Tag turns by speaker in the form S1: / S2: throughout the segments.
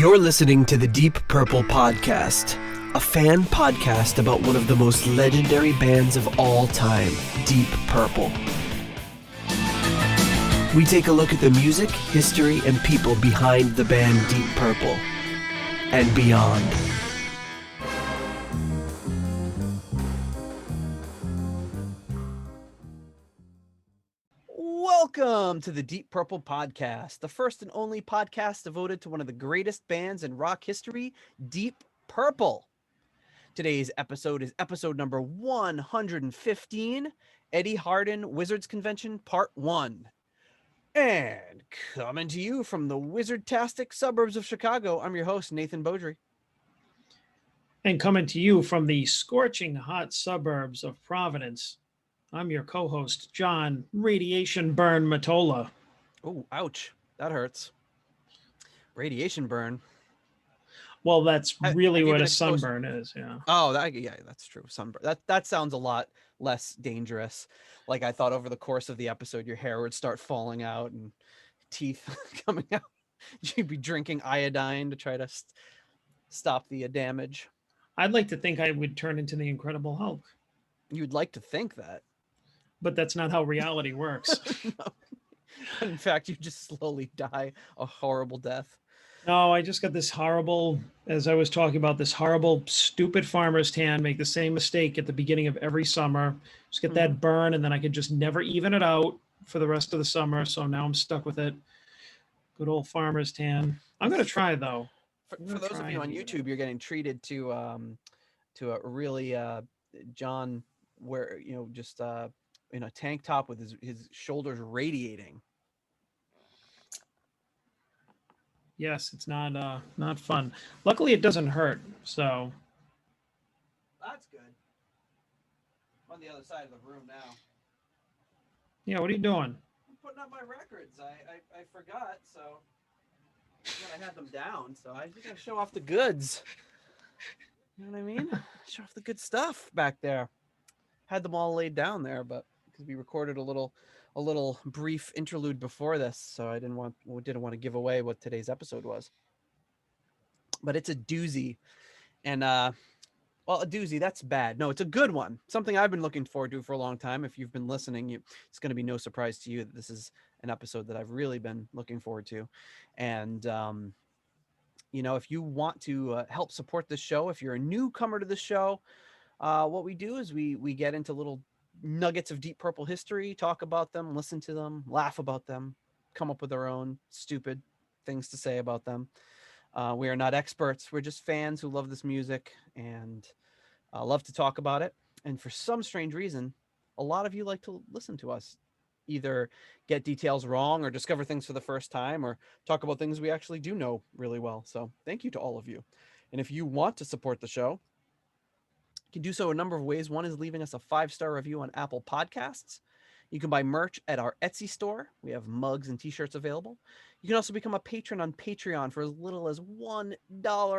S1: You're listening to the Deep Purple Podcast, a fan podcast about one of the most legendary bands of all time, Deep Purple. We take a look at the music, history, and people behind the band Deep Purple and beyond. Welcome to the Deep Purple Podcast, the first and only podcast devoted to one of the greatest bands in rock history, Deep Purple. Today's episode is episode number 115, Eddie Hardin Wizards Convention Part 1. And coming to you from the wizard-tastic suburbs of Chicago, I'm your host, Nathan Beaudry.
S2: And coming to you from the scorching hot suburbs of Providence, I'm your co-host, John Radiation Burn Matola.
S1: Oh, ouch. That hurts. Radiation burn.
S2: Well, that's really what a sunburn is, yeah.
S1: Oh, yeah, that's true. Sunburn. That sounds a lot less dangerous. Like I thought over the course of the episode, your hair would start falling out and teeth coming out. You'd be drinking iodine to try to stop the damage.
S2: I'd like to think I would turn into the Incredible Hulk.
S1: You'd like to think that.
S2: But that's not how reality works.
S1: No. In fact, you just slowly die a horrible death.
S2: No, I just got this horrible, as I was talking about, this horrible, stupid farmer's tan, make the same mistake at the beginning of every summer. Just get that burn, and then I could just never even it out for the rest of the summer. So now I'm stuck with it. Good old farmer's tan. I'm going to try, though.
S1: For those of you on YouTube, you're getting treated to a really John, where just in a tank top with his shoulders radiating.
S2: Yes, it's not fun. Luckily, it doesn't hurt. So
S1: that's good. I'm on the other side of the room now.
S2: Yeah, what are you doing?
S1: I'm putting up my records. I forgot, so I had them down. So I just gotta show off the goods. You know what I mean? Show off the good stuff back there. Had them all laid down there, but because we recorded a little brief interlude before this, so I didn't want to give away what today's episode was. But it's a doozy, and a doozy, that's bad. No, it's a good one. Something I've been looking forward to for a long time. If you've been listening, it's going to be no surprise to you that this is an episode that I've really been looking forward to. And if you want to help support this show, if you're a newcomer to the show, what we do is we get into little nuggets of Deep Purple history, talk about them, listen to them, laugh about them, come up with our own stupid things to say about them. We are not experts. We're just fans who love this music and love to talk about it. And for some strange reason, a lot of you like to listen to us either get details wrong or discover things for the first time or talk about things we actually do know really well. So thank you to all of you. And if you want to support the show, you can do so a number of ways. One is leaving us a 5-star review on Apple Podcasts. You can buy merch at our Etsy store. We have mugs and t-shirts available. You can also become a patron on Patreon for as little as $1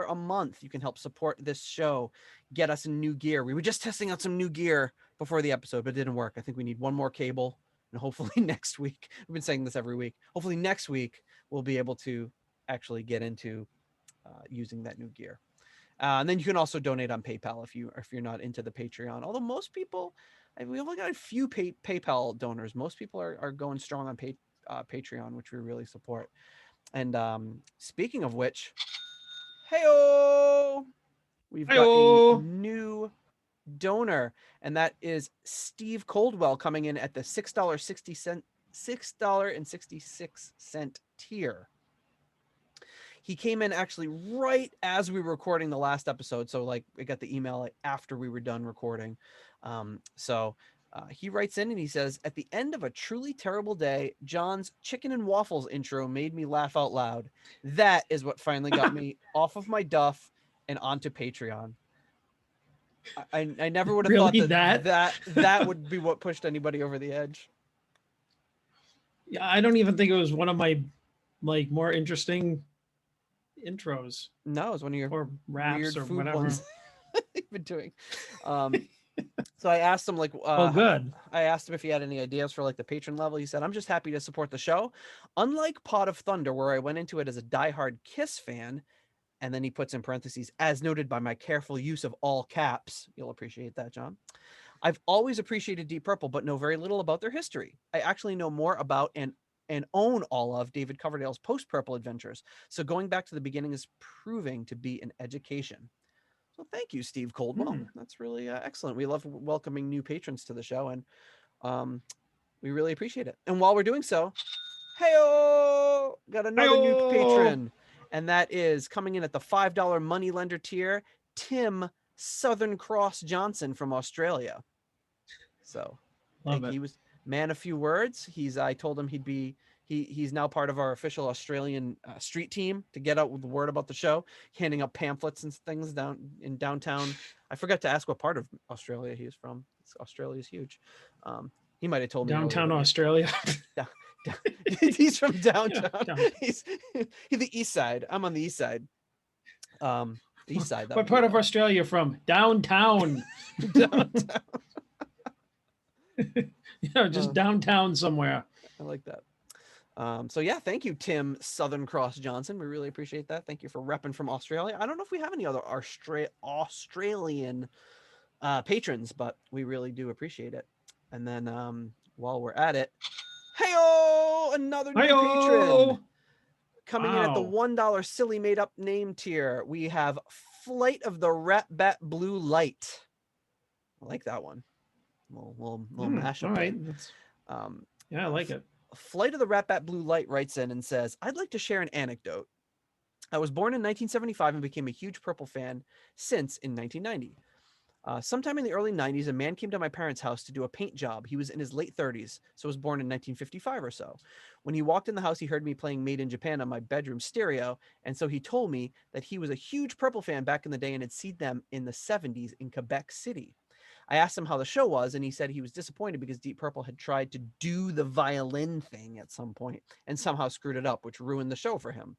S1: a month. You can help support this show, get us in new gear. We were just testing out some new gear before the episode, but it didn't work. I think we need one more cable, and hopefully next week, we've been saying this every week, hopefully next week we'll be able to actually get into using that new gear. And then you can also donate on PayPal if you're not into the Patreon. Although most people, we only got a few PayPal donors. Most people are going strong on Patreon, which we really support. And speaking of which, we've got a new donor, and that is Steve Coldwell coming in at the $6.66 tier. He came in actually right as we were recording the last episode. So I got the email after we were done recording. He writes in and he says, at the end of a truly terrible day, John's chicken and waffles intro made me laugh out loud. That is what finally got me off of my duff and onto Patreon. I never would have
S2: really
S1: thought that would be what pushed anybody over the edge.
S2: Yeah, I don't even think it was one of my more interesting intros.
S1: No, it's one of your
S2: or raps or whatever
S1: ones you've been doing. So I asked him
S2: good.
S1: I asked him if he had any ideas for the patron level. He said, I'm just happy to support the show. Unlike Pot of Thunder, where I went into it as a diehard Kiss fan, And then he puts in parentheses, as noted by my careful use of all caps. You'll appreciate that, John. I've always appreciated Deep Purple, but know very little about their history. I actually know more about and own all of David Coverdale's post-Purple adventures. So going back to the beginning is proving to be an education. So thank you, Steve Coldwell. That's really excellent. We love welcoming new patrons to the show, and we really appreciate it. And while we're doing so, hey-o! Got another new patron, and that is coming in at the $5 moneylender tier, Tim Southern Cross Johnson from Australia. So he was man a few words. I told him he's now part of our official Australian street team to get out with the word about the show, handing out pamphlets and things down in downtown. I forgot to ask what part of Australia he is from. Australia's huge. He might have told me
S2: downtown
S1: earlier,
S2: Australia.
S1: He's from downtown.
S2: Yeah,
S1: He's the east side. I'm on the east side. The east side.
S2: What part of Australia from? Downtown.
S1: Downtown.
S2: Just downtown somewhere.
S1: I like that. So yeah, thank you, Tim Southern Cross Johnson. We really appreciate that. Thank you for repping from Australia. I don't know if we have any other Australian patrons, but we really do appreciate it. And then while we're at it, hey-o, another new patron coming in at the $1 silly made up name tier. We have Flight of the Rat Bat Blue Light. I like that one. Little mashup.
S2: All right. Yeah, I like it.
S1: Flight of the Rat Bat Blue Light writes in and says, I'd like to share an anecdote. I was born in 1975 and became a huge Purple fan since in 1990. Sometime in the early 90s, a man came to my parents' house to do a paint job. He was in his late 30s, so was born in 1955 or so. When he walked in the house, he heard me playing Made in Japan on my bedroom stereo, and so he told me that he was a huge Purple fan back in the day and had seen them in the 70s in Quebec City. I asked him how the show was, and he said he was disappointed because Deep Purple had tried to do the violin thing at some point and somehow screwed it up, which ruined the show for him.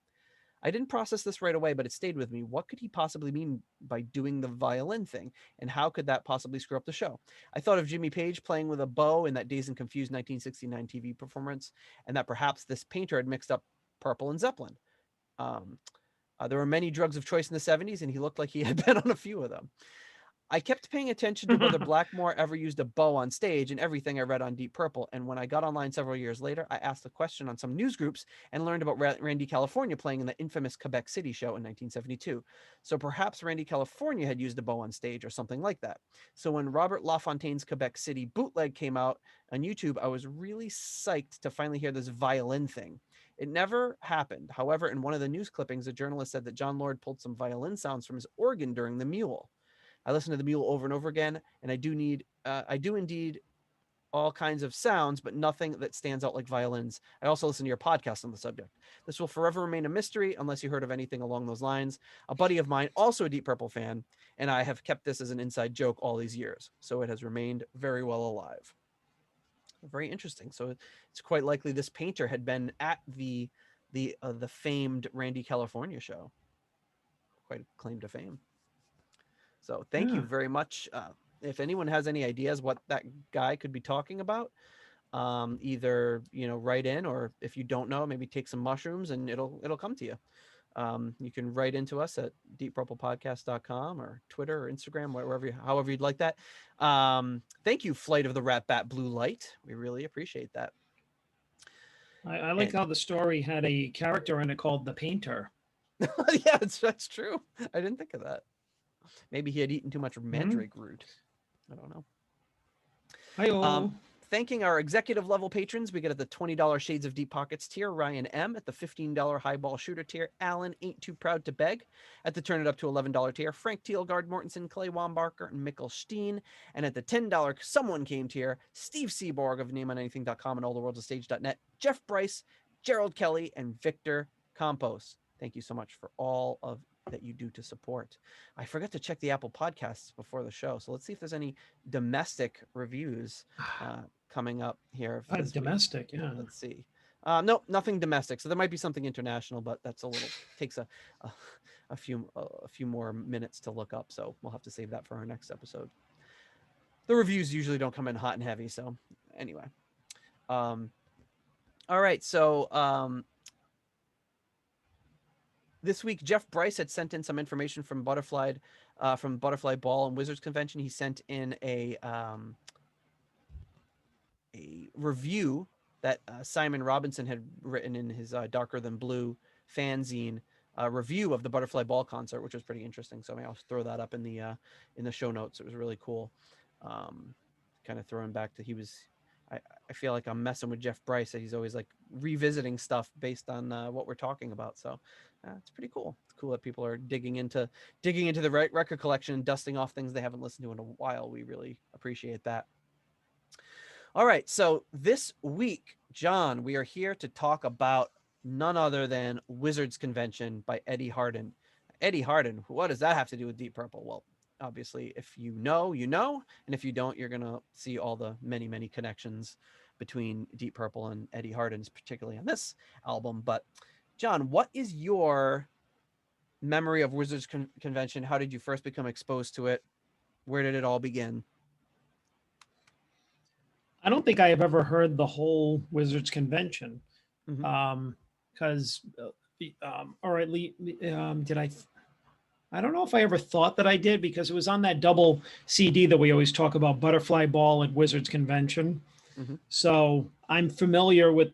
S1: I didn't process this right away, but it stayed with me. What could he possibly mean by doing the violin thing? And how could that possibly screw up the show? I thought of Jimmy Page playing with a bow in that Dazed and Confused 1969 TV performance, and that perhaps this painter had mixed up Purple and Zeppelin. There were many drugs of choice in the 70s, and he looked like he had been on a few of them. I kept paying attention to whether Blackmore ever used a bow on stage and everything I read on Deep Purple. And when I got online several years later, I asked a question on some news groups and learned about Randy California playing in the infamous Quebec City show in 1972. So perhaps Randy California had used a bow on stage or something like that. So when Robert LaFontaine's Quebec City bootleg came out on YouTube, I was really psyched to finally hear this violin thing. It never happened. However, in one of the news clippings, a journalist said that John Lord pulled some violin sounds from his organ during the Mule. I listen to the Mule over and over again, and I do indeed all kinds of sounds, but nothing that stands out like violins. I also listen to your podcast on the subject. This will forever remain a mystery unless you heard of anything along those lines. A buddy of mine, also a Deep Purple fan, and I have kept this as an inside joke all these years, so it has remained very well alive. Very interesting. So it's quite likely this painter had been at the famed Randy California show. Quite a claim to fame. So thank you very much. If anyone has any ideas what that guy could be talking about, either write in, or if you don't know, maybe take some mushrooms and it'll come to you. You can write into us at deeppurplepodcast.com or Twitter or Instagram, however you'd like that. Thank you, Flight of the Rat Bat Blue Light. We really appreciate that.
S2: I like how the story had a character in it called the Painter.
S1: Yeah, that's true. I didn't think of that. Maybe he had eaten too much mandrake root. I don't know.
S2: Hi-oh.
S1: Thanking our executive level patrons, we get at the $20 Shades of Deep Pockets tier, Ryan M. At the $15 Highball Shooter tier, Alan Ain't Too Proud to Beg. At the Turn It Up to $11 tier, Frank Teelgard Mortensen, Clay Wambarker, and Mikkel Steen. And at the $10 Someone Came tier, Steve Seaborg of NameOnAnything.com and AllTheWorldsOfStage.net, Jeff Bryce, Gerald Kelly, and Victor Campos. Thank you so much for all of that you do to support. I forgot to check the Apple Podcasts before the show, so let's see if there's any domestic reviews coming up here.
S2: Domestic, yeah.
S1: Let's see. Nope, nothing domestic. So there might be something international, but that's takes a few more minutes to look up. So we'll have to save that for our next episode. The reviews usually don't come in hot and heavy. So anyway, all right. So this week, Jeff Bryce had sent in some information from Butterfly Ball and Wizards Convention. He sent in a review that Simon Robinson had written in his Darker Than Blue fanzine review of the Butterfly Ball concert, which was pretty interesting. So I'll throw that up in the show notes. It was really cool. Um, kind of throwing back to I feel like I'm messing with Jeff Bryce. He's always like revisiting stuff based on what we're talking about. So it's pretty cool. It's cool that people are digging into the record collection and dusting off things they haven't listened to in a while. We really appreciate that. All right, so this week, John, we are here to talk about none other than Wizards Convention by Eddie Hardin. Eddie Hardin, what does that have to do with Deep Purple? Well, obviously, if you know, you know, and if you don't, you're going to see all the many, many connections between Deep Purple and Eddie Hardin's, particularly on this album. But, John, what is your memory of Wizards Convention? How did you first become exposed to it? Where did it all begin?
S2: I don't think I have ever heard the whole Wizards convention.
S1: Mm-hmm.
S2: Because, or at least, did I? I don't know if I ever thought that I did because it was on that double CD that we always talk about, Butterfly Ball at Wizards Convention.
S1: Mm-hmm.
S2: So I'm familiar with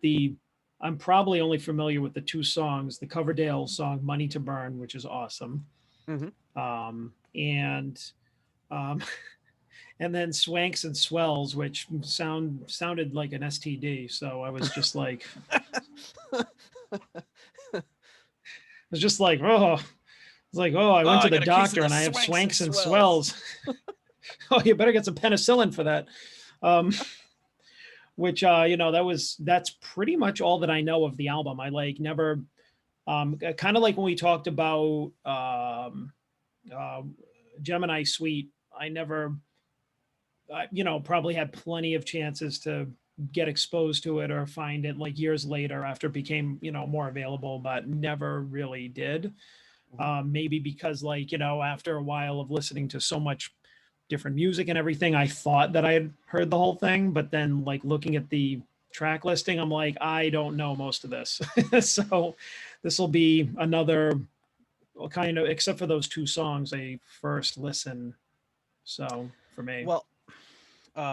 S2: I'm probably only familiar with the two songs, the Coverdale song "Money to Burn," which is awesome,
S1: Mm-hmm.
S2: and um, and then Swanks and Swells, which sounded like an STD. So I was just like, oh, it's like, oh, I went to
S1: I
S2: the
S1: got a case of
S2: doctor
S1: the
S2: and I have
S1: swanks and
S2: swanks and
S1: swells.
S2: swells. Oh, you better get some penicillin for that. Um, which that's pretty much all that I know of the album. I like never kind of like when we talked about uh, Gemini Suite. I never, probably had plenty of chances to get exposed to it or find it like years later after it became more available, but never really did.
S1: Mm-hmm.
S2: Maybe because after a while of listening to so much different music and everything, I thought that I had heard the whole thing, but then like looking at the track listing, I'm like, I don't know most of this. So this will be another kind of, except for those two songs, a first listen. So for me.
S1: Well,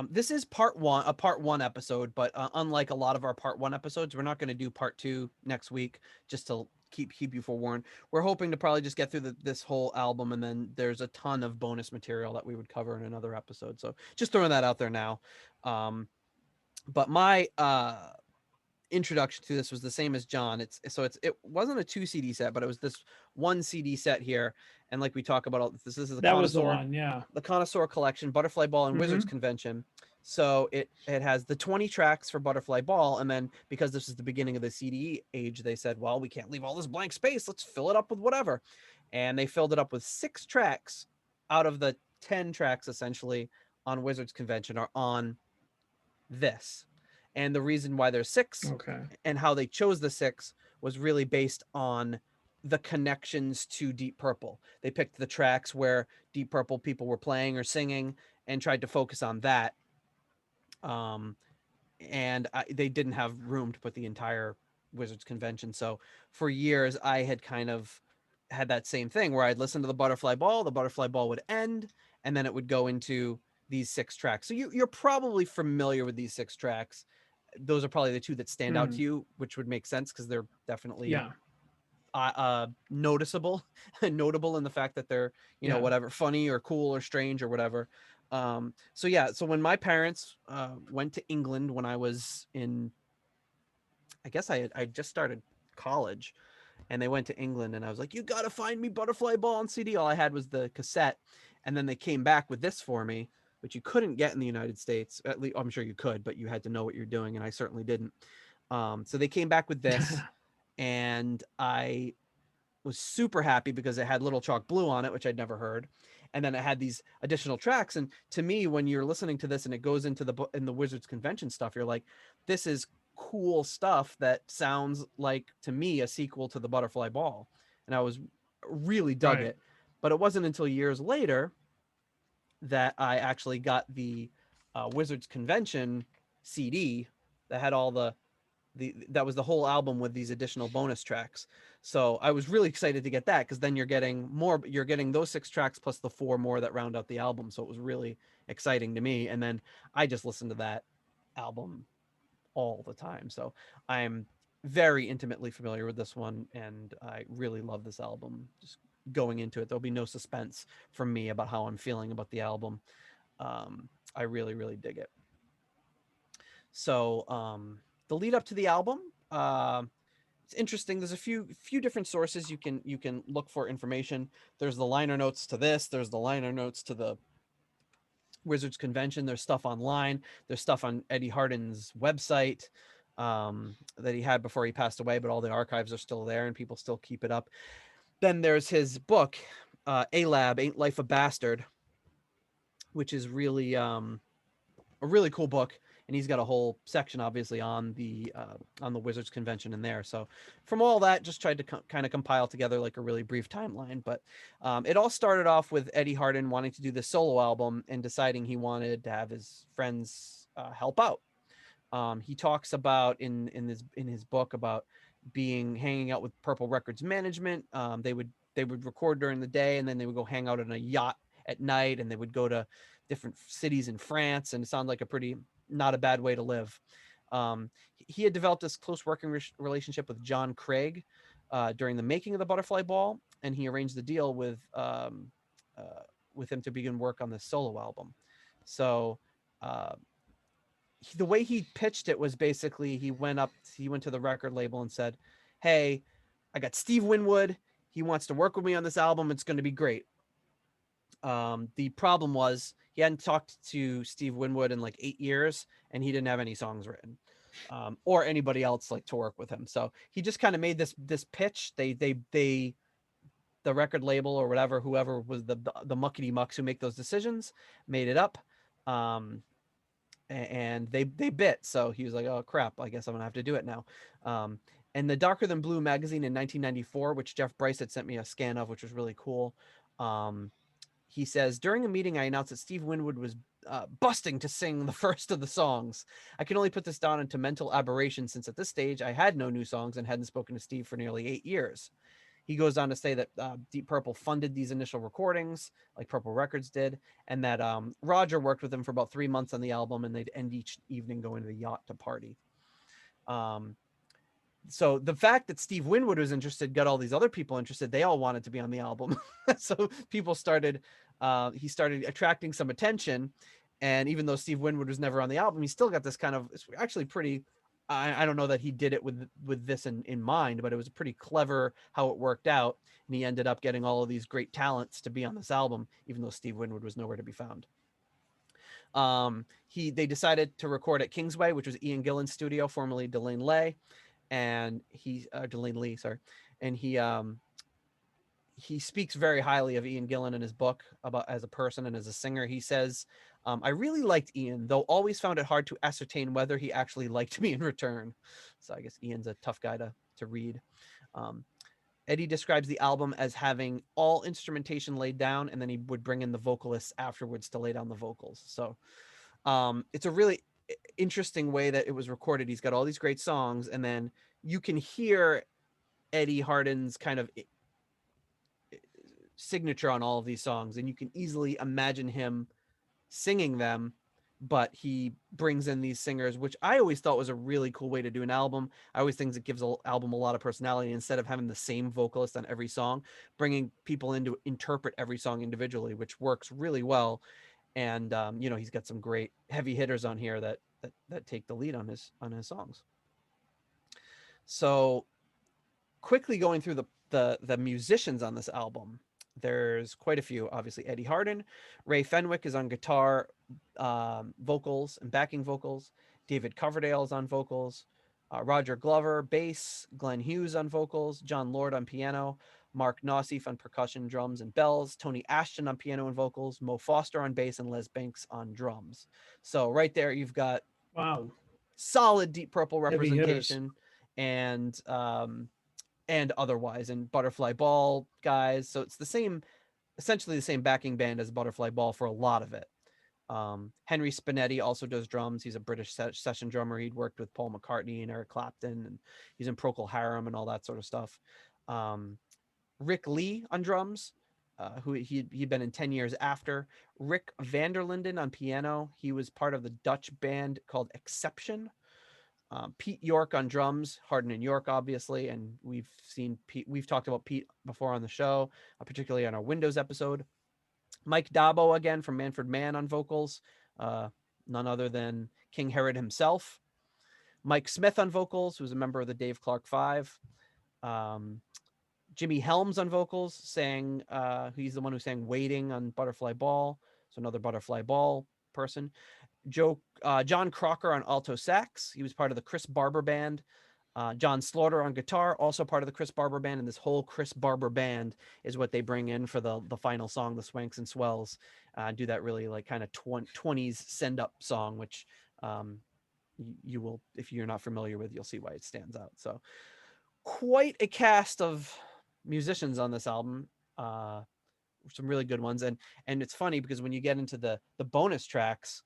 S1: this is a part one episode, but unlike a lot of our part one episodes, we're not going to do part two next week. Just to keep you forewarned, we're hoping to probably just get through this whole album, and then there's a ton of bonus material that we would cover in another episode. So just throwing that out there now. But my introduction to this was the same as John. It wasn't a 2 CD set, but it was this 1 CD set here. And like we talk about, this is the
S2: That was the
S1: Connoisseur,
S2: one, yeah.
S1: the Connoisseur Collection, Butterfly Ball and Wizards
S2: Mm-hmm.
S1: Convention. So it has the 20 tracks for Butterfly Ball, and then because this is the beginning of the CD age, they said, well, we can't leave all this blank space. Let's fill it up with whatever. And they filled it up with 6 tracks out of the 10 tracks essentially on Wizards Convention are on this. And the reason why there's 6
S2: Okay.
S1: and how they chose the 6 was really based on the connections to Deep Purple. They picked the tracks where Deep Purple people were playing or singing and tried to focus on that. And they didn't have room to put the entire Wizards Convention. So for years, I had kind of had that same thing where I'd listen to the Butterfly Ball would end, and then it would go into these 6 tracks. So you're probably familiar with these 6 tracks. Those are probably the 2 that stand out to you, which would make sense because they're definitely noticeable notable in the fact that they're whatever, funny or cool or strange or whatever. So when my parents went to England when I was in, I guess I just started college, and they went to England, and I was like, you gotta find me Butterfly Ball on CD. All I had was the cassette, and then they came back with this for me, which you couldn't get in the United States. At least I'm sure you could, but you had to know what you're doing, and I certainly didn't. So they came back with this, and I was super happy because it had Little Chalk Blue on it, which I'd never heard. And then it had these additional tracks. And to me, when you're listening to this and it goes into the Wizards Convention stuff, you're like, this is cool stuff that sounds like, to me, a sequel to the Butterfly Ball. And I was really dug it. But it wasn't until years later that I actually got the Wizards Convention CD that had all the that was the whole album with these additional bonus tracks. So I was really excited to get that, because then you're getting more. You're getting those 6 tracks plus the 4 more that round out the album. So it was really exciting to me. And then I just listened to that album all the time. So I'm very intimately familiar with this one, and I really love this album. Just going into it, there'll be no suspense from me about how I'm feeling about the album. I really, really dig it. So the lead up to the album, it's interesting. There's a few different sources you can look for information. There's the liner notes to this. There's the liner notes to the Wizards convention. There's stuff online. There's stuff on Eddie Hardin's website that he had before he passed away, but all the archives are still there and people still keep it up. Then there's his book, A Lab Ain't Life a Bastard, which is really a really cool book, and he's got a whole section obviously on the Wizards convention in there. So from all that, just tried to kind of compile together like a really brief timeline. But it all started off with Eddie Hardin wanting to do this solo album and deciding he wanted to have his friends help out. He talks about in his book about being hanging out with Purple Records management. They would record during the day, and then they would go hang out on a yacht at night, and they would go to different cities in France, and it sounded like a pretty not a bad way to live. He had developed this close working relationship with John Craig during the making of the Butterfly Ball, and he arranged the deal with him to begin work on this solo album. So uh, the way he pitched it was basically he went to the record label and said, "Hey, I got Steve Winwood. He wants to work with me on this album. It's going to be great." The problem was he hadn't talked to Steve Winwood in like 8 years, and he didn't have any songs written, or anybody else like to work with him. So he just kind of made this pitch. They the record label or whatever, whoever was the muckety mucks who make those decisions, made it up. Um, and they bit. So he was like, "Oh crap, I guess I'm gonna have to do it now." Um, and the Darker Than Blue magazine in 1994, which Jeff Bryce had sent me a scan of, which was really cool. He says, during a meeting, I announced that Steve Winwood was busting to sing the first of the songs. I can only put this down into mental aberration since at this stage I had no new songs and hadn't spoken to Steve for nearly 8 years. He goes on to say that Deep Purple funded these initial recordings, like Purple Records did, and that Roger worked with him for about 3 months on the album, and they'd end each evening going to the yacht to party. So the fact that Steve Winwood was interested got all these other people interested. They all wanted to be on the album. So people started, he started attracting some attention. And even though Steve Winwood was never on the album, he still got this kind of, it's actually pretty, I don't know that he did it with this in mind, but it was pretty clever how it worked out. And he ended up getting all of these great talents to be on this album, even though Steve Winwood was nowhere to be found. They decided to record at Kingsway, which was Ian Gillan's studio, formerly Delane Lay, and Delane Lee, sorry, and he speaks very highly of Ian Gillan in his book about as a person and as a singer. He says, "I really liked Ian, though always found it hard to ascertain whether he actually liked me in return." So I guess Ian's a tough guy to read. Eddie describes the album as having all instrumentation laid down, and then he would bring in the vocalists afterwards to lay down the vocals. So it's a really interesting way that it was recorded. He's got all these great songs, and then you can hear Eddie Hardin's kind of signature on all of these songs, and you can easily imagine him singing them, but he brings in these singers, which I always thought was a really cool way to do an album. I always think it gives an album a lot of personality. Instead of having the same vocalist on every song, bringing people in to interpret every song individually, which works really well. And he's got some great heavy hitters on here that take the lead on his songs. So quickly going through the musicians on this album, there's quite a few. Obviously, Eddie Hardin, Ray Fenwick is on guitar, vocals and backing vocals. David Coverdale is on vocals. Roger Glover, bass. Glenn Hughes on vocals. John Lord on piano. Mark Nassif on percussion, drums, and bells. Tony Ashton on piano and vocals. Mo Foster on bass, and Les Banks on drums. So right there, you've got
S2: Wow,
S1: solid Deep Purple
S2: heavy hitters.
S1: representation, and otherwise, and Butterfly Ball guys. So it's essentially the same backing band as Butterfly Ball for a lot of it. Henry Spinetti also does drums. He's a British session drummer. He'd worked with Paul McCartney and Eric Clapton, and he's in Procol Harum and all that sort of stuff. Um, Rick Lee on drums, who he'd been in 10 Years After. Rick Vanderlinden on piano. He was part of the Dutch band called Exception. Pete York on drums, Hardin and York, obviously, and we've seen Pete. We've talked about Pete before on the show, particularly on our Windows episode. Mike Dabo again from Manfred Mann on vocals, uh, none other than King Herod himself. Mike Smith on vocals, who's a member of the Dave Clark Five. Um, Jimmy Helms on vocals, sang. He's the one who sang "Waiting" on Butterfly Ball, so another Butterfly Ball person. John Crocker on alto sax. He was part of the Chris Barber Band. John Slaughter on guitar, also part of the Chris Barber Band, and this whole Chris Barber Band is what they bring in for the final song, the Swanks and Swells. Do that really like kind of 20s send up song, which you will, if you're not familiar with, you'll see why it stands out. So quite a cast of musicians on this album. Some really good ones, and it's funny because when you get into the bonus tracks,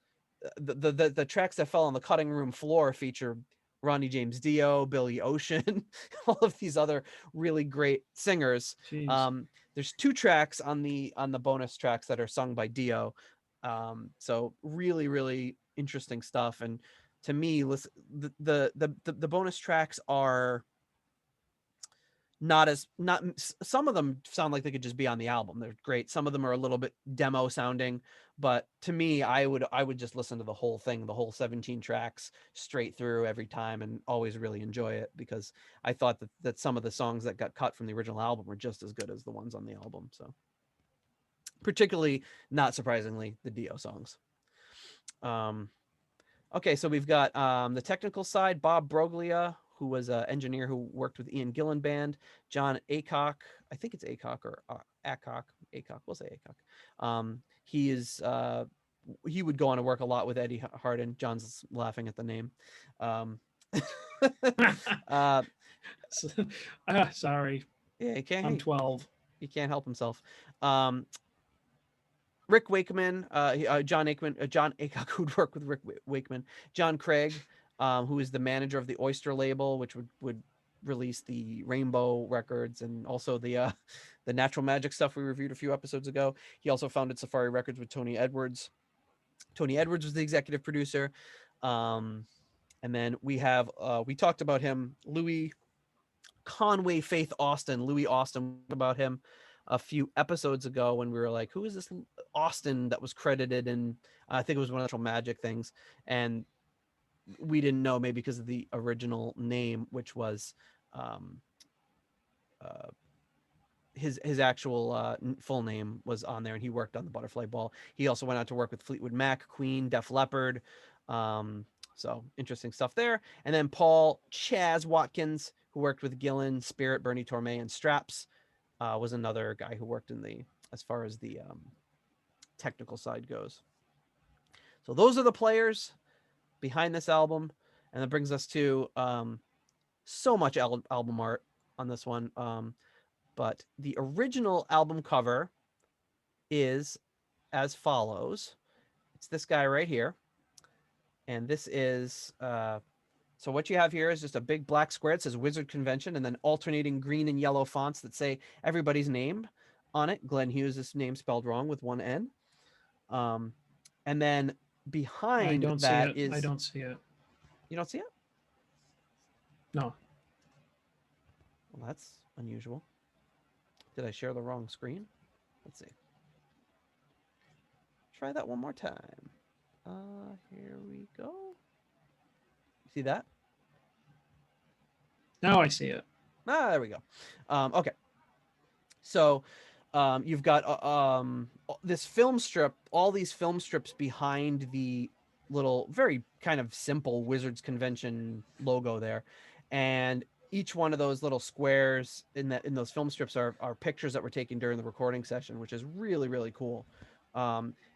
S1: the tracks that fell on the cutting room floor feature Ronnie James Dio, Billy Ocean, all of these other really great singers.
S2: Jeez.
S1: There's 2 tracks on the bonus tracks that are sung by Dio. So really interesting stuff. And to me, listen, the bonus tracks are not some of them sound like they could just be on the album. They're great. Some of them are a little bit demo sounding, but to me, I would just listen to the whole thing, the whole 17 tracks straight through every time, and always really enjoy it, because I thought that some of the songs that got cut from the original album were just as good as the ones on the album. So particularly, not surprisingly, the Dio songs. Okay, so we've got the technical side, Bob Broglia, who was an engineer who worked with Ian Gillan Band. John Aycock, I think it's Aycock or Acock, we'll say Aycock. He is he would go on to work a lot with Eddie Hardin. John's laughing at the name. uh,
S2: Sorry,
S1: yeah,
S2: I'm 12.
S1: He can't help himself. Rick Wakeman, John Aikman, John Aycock, who'd work with Rick Wakeman. John Craig, who is the manager of the Oyster label, which would release the Rainbow records and also the Natural Magic stuff we reviewed a few episodes ago. He also founded Safari Records with Tony Edwards. Tony Edwards was the executive producer. And then we have, we talked about him, Louis Conway Faith Austin. Louis Austin, about him a few episodes ago when we were like, who is this Austin that was credited in, I think it was one of the Natural Magic things. And we didn't know, maybe because of the original name, which was his actual full name was on there, and he worked on the Butterfly Ball. He also went out to work with Fleetwood Mac, Queen, Def Leppard. So interesting stuff there. And then Paul Chaz Watkins, who worked with Gillan, Spirit, Bernie Torme, and Straps, was another guy who worked in as far as the technical side goes. So those are the players behind this album, and that brings us to so much album art on this one. But the original album cover is as follows. It's this guy right here. And this is, so what you have here is just a big black square. It says Wizard Convention, and then alternating green and yellow fonts that say everybody's name on it. Glenn Hughes' name spelled wrong with one N. And then behind that is...
S2: I don't see it.
S1: You don't see it?
S2: No.
S1: Well, that's unusual. Did I share the wrong screen? Let's see. Try that one more time. Here we go. See that?
S2: Now I see it.
S1: There we go. Okay. So you've got this film strip, all these film strips behind the little, very kind of simple Wizards Convention logo there. And each one of those little squares in those film strips are pictures that were taken during the recording session, which is really cool.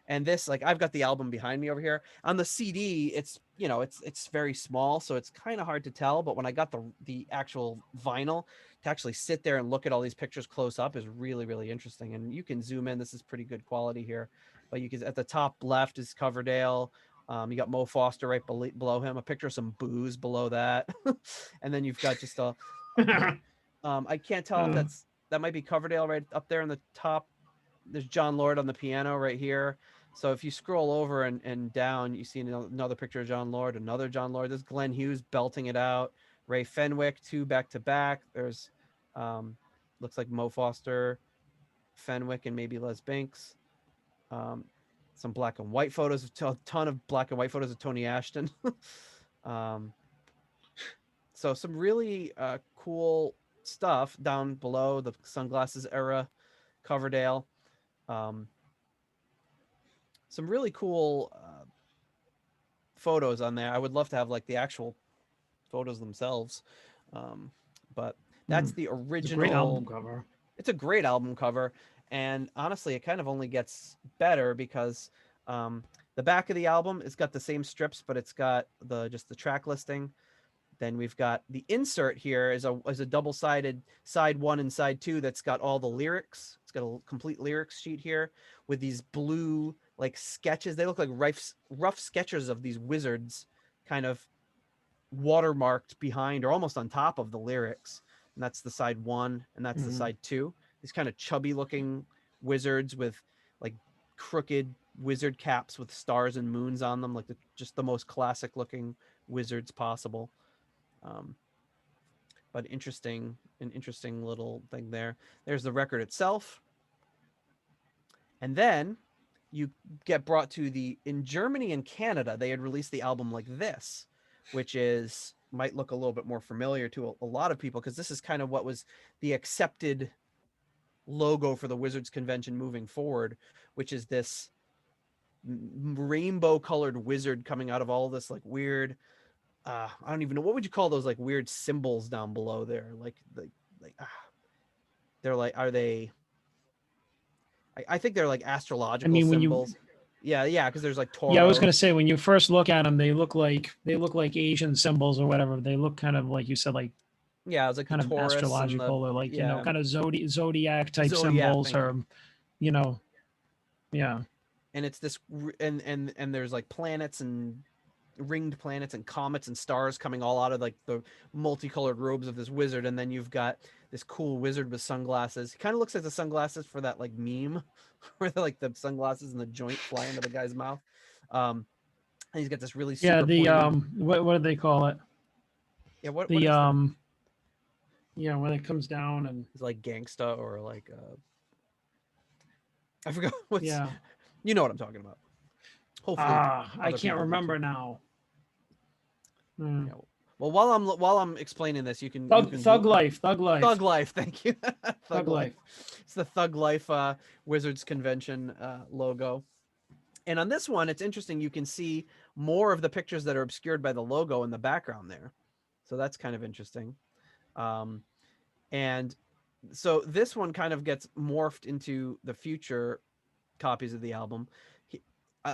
S1: And this, like, I've got the album behind me over here. On the CD, it's, you know, it's very small, so it's kind of hard to tell. But when I got the actual vinyl, to actually sit there and look at all these pictures close up is really interesting. And you can zoom in. This is pretty good quality here. but you can, at the top left is Coverdale. You got Mo Foster right below him. A picture of some booze below that, and then you've got just a. I can't tell if that might be Coverdale right up there in the top. There's John Lord on the piano right here. So if you scroll over and down, you see another picture of John Lord, another John Lord. There's Glenn Hughes belting it out. Ray Fenwick, 2 back to back. There's looks like Mo Foster, Fenwick, and maybe Les Binks. Some black and white photos, a ton of black and white photos of Tony Ashton. So some really cool stuff down below, the sunglasses era Coverdale. Some really cool photos on there. I would love to have like the actual photos themselves. But that's the original.
S2: It's a great album cover.
S1: It's a great album cover. And honestly, it kind of only gets better because the back of the album, it's got the same strips, but it's got just the track listing. Then we've got the insert here is a double-sided side 1 and side 2 that's got all the lyrics. It's got a complete lyrics sheet here with these blue like sketches. They look like rough sketches of these wizards kind of watermarked behind or almost on top of the lyrics. And that's the side 1 and that's the side 2. These kind of chubby looking wizards with like crooked wizard caps with stars and moons on them, like just the most classic looking wizards possible. But an interesting little thing there. There's the record itself. And then you get brought to in Germany and Canada, they had released the album like this, which might look a little bit more familiar to a lot of people because this is kind of what was the accepted logo for the Wizards convention moving forward, which is this rainbow colored wizard coming out of all this like weird I don't even know, what would you call those like weird symbols down below there? They're like, are they? I think they're like astrological symbols. Yeah, because there's like Toro.
S2: Yeah, I was gonna say when you first look at them, they look like Asian symbols or whatever. They look kind of like you said, like
S1: it was like
S2: kind of astrological or like kind of zodiac type symbols or yeah.
S1: And it's this and there's like planets and ringed planets and comets and stars coming all out of like the multicolored robes of this wizard, and then you've got this cool wizard with sunglasses. He kind of looks like the sunglasses for that like meme where like the sunglasses and the joint fly into the guy's mouth. And he's got this really super
S2: what do they call it?
S1: Yeah, what
S2: when it comes down and
S1: it's like gangsta or like I forgot what's you know what I'm talking about. Hopefully
S2: I can't remember now.
S1: Yeah. Well, while I'm explaining this, you can
S2: Thug Life.
S1: Thank you.
S2: Thug Life.
S1: It's the Thug Life Wizards Convention logo. And on this one, it's interesting. You can see more of the pictures that are obscured by the logo in the background there. So that's kind of interesting. And so this one kind of gets morphed into the future copies of the album.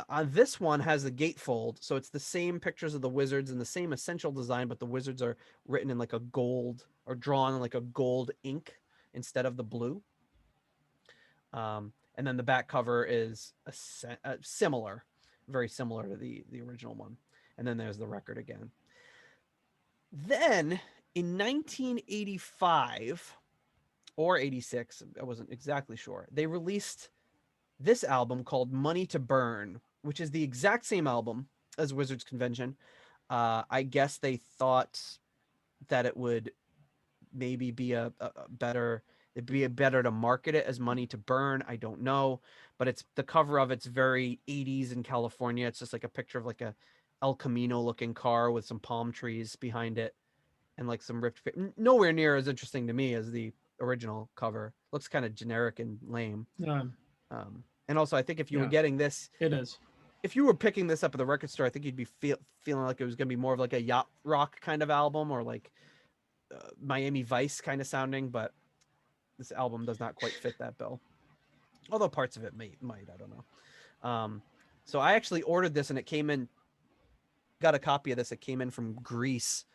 S1: On this one has the gatefold, so it's the same pictures of the wizards and the same essential design, but the wizards are written in like a gold or drawn in like a gold ink instead of the blue. And then the back cover is similar, very similar to the original one. And then there's the record again. Then in 1985 or 86, I wasn't exactly sure, they released this album called Money to Burn, which is the exact same album as Wizards Convention. I guess they thought that it would maybe be it'd be better to market it as Money to Burn. I don't know, but it's the cover of it's very 80s in California. It's just like a picture of like a El Camino looking car with some palm trees behind it and like some ripped, nowhere near as interesting to me as the original cover. Looks kind of generic and lame. And also, I think if you were getting this,
S2: it is.
S1: If you were picking this up at the record store, I think you'd be feeling like it was going to be more of like a yacht rock kind of album or like Miami Vice kind of sounding. But this album does not quite fit that bill. Although parts of it might, I don't know. So I actually ordered this and it came in, got a copy of this. It came in from Greece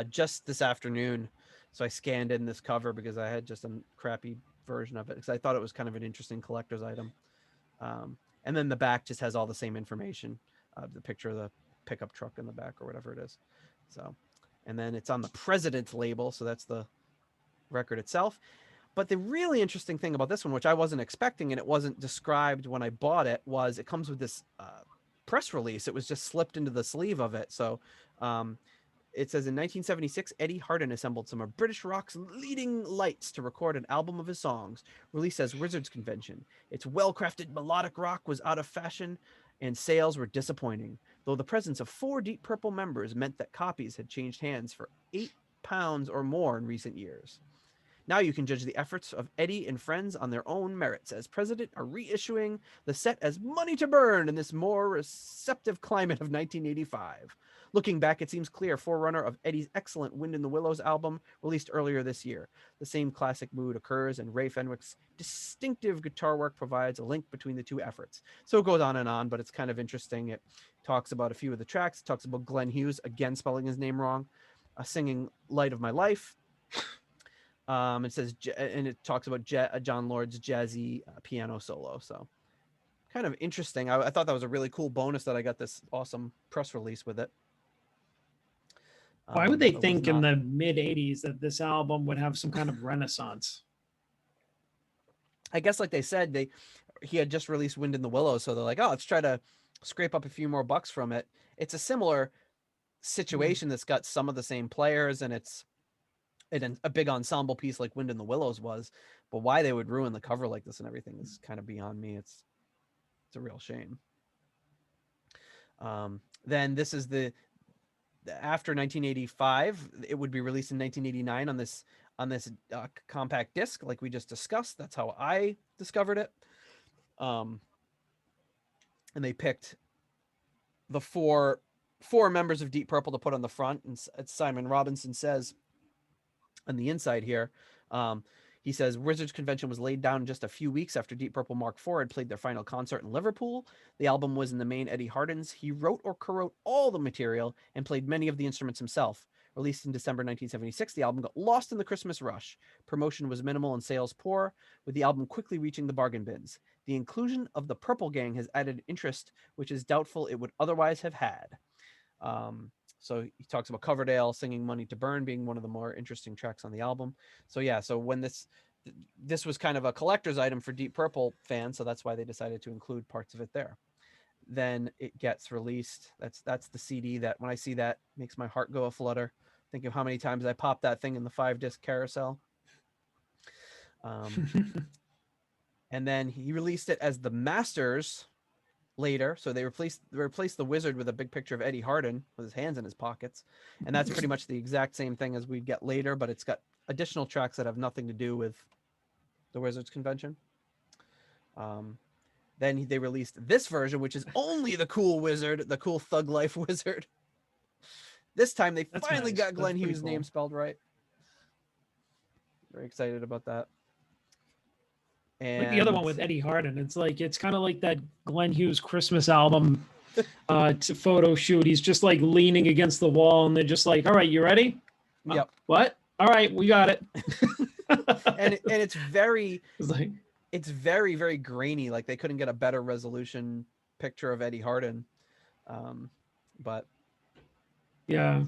S1: just this afternoon. So I scanned in this cover because I had just a crappy version of it because I thought it was kind of an interesting collector's item. And then the back just has all the same information, the picture of the pickup truck in the back or whatever it is. So, and then it's on the President label, so that's the record itself. But the really interesting thing about this one, which I wasn't expecting and it wasn't described when I bought it, was it comes with this press release. It was just slipped into the sleeve of it. So it says in 1976, Eddie Hardin assembled some of British rock's leading lights to record an album of his songs, released as Wizards Convention. Its well-crafted melodic rock was out of fashion and sales were disappointing, though the presence of 4 Deep Purple members meant that copies had changed hands for £8 or more in recent years. Now you can judge the efforts of Eddie and friends on their own merits, as President are reissuing the set as Money to Burn in this more receptive climate of 1985. Looking back, it seems clear, forerunner of Eddie's excellent Wind in the Willows album, released earlier this year. The same classic mood occurs, and Ray Fenwick's distinctive guitar work provides a link between the two efforts. So it goes on, but it's kind of interesting. It talks about a few of the tracks. It talks about Glenn Hughes, again spelling his name wrong, singing Light of My Life. It says, and it talks about John Lord's jazzy piano solo. So kind of interesting. I thought that was a really cool bonus that I got this awesome press release with it.
S2: Why would they think in the mid 80s that this album would have some kind of renaissance?
S1: I guess, like they said, he had just released Wind in the Willows, so they're like, oh, let's try to scrape up a few more bucks from it. It's a similar situation that's got some of the same players, and it's a big ensemble piece like Wind in the Willows was. But why they would ruin the cover like this and everything is kind of beyond me. It's a real shame. Then this is after 1985, it would be released in 1989 on this compact disc, like we just discussed. That's how I discovered it. And they picked the four members of Deep Purple to put on the front, and Simon Robinson says on the inside here, he says Wizards Convention was laid down just a few weeks after Deep Purple Mark IV had played their final concert in Liverpool. The album was in the main Eddie Hardin's. He wrote or co-wrote all the material and played many of the instruments himself. Released in December 1976, the album got lost in the Christmas rush. Promotion was minimal and sales poor, with the album quickly reaching the bargain bins. The inclusion of the Purple Gang has added interest, which is doubtful it would otherwise have had. So he talks about Coverdale singing Money to Burn being one of the more interesting tracks on the album. So yeah, so when this was kind of a collector's item for Deep Purple fans, so that's why they decided to include parts of it there. Then it gets released. That's the CD that when I see that makes my heart go a flutter. Think of how many times I popped that thing in the 5-disc carousel. And then he released it as the Masters later, so they replaced the Wizard with a big picture of Eddie Hardin with his hands in his pockets, and that's pretty much the exact same thing as we'd get later, but it's got additional tracks that have nothing to do with the Wizards Convention. Then they released this version, which is only the cool Wizard, the cool Thug Life Wizard. This time they finally got Glenn Hughes' name spelled right. Very excited about that. And
S2: like the other one with Eddie Hardin, it's kind of like that Glenn Hughes Christmas album photo shoot. He's just like leaning against the wall, and they're just like, "All right, you ready?"
S1: Yep.
S2: What? All right, we got it.
S1: and it's very, it's very, very grainy. Like they couldn't get a better resolution picture of Eddie Hardin. But
S2: yeah.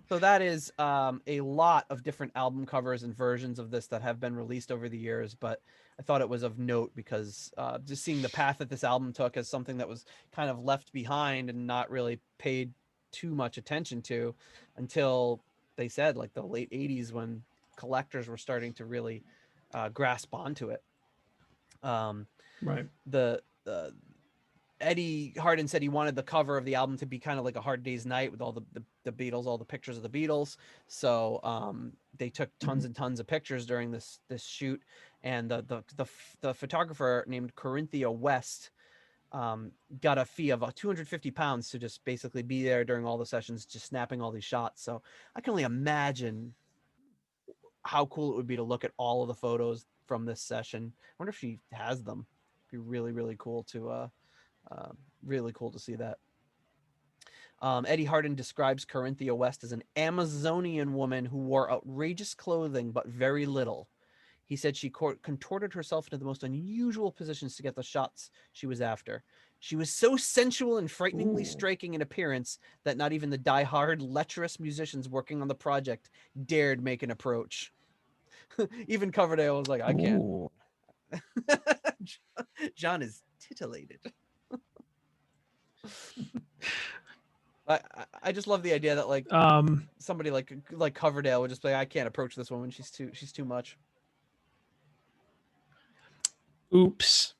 S1: So that is a lot of different album covers and versions of this that have been released over the years, but I thought it was of note because just seeing the path that this album took as something that was kind of left behind and not really paid too much attention to until they said like the late 80s when collectors were starting to really grasp onto it.
S2: Right.
S1: The Eddie Hardin said he wanted the cover of the album to be kind of like a Hard Day's Night with all the Beatles, all the pictures of the Beatles. So they took tons and tons of pictures during this shoot, and the photographer named Corinthia West got a fee of £250 to just basically be there during all the sessions, just snapping all these shots. So I can only imagine how cool it would be to look at all of the photos from this session. I wonder if she has them. It'd be really, really cool to see that. Eddie Hardin describes Corinthia West as an Amazonian woman who wore outrageous clothing but very little. He said she contorted herself into the most unusual positions to get the shots she was after. She was so sensual and frighteningly striking in appearance that not even the die-hard, lecherous musicians working on the project dared make an approach. Even Coverdale was like, I can't.
S2: Ooh.
S1: John is titillated. I just love the idea that like somebody like Coverdale would just be like, I can't approach this woman. She's too much.
S2: Oops.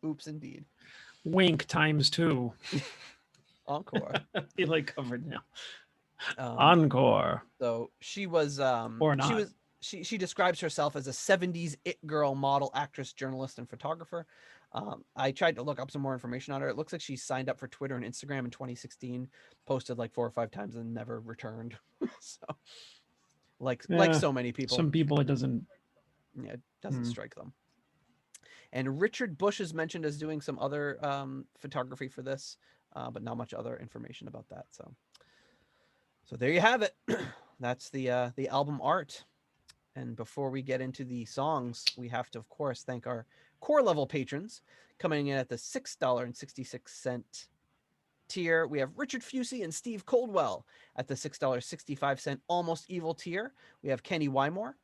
S1: Oops, indeed.
S2: Wink ×2.
S1: Encore.
S2: Be like Coverdale. Encore.
S1: So she was
S2: or not.
S1: She describes herself as a 70s it girl, model, actress, journalist, and photographer. I tried to look up some more information on her. It looks like she signed up for Twitter and Instagram in 2016, posted like 4 or 5 times and never returned. So like so many people.
S2: Some people it doesn't
S1: strike them. And Richard Bush is mentioned as doing some other photography for this, but not much other information about that. So there you have it. That's the album art. And before we get into the songs, we have to, of course, thank our core level patrons coming in at the $6.66 tier. We have Richard Fusey and Steve Coldwell at the $6.65 Almost Evil tier. We have Kenny Wymore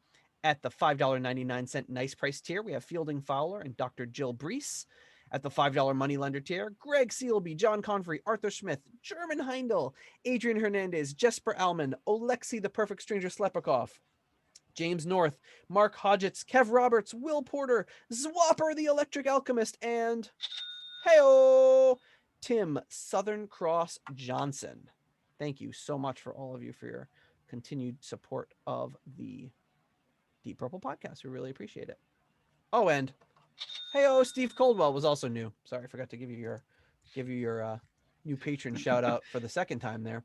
S1: at the $5.99 Nice Price tier. We have Fielding Fowler and Dr. Jill Brees. At the $5 Moneylender tier, Greg Sealby, John Convery, Arthur Smith, German Heindel, Adrian Hernandez, Jesper Alman, Oleksiy the Perfect Stranger Slepikoff, James North, Mark Hodgetts, Kev Roberts, Will Porter, Zwapper the Electric Alchemist, and Tim Southern Cross Johnson. Thank you so much for all of you for your continued support of the Deep Purple podcast. We really appreciate it. Oh, and Steve Coldwell was also new. Sorry, I forgot to give you your new patron shout out for the second time there.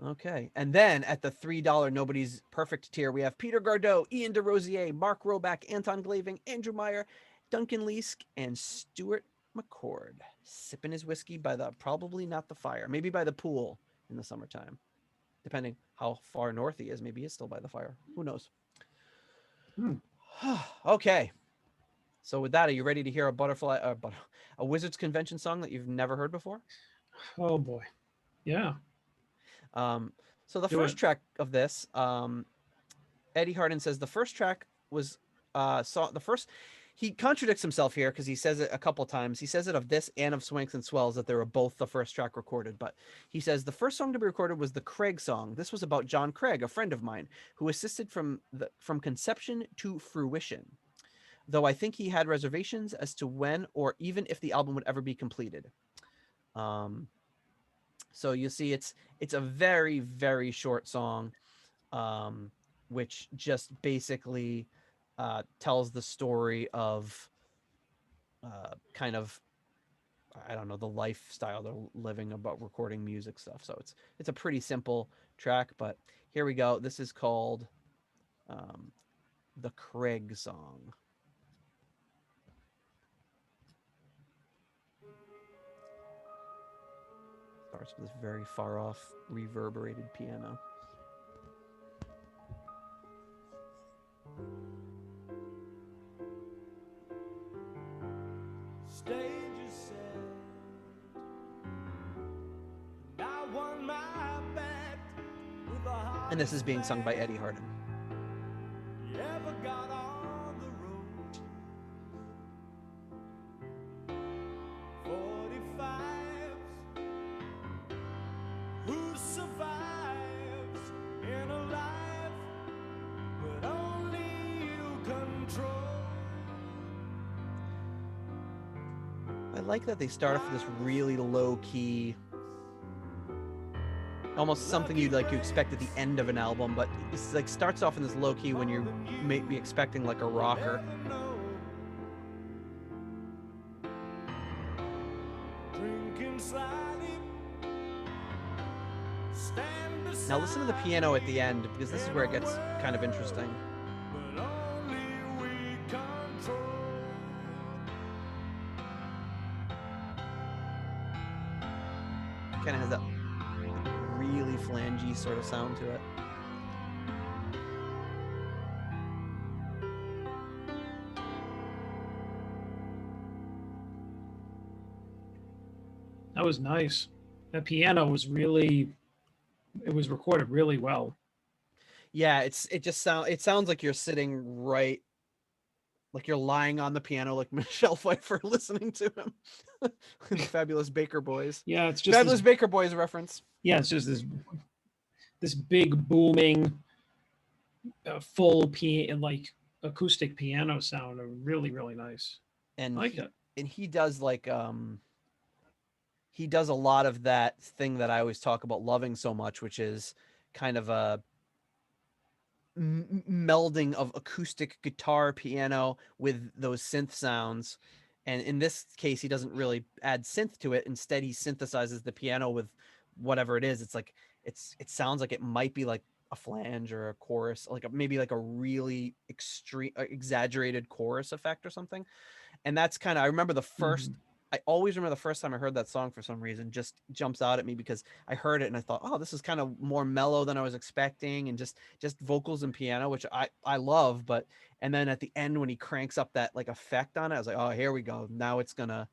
S1: Okay, and then at the $3 Nobody's Perfect tier, we have Peter Gardot, Ian DeRosier, Mark Roback, Anton Glaving, Andrew Meyer, Duncan Leask, and Stuart McCord, sipping his whiskey by probably not the fire, maybe by the pool in the summertime, depending how far north he is. Maybe he's still by the fire. Who knows? Okay. So with that, are you ready to hear a Wizards Convention song that you've never heard before?
S2: Oh boy. Yeah.
S1: So the first track of this, Eddie Hardin says the first track was he contradicts himself here because he says it a couple times. He says it of this and of Swanks and Swells that they were both the first track recorded, but he says the first song to be recorded was the Craig song. This was about John Craig, a friend of mine, who assisted from conception to fruition. Though I think he had reservations as to when or even if the album would ever be completed. So you see, it's a very, very short song, which just basically tells the story of kind of, I don't know, the lifestyle they're living about recording music stuff. So it's a pretty simple track, but here we go. This is called the Craig song. Starts with this very far off reverberated piano. And this is being sung by Eddie Hardin. I like that they start off with this really low key, almost something you expect at the end of an album, but it's like starts off in this low key when you may be expecting like a rocker. Now listen to the piano at the end, because this is where it gets kind of interesting. Kind of has that really flangey sort of sound to it.
S2: That was nice. That piano was really, it was recorded really well.
S1: Yeah, it sounds like you're sitting right, like you're lying on the piano like Michelle Pfeiffer listening to him in the Fabulous Baker Boys.
S2: Yeah, it's just this.
S1: Fabulous Baker Boys reference.
S2: Yeah, it's just this big booming, full like acoustic piano sound. Really, really nice.
S1: And
S2: I like it.
S1: he does he does a lot of that thing that I always talk about loving so much, which is kind of a melding of acoustic guitar, piano with those synth sounds. And in this case, he doesn't really add synth to it. Instead, he synthesizes the piano with whatever it is. It's like it sounds like it might be like a flange or a chorus, like maybe like a really extreme, exaggerated chorus effect or something. And that's kind of, I remember the first, I always remember the first time I heard that song for some reason, just jumps out at me because I heard it and I thought, oh, this is kind of more mellow than I was expecting, and just vocals and piano, which I love. But and then at the end when he cranks up that like effect on it, I was like, oh, here we go. Now it's gonna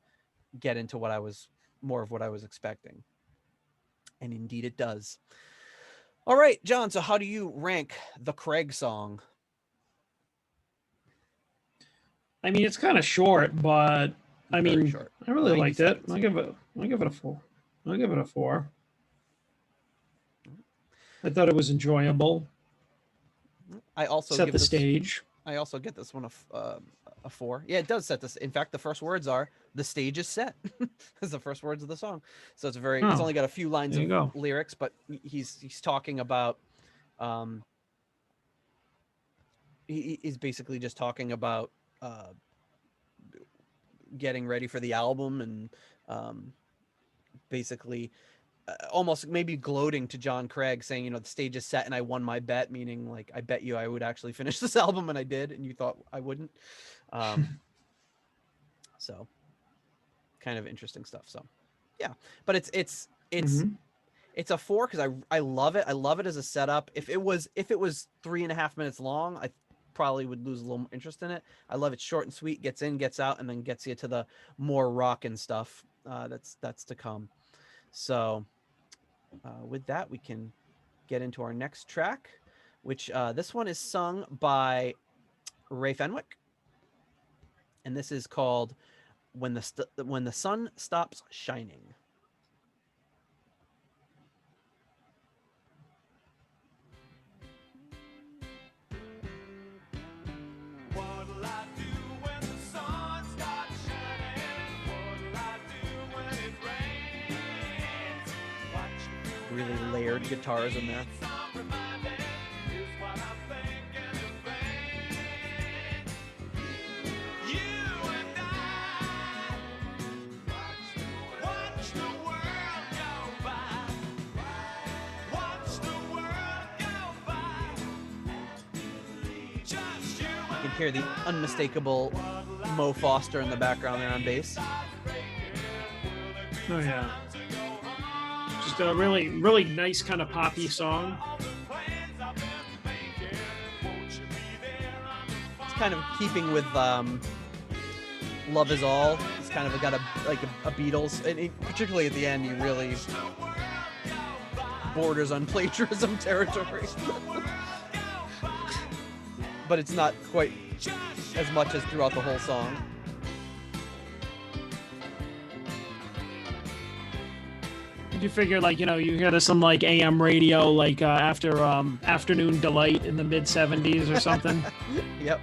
S1: get into what I was more of what I was expecting, and indeed it does. All right, John. So how do you rank the Craig song?
S2: I mean, it's kind of short, but I mean,
S1: short.
S2: I really
S1: 90
S2: liked
S1: seconds.
S2: it. I'll give it a 4. I'll give it a 4. I thought it was enjoyable.
S1: I also
S2: set the stage.
S1: I also get this one a 4. Yeah, it does set this. In fact, the first words are "the stage is set." That's the first words of the song. So it's very. It's only got a few lines of lyrics, but he's talking about. He is basically just talking about getting ready for the album and basically almost maybe gloating to John Craig, saying, you know, the stage is set and I won my bet, meaning like I bet you I would actually finish this album, and I did, and you thought I wouldn't. So kind of interesting stuff. So yeah, but it's a 4 because I love it. I love it as a setup. If it was 3.5 minutes long, I probably would lose a little interest in it. I love it short and sweet, gets in, gets out, and then gets you to the more rockin' stuff that's to come. So with that, we can get into our next track, which this one is sung by Ray Fenwick, and this is called "When the Sun Stops Shining." Really layered guitars in there. You can hear the unmistakable Mo Foster in the background there on bass.
S2: Oh yeah. Just a really, really nice kind of poppy song.
S1: It's kind of keeping with Love Is All. It's kind of got a Beatles, and particularly at the end, he really borders on plagiarism territory. But it's not quite as much as throughout the whole song.
S2: Did you figure, like, you know, you hear this on like AM radio, like after Afternoon Delight in the mid 70s or something?
S1: Yep.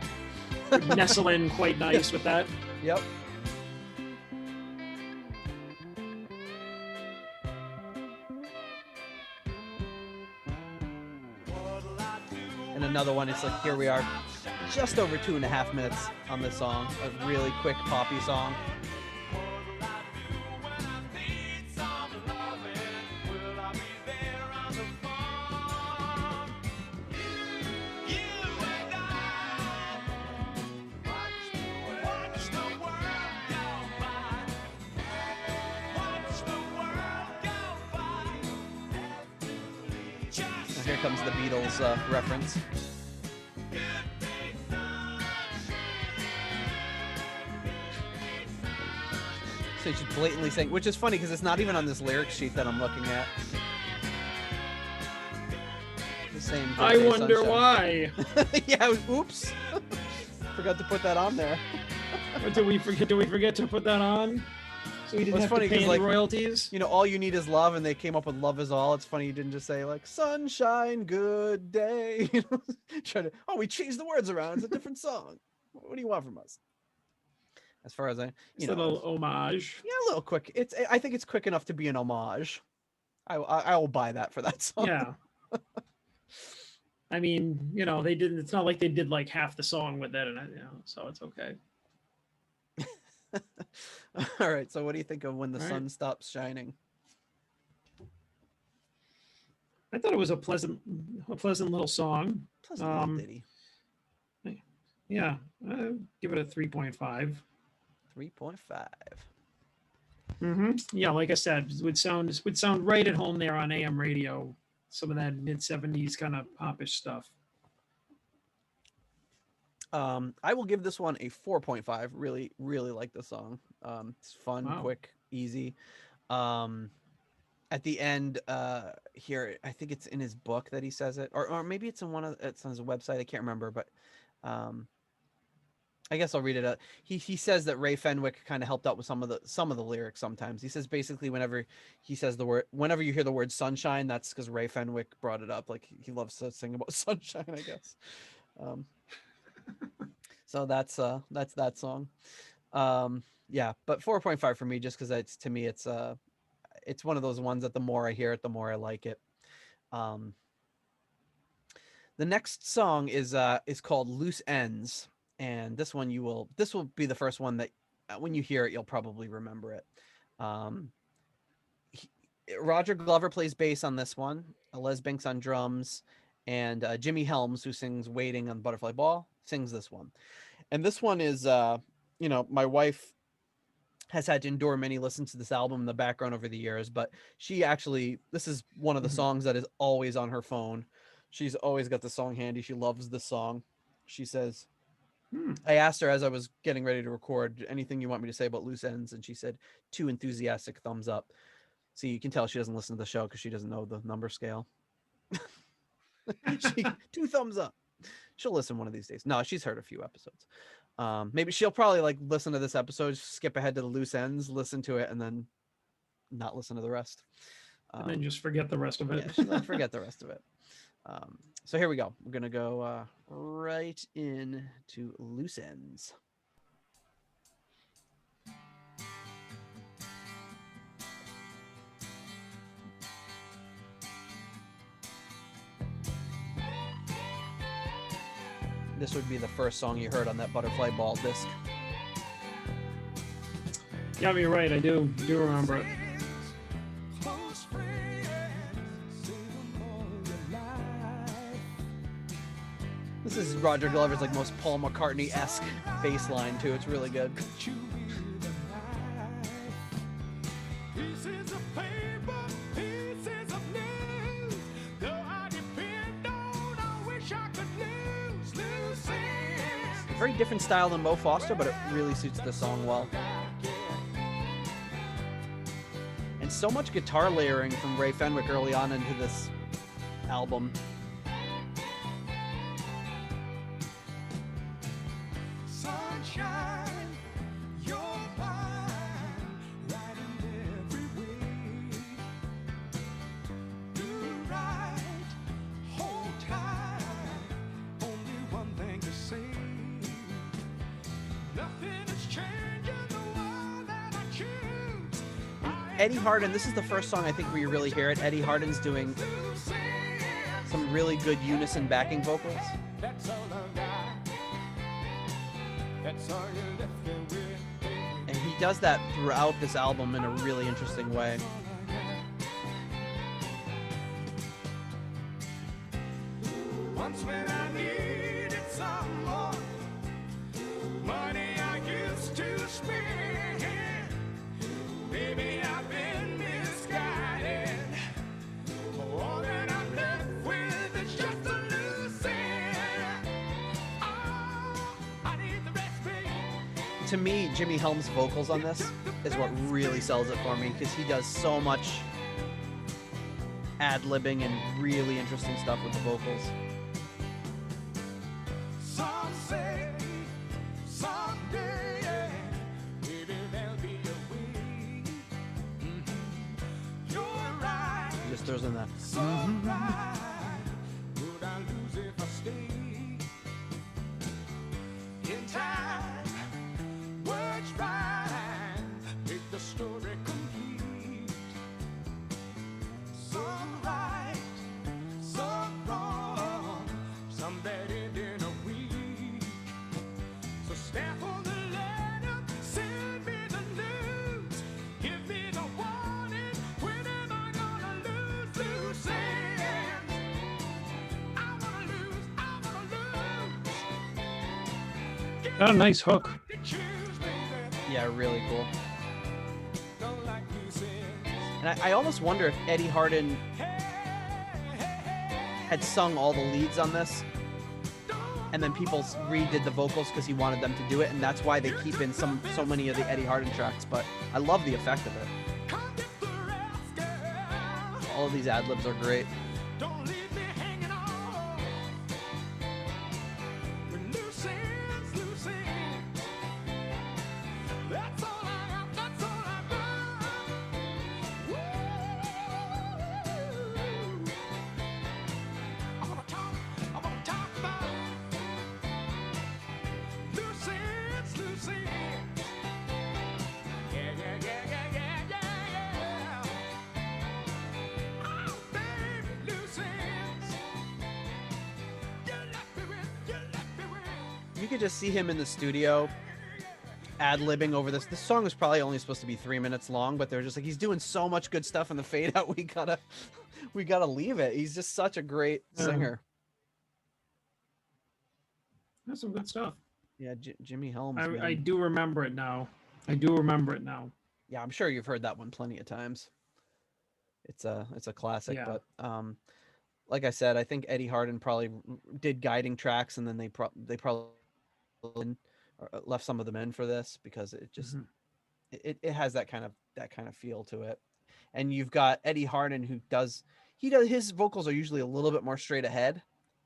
S2: Nestle in quite nice with that.
S1: Yep. And another one, it's like, here we are, just over 2.5 minutes on this song. A really quick poppy song. Here comes the Beatles reference. So she's blatantly saying, which is funny because it's not even on this lyric sheet that I'm looking at. The same.
S2: I wonder why.
S1: Yeah. Oops. Forgot to put that on there.
S2: Or did we forget to put that on? So we didn't have to pay any royalties?
S1: You know, all you need is love, and they came up with love is all. It's funny you didn't just say like sunshine, good day. You know, we changed the words around. It's a different song. What do you want from us? As far as a
S2: little homage.
S1: Yeah, a little quick. I think it's quick enough to be an homage. I will buy that for that song.
S2: Yeah. I mean, you know, they didn't. It's not like they did like half the song with it, and so it's okay.
S1: All right. So, what do you think of When the Sun Stops Shining?
S2: I thought it was a pleasant little song.
S1: Pleasant little ditty.
S2: Yeah, give it a 3.5.
S1: 3.5.
S2: Yeah, like I said, would sound right at home there on AM radio. Some of that mid-70s kind of popish stuff.
S1: I will give this one a 4.5. Really, really like the song. It's fun, quick, easy. At the end, here, I think it's in his book that he says it, or maybe it's it's on his website. I can't remember, but I guess I'll read it out. He says that Ray Fenwick kind of helped out with some of the lyrics sometimes. He says basically whenever you hear the word sunshine, that's because Ray Fenwick brought it up. Like he loves to sing about sunshine, I guess. So that's that song. Yeah, but 4.5 for me, just because it's one of those ones that the more I hear it, the more I like it. The next song is called Loose Ends. And this will be the first one that when you hear it, you'll probably remember it. Roger Glover plays bass on this one, Les Binks on drums, and Jimmy Helms, who sings Waiting on Butterfly Ball, sings this one. And this one is, my wife has had to endure many listens to this album in the background over the years, but this is one of the songs that is always on her phone. She's always got the song handy. She loves the song. She says, I asked her as I was getting ready to record, anything you want me to say about Loose Ends? And she said, 2 enthusiastic thumbs up. So you can tell she doesn't listen to the show because she doesn't know the number scale. 2 thumbs up. She'll listen one of these days. No, she's heard a few episodes. Maybe she'll probably listen to this episode, skip ahead to the Loose Ends, listen to it, and then not listen to the rest.
S2: And then just forget the rest of it.
S1: Yeah, she'll forget the rest of it. So here we go. We're going to go right into Loose Ends. This would be the first song you heard on that Butterfly Ball disc.
S2: Yeah, you're right. I do remember it.
S1: This is Roger Glover's most Paul McCartney-esque bass line too. It's really good. Very different style than Mo Foster, but it really suits the song well. And so much guitar layering from Ray Fenwick early on into this album. Eddie Hardin, this is the first song I think where you really hear it. Eddie Hardin's doing some really good unison backing vocals. And he does that throughout this album in a really interesting way. Once when I needed some more money I used to spend, maybe I've been misguided. All that I'm left with is just a loose end. Oh, I need the recipe. to me, Jimmy Helm's vocals on this is what really sells it for me because he does so much ad-libbing and really interesting stuff with the vocals.
S3: Some say someday, maybe there'll be a way. You're right.
S1: He just throws in that.
S3: So right. Would I lose if I stay? In time, words rhyme, make the story complete. Some right, some wrong, some bad end in a week. So stamp on the letter, send me the news, give me the warning. When am I gonna lose ends? I wanna lose.
S2: Got a nice hook.
S3: You choose, baby.
S1: Yeah, really cool.
S3: Don't like loose ends.
S1: And I almost wonder if Eddie Hardin had sung all the leads on this, and then people redid the vocals because he wanted them to do it, and that's why they keep in so many of the Eddie Hardin tracks. But I love the effect of it.
S3: Come get the rest, girl.
S1: All of these ad libs are great.
S3: Don't leave me hanging on. With loose ends, loose ends. That's all I got, that's all I got. Woo. I wanna talk about loose ends, loose ends. Yeah, yeah, yeah, yeah, yeah, yeah, yeah. Oh, baby, loose ends. You left me with.
S1: You could just see him in the studio ad-libbing over this. This song was probably only supposed to be 3 minutes long, but they're just like, he's doing so much good stuff in the fade out. We gotta leave it. He's just such a great singer.
S2: That's some good stuff.
S1: Yeah, Jimmy Helms.
S2: I
S1: man.
S2: do remember it now.
S1: Yeah, I'm sure you've heard that one plenty of times. It's a classic,
S2: Yeah.
S1: but like I said, I think Eddie Hardin probably did guiding tracks, and then they probably left some of them in for this because it just it has that kind of feel to it. And you've got Eddie Hardin who does his vocals are usually a little bit more straight ahead,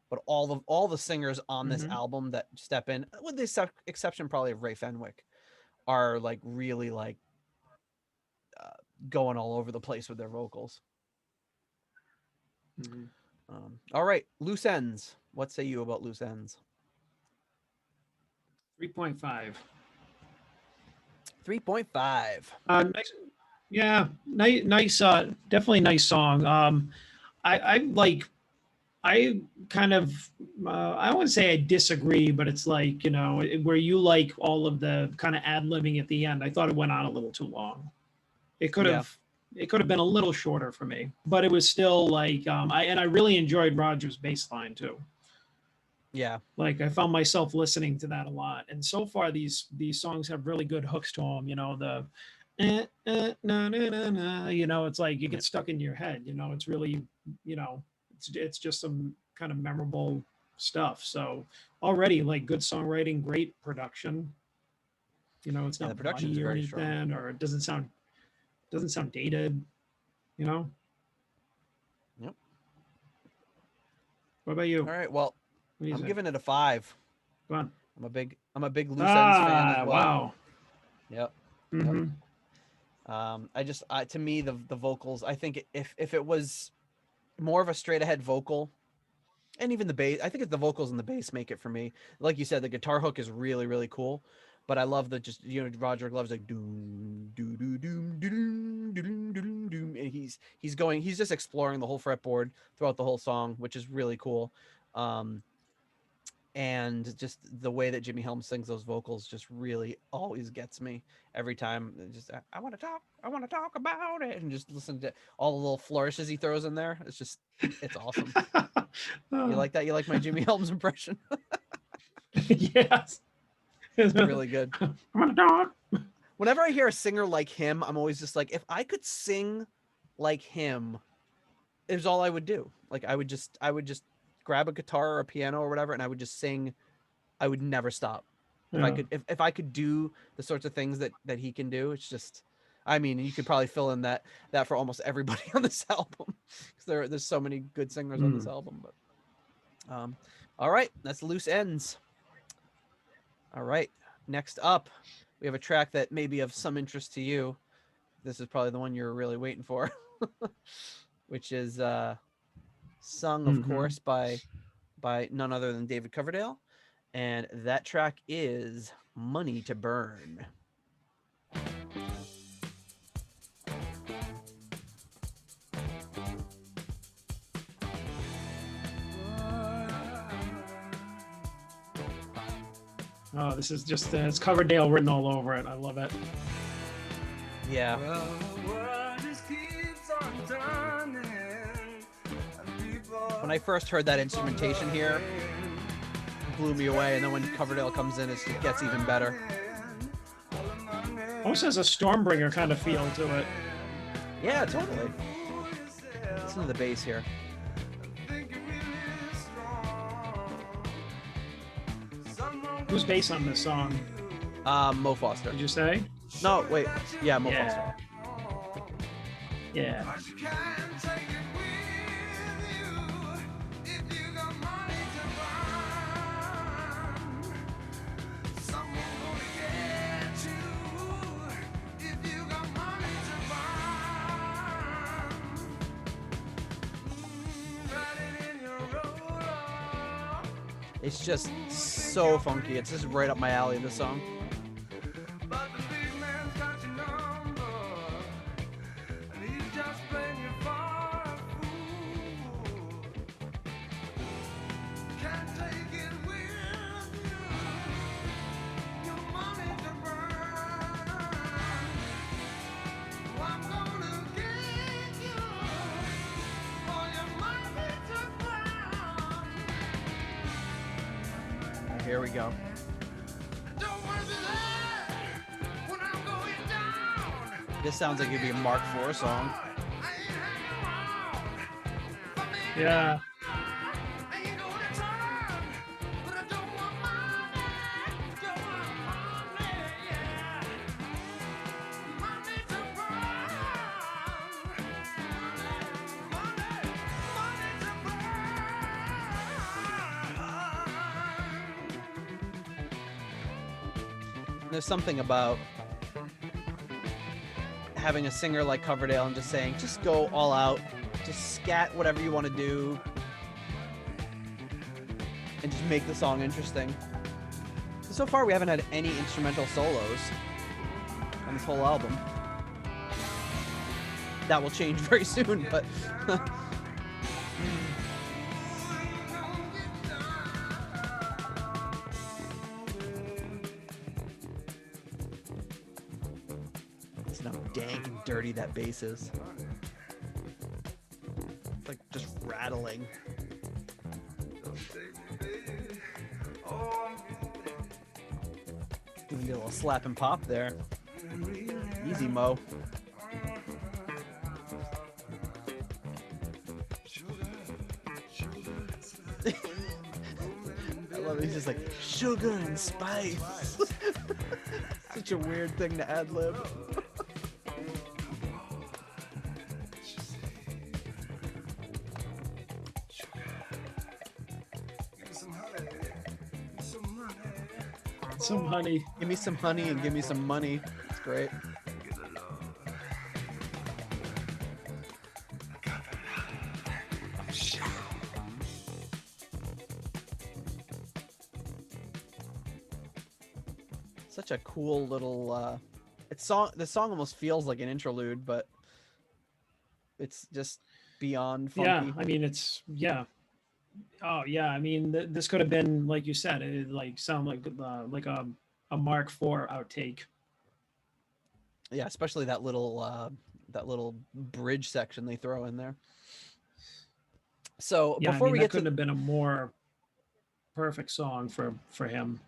S1: but all the singers on this album that step in, with the exception probably of Ray Fenwick, are like really like going all over the place with their vocals. All right, loose ends. What say you about loose ends?
S2: 3.5.
S1: 3.5.
S2: Nice, yeah, nice, definitely nice song. I kind of, I wouldn't say I disagree, but it's like, where you like all of the kind of ad-libbing at the end. I thought it went on a little too long. It could have been a little shorter for me, but it was still like, I really enjoyed Roger's bass line too.
S1: Yeah.
S2: Like I found myself listening to that a lot. And so far these songs have really good hooks to them, the na, na, na, na, it's like you get stuck in your head, it's really, it's just some kind of memorable stuff. So already like good songwriting, great production. It's not
S1: the production is
S2: or
S1: very
S2: anything,
S1: strong.
S2: or it doesn't sound dated,
S1: Yep.
S2: What about you?
S1: All right. Well,
S2: What do you
S1: I'm
S2: say?
S1: giving it a 5.
S2: Go on.
S1: I'm a big loose ends fan as well.
S2: Wow.
S1: Yep.
S2: Mhm.
S1: To me, the vocals, I think if it was more of a straight ahead vocal, and even the bass, I think it's the vocals and the bass make it for me. Like you said, the guitar hook is really, really cool, but I love the just, Roger Glover's like doom, doo, doo, doom, doom, doom, doom, doom, and he's just exploring the whole fretboard throughout the whole song, which is really cool. And just the way that Jimmy Helms sings those vocals just really always gets me every time. Just I want to talk about it, and just listen to all the little flourishes he throws in there. It's awesome. You like that? You like my Jimmy Helms impression?
S2: Yes.
S1: It's really good.
S2: I'm gonna talk.
S1: Whenever I hear a singer like him, I'm always just like, if I could sing like him, it's all I would do. Like I would just grab a guitar or a piano or whatever, and I would just sing. I would never stop. If I could, if I could do the sorts of things that he can do, it's just, I mean, you could probably fill in that for almost everybody on this album, because there's so many good singers on this album. But all right, that's Loose Ends. All right, next up, we have a track that may be of some interest to you. This is probably the one you're really waiting for, which is sung, of course, by none other than David Coverdale, and that track is "Money to Burn."
S2: Oh, this is just it's Coverdale written all over it. I love it.
S1: Yeah.
S3: Well, the world just keeps on turning, and people
S1: When I first heard that instrumentation here, it blew me away, and then when Coverdale comes in, it gets even better.
S2: Almost has a Stormbringer kind of feel to it.
S1: Yeah, totally. Listen to the bass here.
S2: Who's bass on this song?
S1: Mo Foster.
S2: Did you say?
S1: No, wait. Yeah, Mo
S2: Yeah.
S1: Foster.
S2: Yeah.
S1: It's just so funky. It's just right up my alley, this song. Here we go. This sounds like it'd be a Mark IV song.
S2: Yeah.
S1: There's something about having a singer like Coverdale and just saying, just go all out, just scat whatever you want to do, and just make the song interesting. So far, we haven't had any instrumental solos on this whole album. That will change very soon, but listen how dank and dirty that bass is. It's like just rattling. Giving you a little slap and pop there. Easy, Mo. I love it. He's just like, sugar and spice. Such a weird thing to ad-lib.
S2: Some honey.
S1: Give me some honey and give me some money. It's great. Such a cool little the song almost feels like an interlude, but it's just beyond funky.
S2: Yeah, I mean oh yeah, I mean this could have been, like you said, it like sound like a Mark IV outtake.
S1: Yeah, especially that little bridge section they throw in there. So
S2: Yeah,
S1: before we
S2: that
S1: get
S2: couldn't
S1: to
S2: have been a more perfect song for him.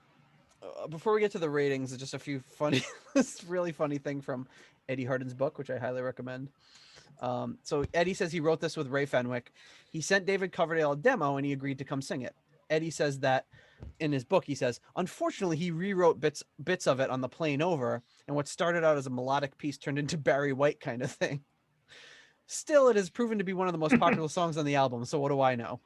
S1: Before we get to the ratings, just a few funny, this really funny thing from Eddie Hardin's book, which I highly recommend. So Eddie says he wrote this with Ray Fenwick. He sent David Coverdale a demo and he agreed to come sing it. Eddie says that in his book, he says, unfortunately, he rewrote bits of it on the plane over, and what started out as a melodic piece turned into Barry White kind of thing. Still, it has proven to be one of the most popular songs on the album, so what do I know?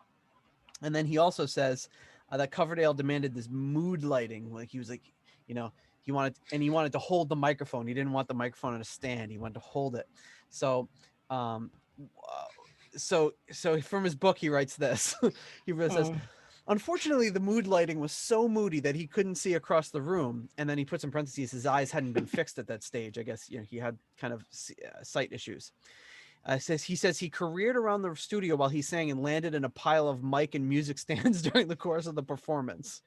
S1: And then he also says that Coverdale demanded this mood lighting. Like he was like, you know, he wanted to hold the microphone. He didn't want the microphone on a stand. He wanted to hold it. So, um, so from his book, he writes this. He says, unfortunately, the mood lighting was so moody that he couldn't see across the room. And then he puts in parentheses, his eyes hadn't been fixed at that stage. I guess, you know, he had kind of sight issues. He says he careered around the studio while he sang and landed in a pile of mic and music stands during the course of the performance.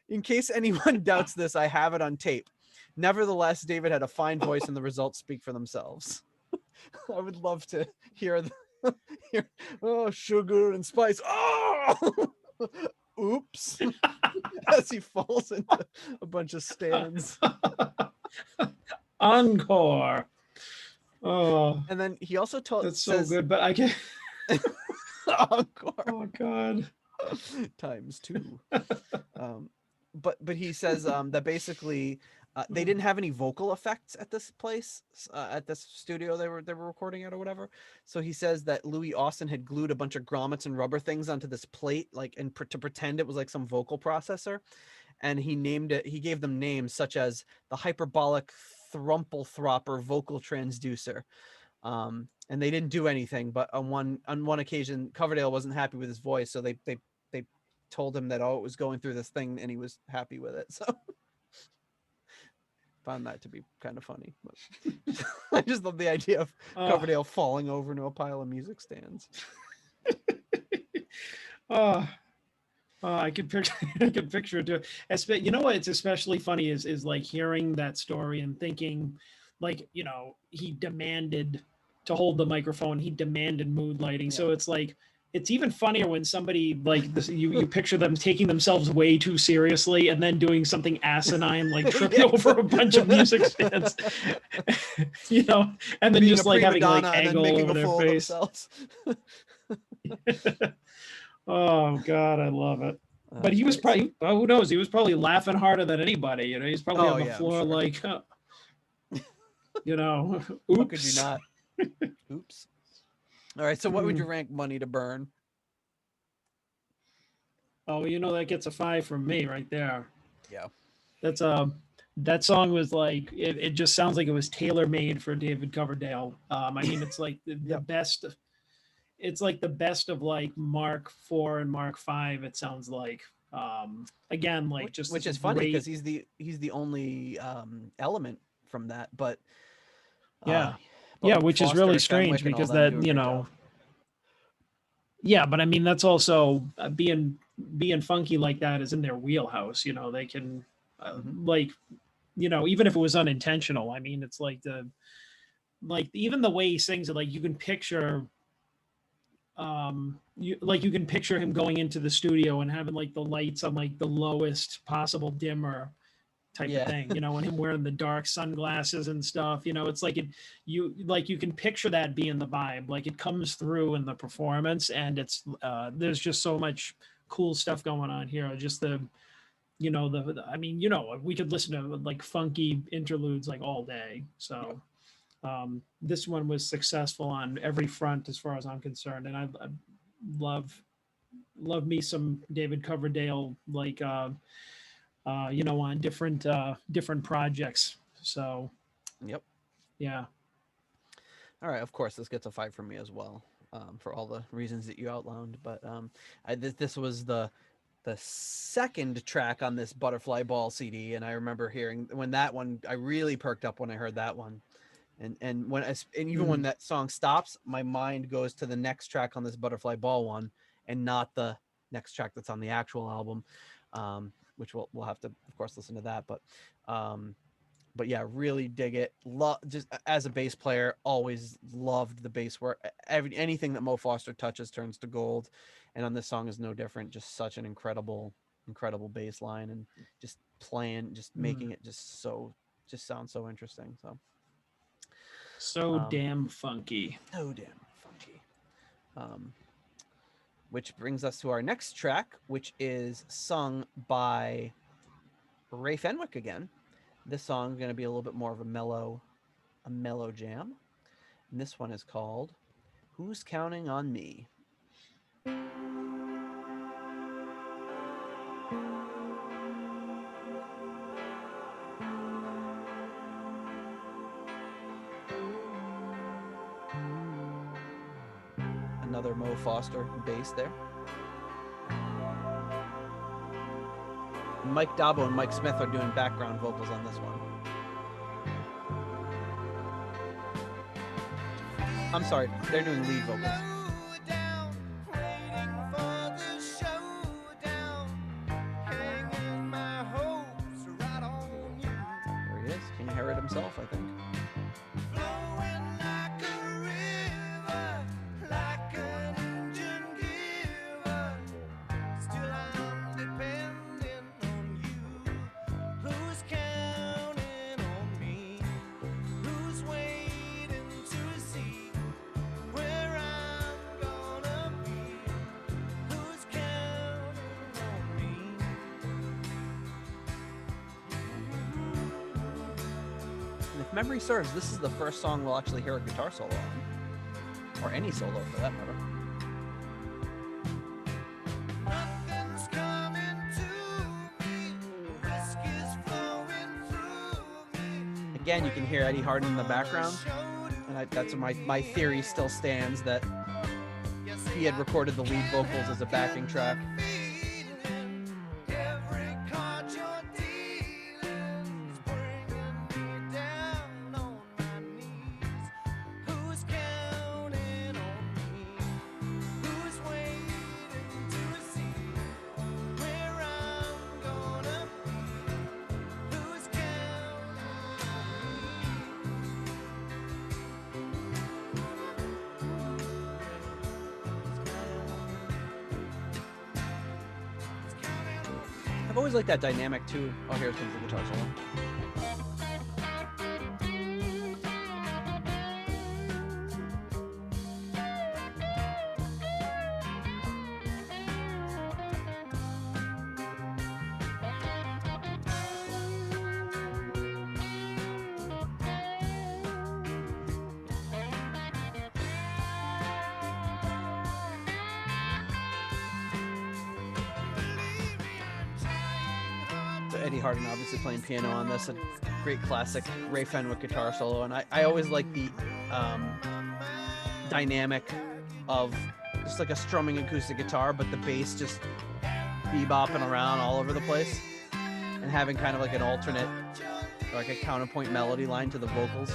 S1: In case anyone doubts this, I have it on tape. Nevertheless, David had a fine voice and the results speak for themselves. I would love to hear sugar and spice. Oh, oops. As he falls into a bunch of stands.
S2: Encore. Oh,
S1: and then he also
S2: that's so good, but I can't.
S1: Encore.
S2: Oh God.
S1: Times 2. But he says that basically they didn't have any vocal effects at this place, at this studio they were recording at or whatever. So he says that Louis Austin had glued a bunch of grommets and rubber things onto this plate, like to pretend it was like some vocal processor, and he gave them names such as the hyperbolic Thrumpelthropper vocal transducer. And they didn't do anything, but on one occasion, Coverdale wasn't happy with his voice, so they told him that it was going through this thing, and he was happy with it. So found that to be kind of funny. But I just love the idea of Coverdale falling over into a pile of music stands.
S2: I can picture it too. You know what? It's especially funny is like hearing that story and thinking, like, you know, he demanded to hold the microphone. He demanded mood lighting. Yeah. So it's like, it's even funnier when somebody like this, you picture them taking themselves way too seriously and then doing something asinine, like tripping over a bunch of music stands, you know, and then being just like having like egg all over their face. Oh God, I love it. But he was probably, who knows? He was probably laughing harder than anybody. You know, he's probably on the floor, sure. Like, you know, oops.
S1: How could you not? Oops. All right. So what would you rank Money to Burn?
S2: Oh, you know, that gets a 5 from me right there.
S1: Yeah.
S2: That's that song was like, it just sounds like it was tailor made for David Coverdale. I mean, it's like the best. It's like the best of like Mark IV and Mark V. It sounds like, again, like
S1: which is funny because he's the only element from that, but
S2: which Foster is really strange because that, you know, but I mean that's also being funky like that is in their wheelhouse. You know, they can like, you know, even if it was unintentional. I mean, it's like even the way he sings it, like you can picture. You can picture him going into the studio and having like the lights on like the lowest possible dimmer type of thing, you know, and him wearing the dark sunglasses and stuff, you know, it's like you can picture that being the vibe, like it comes through in the performance, and it's there's just so much cool stuff going on here. Just the, you know, I mean, you know, we could listen to like funky interludes like all day. So this one was successful on every front as far as I'm concerned, and I love me some David Coverdale, like you know, on different projects. So yeah.
S1: All right, of course this gets a 5 from me as well, for all the reasons that you outlined, but this was the second track on this Butterfly Ball CD, and I remember hearing when that one, I really perked up when I heard that one. And when that song stops, my mind goes to the next track on this Butterfly Ball one, and not the next track that's on the actual album, which we'll have to, of course, listen to that. But yeah, really dig it. Just as a bass player, always loved the bass work. Anything that Mo Foster touches turns to gold, and on this song is no different. Just such an incredible bass line, and just playing, just making it just sounds so interesting.
S2: So damn funky.
S1: So damn funky. which brings us to our next track, which is sung by Ray Fenwick again. This song is going to be a little bit more of a mellow jam. And this one is called Who's Counting on Me? Another Mo Foster bass there. Mike Dabo and Mike Smith are doing background vocals on this one. I'm sorry, they're doing lead vocals. There he is, King Herod himself, I think. If memory serves, this is the first song we'll actually hear a guitar solo on. Or any solo for that matter. Again, you can hear Eddie Hardin in the background. And that's my theory still stands, that he had recorded the lead vocals as a backing track. I've always liked that dynamic too. Oh, here comes the guitar solo. Eddie Hardin obviously playing piano on this, a great classic Ray Fenwick guitar solo, and I always like the dynamic of just like a strumming acoustic guitar, but the bass just bebopping around all over the place, and having kind of like an alternate, like a counterpoint melody line to the vocals.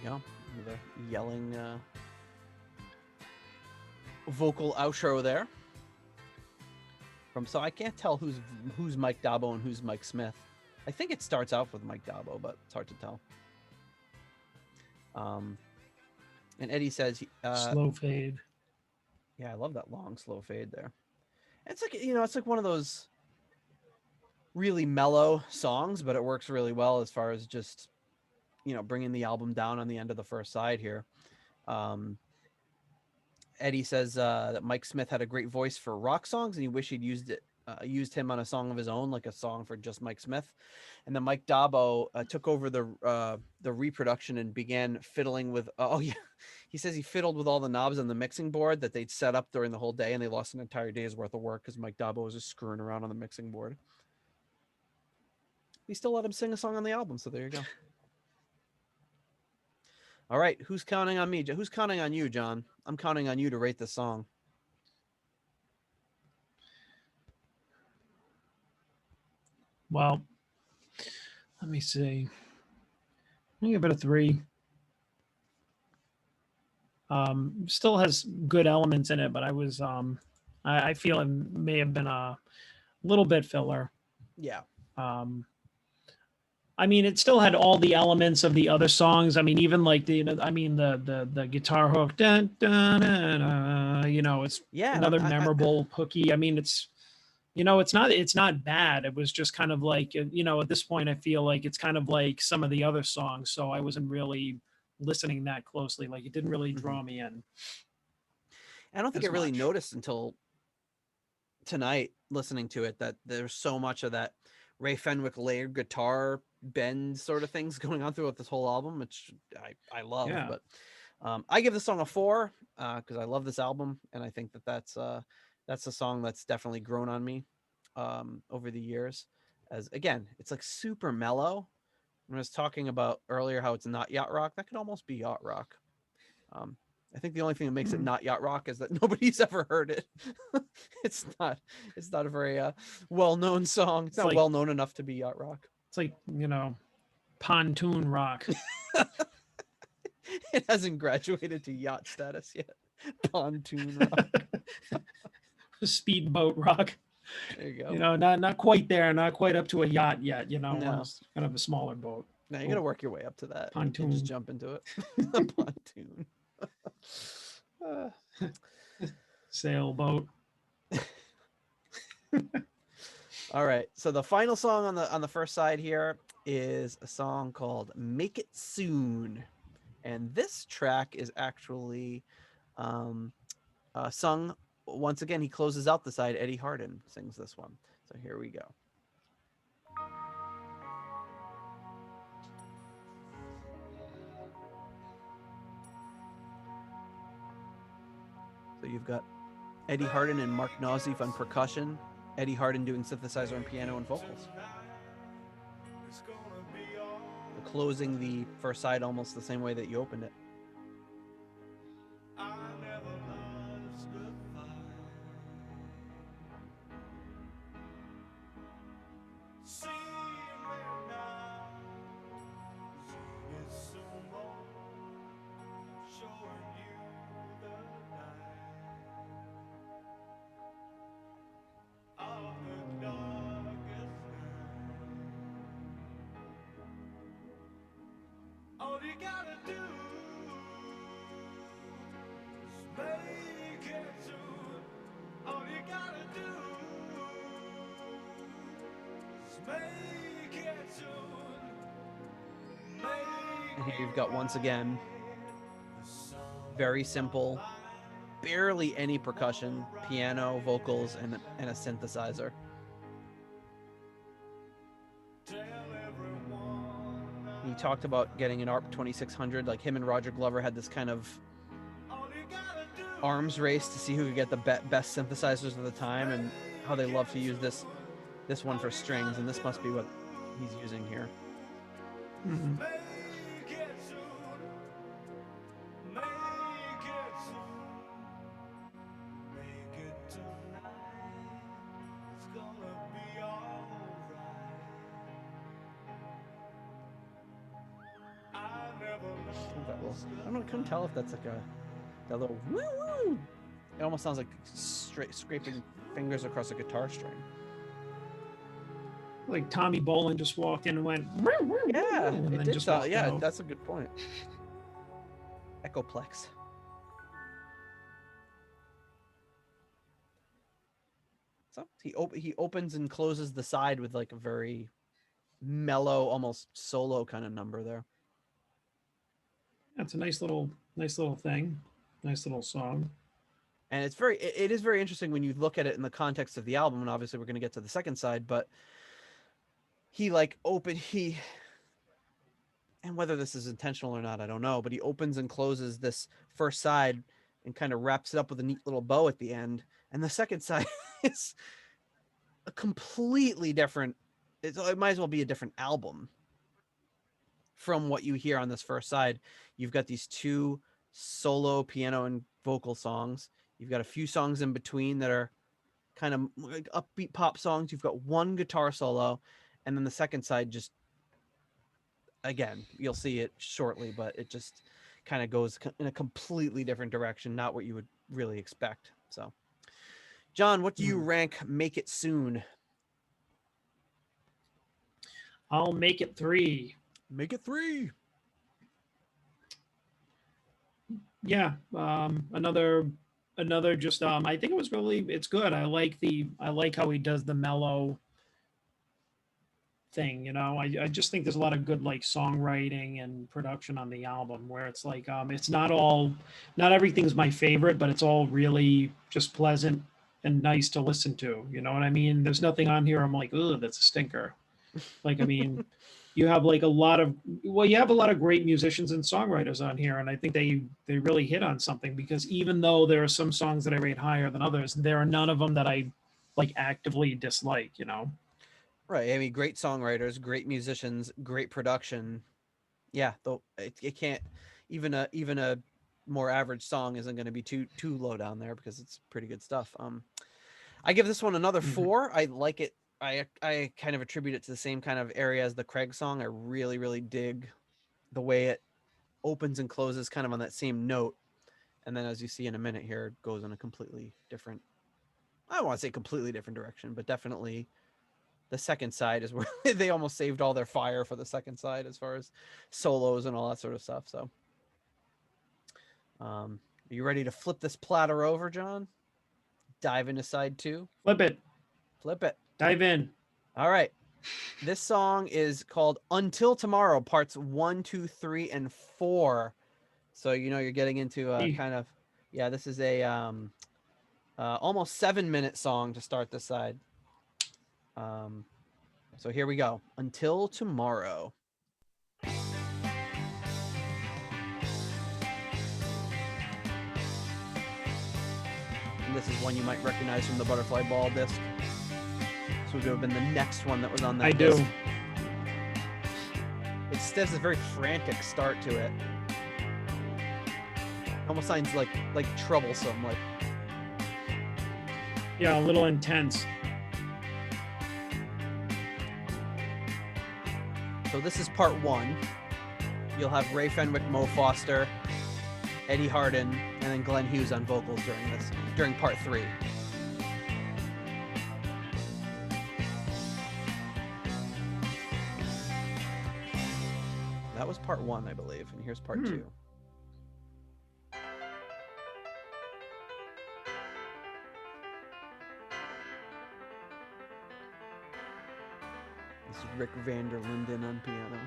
S1: Go. The yelling vocal outro there. So I can't tell who's Mike Dabo and who's Mike Smith. I think it starts out with Mike Dabo, but it's hard to tell. And Eddie says
S2: slow fade.
S1: Yeah, I love that long slow fade there. It's like, it's like one of those really mellow songs, but it works really well as far as just bringing the album down on the end of the first side here. Um, Eddie says that Mike Smith had a great voice for rock songs, and he wished he'd used him on a song of his own, like a song for just Mike Smith. And then Mike Dabo took over the reproduction and began fiddling with. Oh yeah, he says he fiddled with all the knobs on the mixing board that they'd set up during the whole day, and they lost an entire day's worth of work because Mike Dabo was just screwing around on the mixing board. We still let him sing a song on the album, so there you go. All right, who's counting on me? Who's counting on you, John? I'm counting on you to rate this song.
S2: Well, let me see. I give it a 3. Still has good elements in it, but I feel it may have been a little bit filler.
S1: Yeah.
S2: I mean, it still had all the elements of the other songs. I mean, even like the guitar hook, dun, dun, dun, dun, it's another memorable hooky. I mean, it's not bad. It was just kind of like, at this point, I feel like it's kind of like some of the other songs. So I wasn't really listening that closely. Like it didn't really draw me in.
S1: I don't think I really noticed until tonight listening to it that there's so much of that Ray Fenwick layered guitar bend sort of things going on throughout this whole album, which I love. Yeah. But I give the song a 4 because I love this album, and I think that's a song that's definitely grown on me over the years. As again, it's like super mellow. When I was talking about earlier how it's not yacht rock, that could almost be yacht rock. I think the only thing that makes it not yacht rock is that nobody's ever heard it. It's not a very well-known song. It's not like, well known enough to be yacht rock.
S2: It's like, pontoon rock.
S1: It hasn't graduated to yacht status yet. Pontoon rock.
S2: Speedboat rock.
S1: There you go.
S2: Not quite there, not quite up to a yacht yet, no. Kind of a smaller boat.
S1: Now you got to work your way up to that.
S2: Pontoon.
S1: Just jump into it. Pontoon.
S2: Sailboat.
S1: All right, so the final song on the first side here is a song called "Make It Soon," and this track is actually sung once again. He closes out the side. Eddie Hardin sings this one. So here we go. So you've got Eddie Hardin and Mark Nausif on percussion, Eddie Hardin doing synthesizer and piano and vocals. We're closing the first side almost the same way that you opened it. And here you've got, once again, very simple, barely any percussion, piano, vocals, and a synthesizer. He talked about getting an ARP 2600, like him and Roger Glover had this kind of arms race to see who could get the best synthesizers of the time, and how they love to use this one for strings, and this must be what he's using here.
S2: Mm-hmm.
S1: I couldn't tell if that's like that little woo woo. It almost sounds like scraping fingers across a guitar string.
S2: Like Tommy Bolin just walked in and went, woo, woo,
S1: yeah,
S2: and
S1: it
S2: then
S1: did
S2: just
S1: sound, yeah,
S2: out.
S1: That's a good point. Echoplex. So he opens and closes the side with like a very mellow, almost solo kind of number there.
S2: That's a nice little thing. Nice little song.
S1: And it is very interesting when you look at it in the context of the album, and obviously we're going to get to the second side, but and whether this is intentional or not, I don't know, but he opens and closes this first side and kind of wraps it up with a neat little bow at the end. And the second side is a completely different, it might as well be a different album from what you hear on this first side. You've got these two solo piano and vocal songs. You've got a few songs in between that are kind of like upbeat pop songs. You've got one guitar solo, and then the second side just, again, you'll see it shortly, but it just kind of goes in a completely different direction, not what you would really expect. So, John, what do you rank Make It Soon?
S2: I'll make it 3.
S1: Make it 3.
S2: Yeah, another just I think it's good. I like how he does the mellow thing, you know. I just think there's a lot of good like songwriting and production on the album where it's like it's not everything's my favorite, but it's all really just pleasant and nice to listen to. You know what I mean? There's nothing on here I'm like, ugh, that's a stinker. Like, I mean, you have a lot of great musicians and songwriters on here, and I think they really hit on something, because even though there are some songs that I rate higher than others, there are none of them that I like actively dislike, you know.
S1: Right. I mean, great songwriters, great musicians, great production. Yeah, though it can't, even a more average song isn't going to be too low down there, because it's pretty good stuff. I give this one another 4. I like it. I kind of attribute it to the same kind of area as the Craig song. I really, really dig the way it opens and closes kind of on that same note. And then, as you see in a minute here, it goes in a completely different, I don't want to say completely different direction, but definitely the second side is where they almost saved all their fire for the second side as far as solos and all that sort of stuff. So, are you ready to flip this platter over, John? Dive into side 2?
S2: Flip it. Dive in.
S1: All right. This song is called Until Tomorrow, parts 1, 2, 3, and 4. So, you know, you're getting into a kind of, this is a almost 7-minute song to start this side. So here we go. Until Tomorrow. And this is one you might recognize from the Butterfly Ball disc. This would have been the next one that was on that
S2: I
S1: disc.
S2: do.
S1: It has a very frantic start to it. Almost sounds like troublesome, like.
S2: Yeah, a little intense.
S1: So this is part 1. You'll have Ray Fenwick, Mo Foster, Eddie Hardin, and then Glenn Hughes on vocals during part 3. That was part 1, I believe, and here's part 2. This is Rick Van der Linden on piano.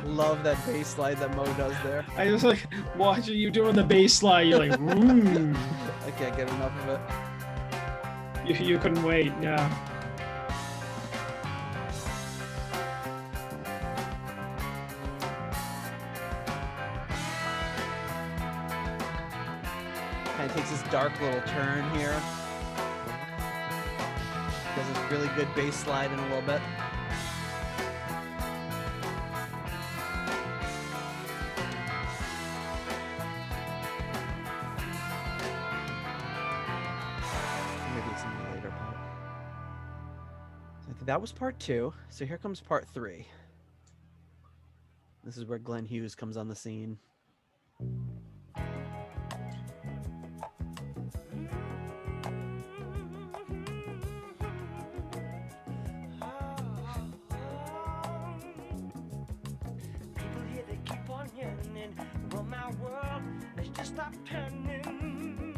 S1: Love that bass slide that Mo does there.
S2: I was like watching you doing the bass slide. You're like,
S1: I can't get enough of it.
S2: You couldn't wait, yeah.
S1: Kind of takes this dark little turn here. Does this really good bass slide in a little bit. Maybe it's in the later part. So I think that was part 2. So here comes part 3. This is where Glenn Hughes comes on the scene.
S3: Stop turning.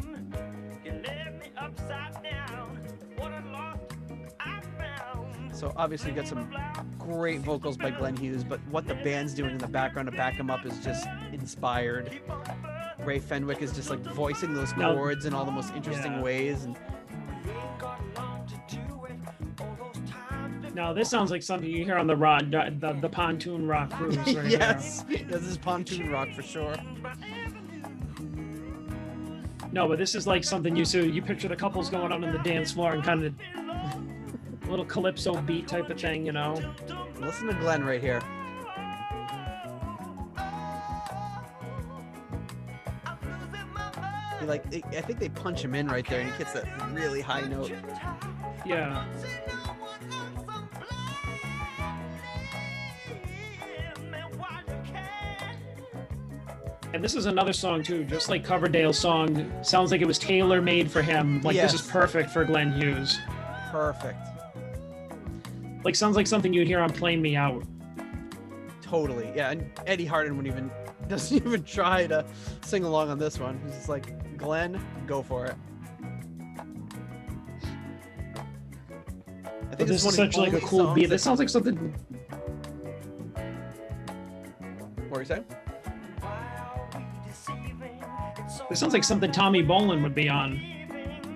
S3: You left me upside down. What I lost,
S1: So obviously you got some great vocals by Glenn Hughes, but what the band's doing in the background to back him up is just inspired. Ray Fenwick is just like voicing those
S2: Now-
S1: chords in all the most interesting
S2: Yeah.
S1: ways, and
S2: Now this sounds like something you hear on the pontoon rock cruise right
S1: yes, this is pontoon rock for sure.
S2: there. No, but this is like something you picture the couples going on the dance floor and kind of a little calypso beat type of thing, you know.
S1: Listen to Glenn right here. I think they punch him in right there, and he hits that really high note.
S2: Yeah. And this is another song too, just like Coverdale's song. Sounds like it was tailor made for him. Like this is
S1: Yes.
S2: perfect for Glenn Hughes.
S1: Perfect.
S2: Like sounds like something you'd hear on "Play Me Out."
S1: Totally. Yeah, and Eddie Hardin doesn't even try to sing along on this one. He's just like, Glenn, go for it. I
S2: But this
S1: one
S2: is
S1: of the
S2: such like a
S1: only
S2: cool
S1: songs
S2: beat.
S1: that-
S2: This sounds like something.
S1: What were you saying?
S2: This sounds like something Tommy Bolin would be on.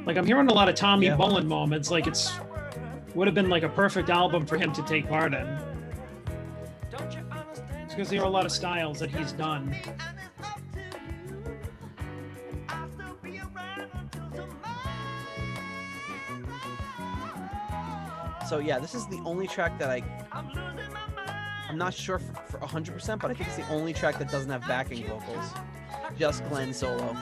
S2: Like I'm hearing a lot of Tommy
S1: Yeah.
S2: Bolin moments. Like would have been like a perfect album for him to take part in. It's because there are a lot of styles that he's done.
S1: So yeah, this is the only track that I'm not sure for 100%, but I think it's the only track that doesn't have backing vocals. Just Glenn solo.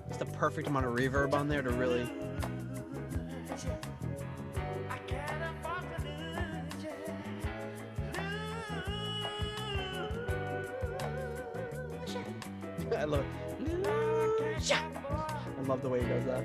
S1: Just the perfect amount of reverb on there to really. I love it. I love the way he does that.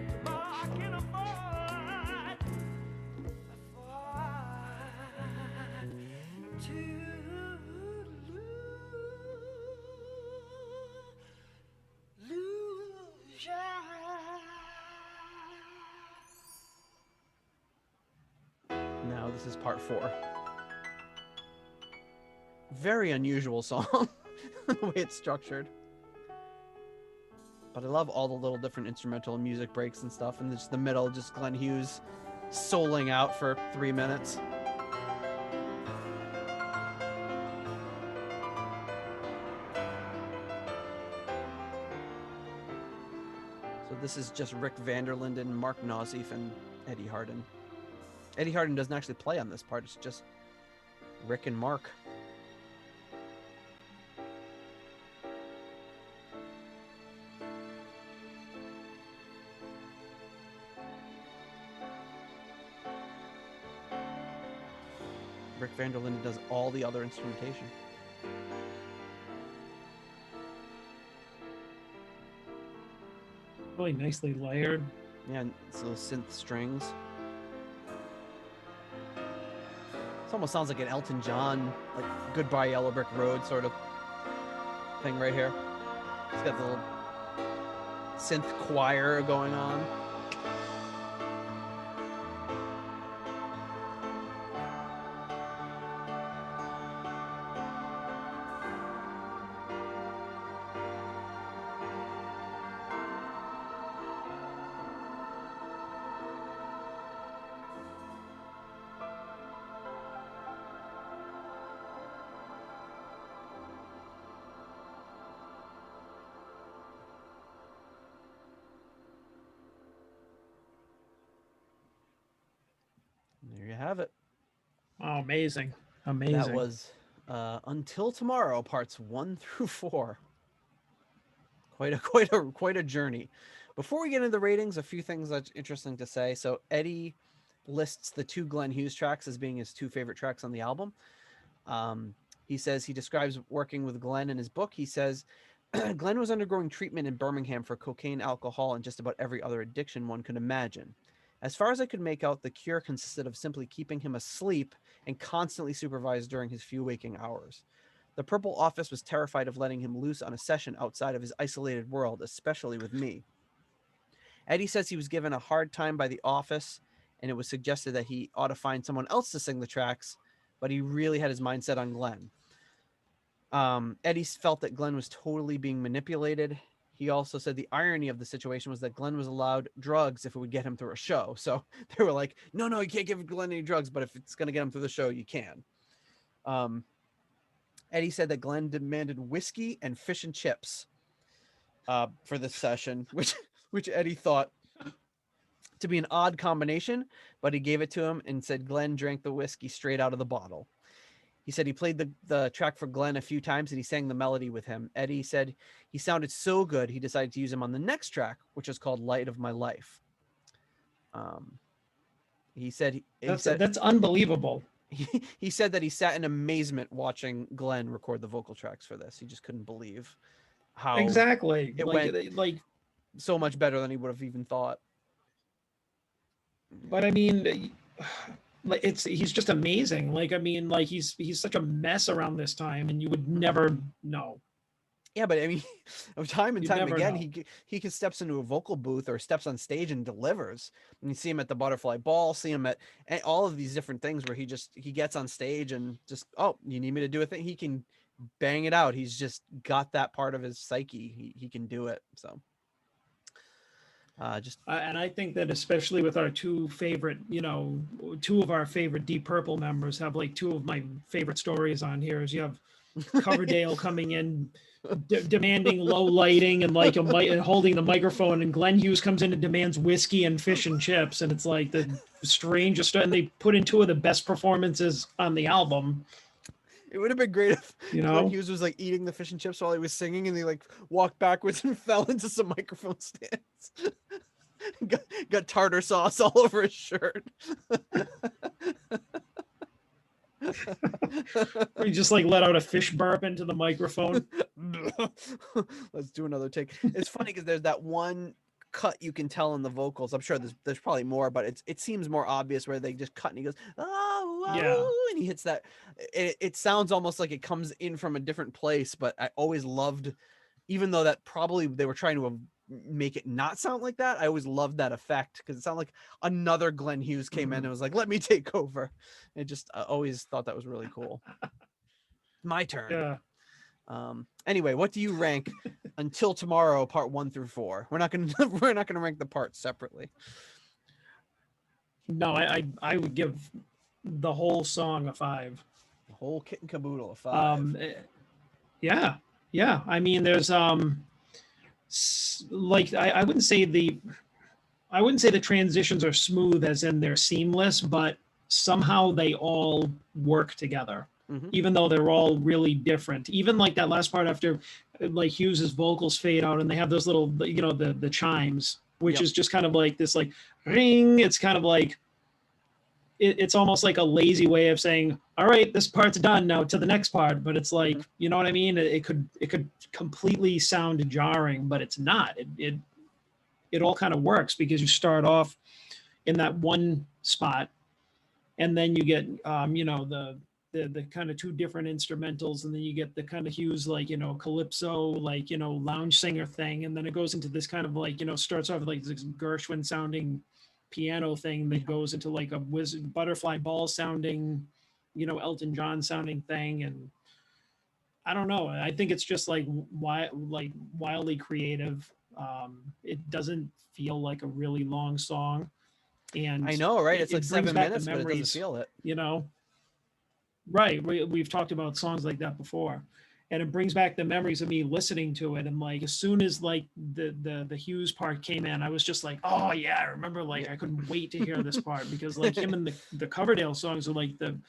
S1: Now this is part 4. Very unusual song, the way it's structured. But I love all the little different instrumental music breaks and stuff, and just the middle, just Glenn Hughes soloing out for 3 minutes. So this is just Rick Vanderlinden, Mark Nauseef, and Eddie Hardin. Eddie Hardin doesn't actually play on this part, it's just Rick and Mark. Rick Vanderlinden does all the other instrumentation.
S2: Really nicely layered.
S1: Yeah, and it's those synth strings. This almost sounds like an Elton John, like Goodbye Yellow Brick Road sort of thing right here. It's got the little synth choir going on. There you have it.
S2: Oh, amazing. Amazing.
S1: That was Until Tomorrow, parts 1 through 4. Quite a journey. Before we get into the ratings, a few things that's interesting to say. So Eddie lists the 2 Glenn Hughes tracks as being his 2 favorite tracks on the album. He says he describes working with Glenn in his book. He says Glenn was undergoing treatment in Birmingham for cocaine, alcohol, and just about every other addiction one could imagine. As far as I could make out, the cure consisted of simply keeping him asleep and constantly supervised during his few waking hours. The Purple Office was terrified of letting him loose on a session outside of his isolated world, especially with me. Eddie says he was given a hard time by the office, and it was suggested that he ought to find someone else to sing the tracks, but he really had his mind set on Glenn. Eddie felt that Glenn was totally being manipulated. He also said the irony of the situation was that Glenn was allowed drugs if it would get him through a show. So they were like, no, you can't give Glenn any drugs, but if it's going to get him through the show, you can. Eddie said that Glenn demanded whiskey and fish and chips for this session, which Eddie thought to be an odd combination, but he gave it to him and said Glenn drank the whiskey straight out of the bottle. He said he played the track for Glenn a few times and he sang the melody with him. Eddie said he sounded so good, he decided to use him on the next track, which is called Light of My Life. He said
S2: that's unbelievable.
S1: He said that he sat in amazement watching Glenn record the vocal tracks for this. He just couldn't believe how
S2: exactly
S1: it went like so much better than he would have even thought.
S2: But I mean, he's just amazing. Like, I mean, like he's such a mess around this time, and you would never know.
S1: Yeah, but I mean, time and time again,
S2: know.
S1: he steps into a vocal booth or steps on stage and delivers. And you see him at the Butterfly Ball, see him at all of these different things where he gets on stage and just, oh, you need me to do a thing? He can bang it out. He's just got that part of his psyche. He can do it. So.
S2: And I think that especially with our two of our favorite Deep Purple members have like two of my favorite stories on here. Is you have Coverdale coming in demanding low lighting and like holding the microphone, and Glenn Hughes comes in and demands whiskey and fish and chips, and it's like the strangest. And they put in two of the best performances on the album.
S1: It would have been great if Glenn Hughes was like eating the fish and chips while he was singing, and he like walked backwards and fell into some microphone stands. got tartar sauce all over his shirt.
S2: He just like let out a fish burp into the microphone.
S1: Let's do another take. It's funny because there's that one cut you can tell in the vocals. I'm sure there's probably more, but it seems more obvious where they just cut and he goes, oh,
S2: yeah,
S1: and he hits that. It sounds almost like it comes in from a different place, but I always loved, even though that probably they were trying to make it not sound like that, I always loved that effect because it sounded like another Glenn Hughes came in and was like, let me take over. I always thought that was really cool. My turn.
S2: Yeah.
S1: Anyway, what do you rank Until Tomorrow part 1 through 4? We're not gonna rank the parts separately.
S2: No, I would give the whole song a 5.
S1: The whole kit and caboodle a 5.
S2: Yeah. I mean, there's like I wouldn't say the transitions are smooth as in they're seamless, but somehow they all work together. Mm-hmm. Even though they're all really different. Even like that last part after like Hughes's vocals fade out and they have those little, the chimes, which is just kind of like this like ring. It's kind of like, it's almost like a lazy way of saying, all right, this part's done now to the next part. But it's like, you know what I mean? It could completely sound jarring, but it's not. It all kind of works because you start off in that one spot and then you get, the kind of two different instrumentals, and then you get the kind of Hughes like calypso like lounge singer thing, and then it goes into this kind of like starts off like this Gershwin sounding piano thing that goes into like a Butterfly Ball sounding Elton John sounding thing, and I don't know, I think it's just like wildly creative. It doesn't feel like a really long song, and
S1: I know, right? It's like 7 minutes, but it doesn't feel it.
S2: Right. We've talked about songs like that before, and it brings back the memories of me listening to it. And like, as soon as like the Hughes part came in, I was just like, oh yeah, I remember, like, I couldn't wait to hear this part because like him and the Coverdale songs are like the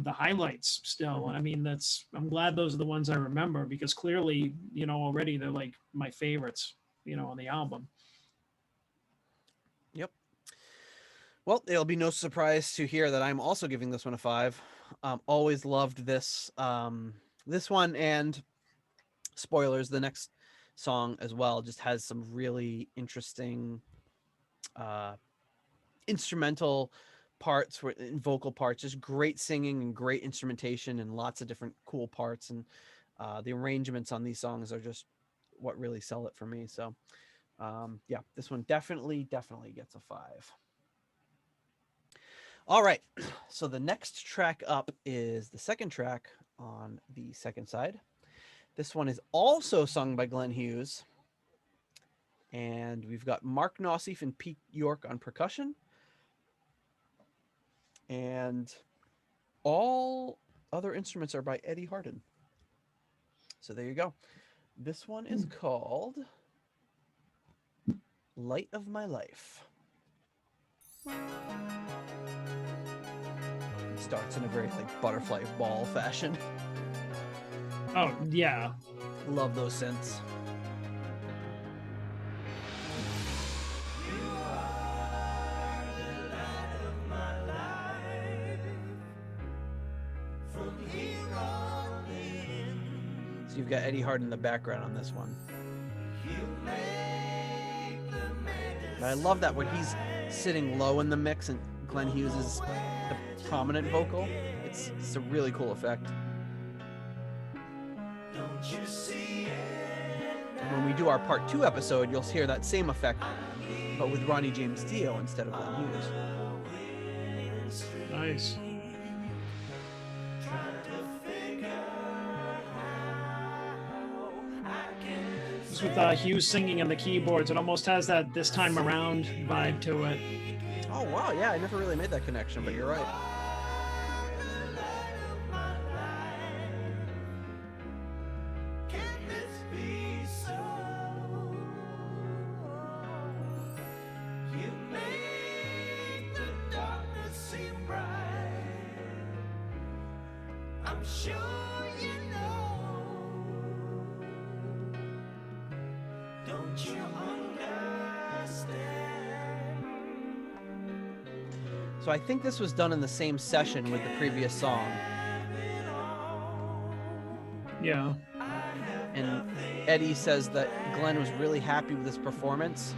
S2: highlights still. And I mean, I'm glad those are the ones I remember because clearly, already they're like my favorites, on the album.
S1: Yep. Well, it'll be no surprise to hear that I'm also giving this one a 5. Always loved this one, and spoilers, the next song as well just has some really interesting instrumental parts and vocal parts, just great singing and great instrumentation and lots of different cool parts. And the arrangements on these songs are just what really sell it for me. So yeah, this one definitely gets a 5. All right, so the next track up is the second track on the second side. This one is also sung by Glenn Hughes, and we've got Mark Nossif and Pete York on percussion, and all other instruments are by Eddie Hardin. So there you go. This one is called Light of My Life. It starts in a very like butterfly ball fashion.
S2: Oh, yeah.
S1: Love those synths. So you've got Eddie Hardin in the background on this one. And I love that when he's sitting low in the mix and Glenn Hughes is the prominent vocal. It's a really cool effect. When we do our part 2 episode, you'll hear that same effect, but with Ronnie James Dio instead of Glenn Hughes.
S2: Nice. Just with Hughes singing and the keyboards, it almost has that This Time Around vibe to it.
S1: Oh wow, yeah, I never really made that connection, but you're right. So I think this was done in the same session with the previous song.
S2: Yeah.
S1: And Eddie says that Glenn was really happy with his performance,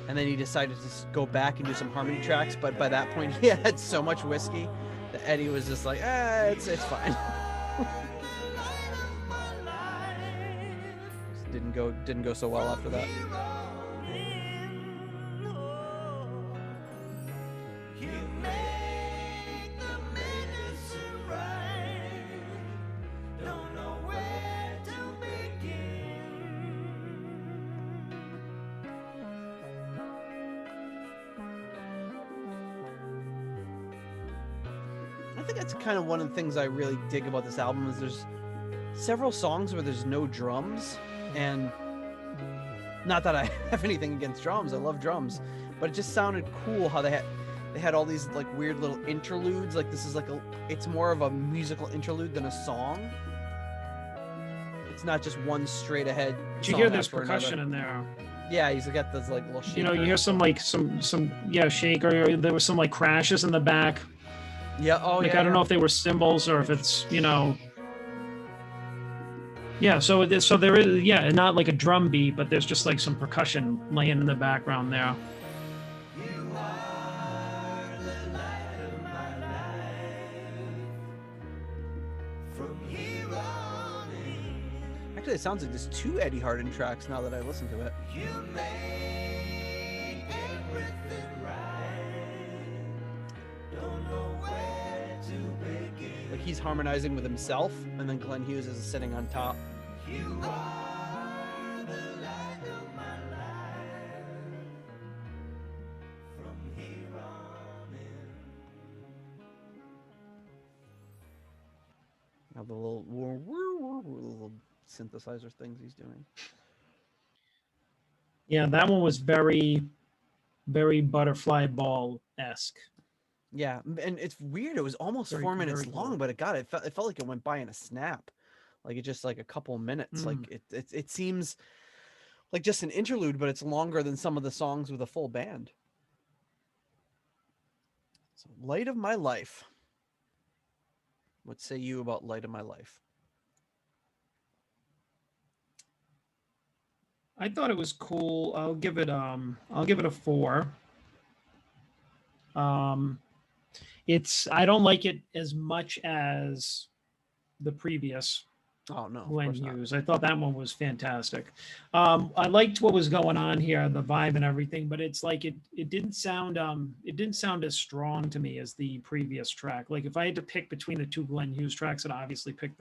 S1: and then he decided to go back and do some harmony tracks, but by that point he had so much whiskey that Eddie was just like, it's fine. Didn't go so well after that. I think that's kind of one of the things I really dig about this album is there's several songs where there's no drums, and not that I have anything against drums, I love drums, but it just sounded cool how they had all these like weird little interludes. Like this is like it's more of a musical interlude than a song. It's not just one straight ahead.
S2: Did you hear there's percussion in there?
S1: Yeah, he's got those like little shakers.
S2: You know, you hear some shaker. There was some like crashes in the back.
S1: Yeah. Oh,
S2: like,
S1: yeah.
S2: I don't know if they were cymbals or if it's, Yeah, so there is, not like a drum beat, but there's just like some percussion laying in the background there.
S1: Actually, it sounds like there's 2 Eddie Hardin tracks now that I listen to it. Like he's harmonizing with himself, and then Glenn Hughes is sitting on top. Now the little synthesizer things he's doing.
S2: Yeah, that one was very, very butterfly ball-esque.
S1: Yeah, and it's weird. It was almost
S2: Very,
S1: 4 minutes
S2: very
S1: long,
S2: cool.
S1: but it felt like it went by in a snap. Like it just like a couple minutes. Like it seems like just an interlude, but it's longer than some of the songs with a full band. So, Light of My Life. What say you about Light of My Life?
S2: I thought it was cool. I'll give it a 4. Um, I don't like it as much as the previous
S1: Oh no, of
S2: Glenn
S1: course not.
S2: Hughes. I thought that one was fantastic. I liked what was going on here, the vibe and everything, but it's like it didn't sound as strong to me as the previous track. Like if I had to pick between the two Glenn Hughes tracks, I'd obviously pick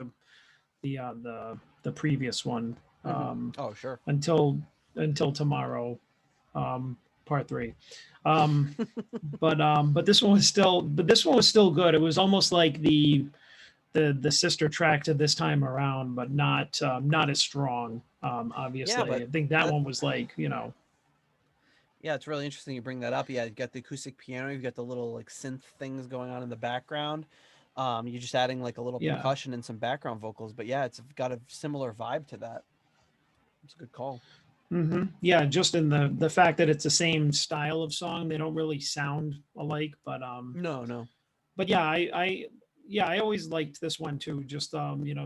S2: the previous one.
S1: Oh sure.
S2: Until tomorrow, part three. Um, but this one was still good. It was almost like the sister track to this time around, but not as strong.
S1: Yeah,
S2: Obviously,
S1: but
S2: I think that
S1: that
S2: one was like
S1: yeah, it's really interesting you bring that up. Yeah, you got the acoustic piano, you've got the little like synth things going on in the background. You're just adding like a little
S2: yeah.
S1: percussion and some background vocals, but yeah, it's got a similar vibe to that. It's a good call.
S2: Yeah, just in the fact that it's the same style of song, they don't really sound alike,
S1: No, no.
S2: but yeah, I always liked this one too. Just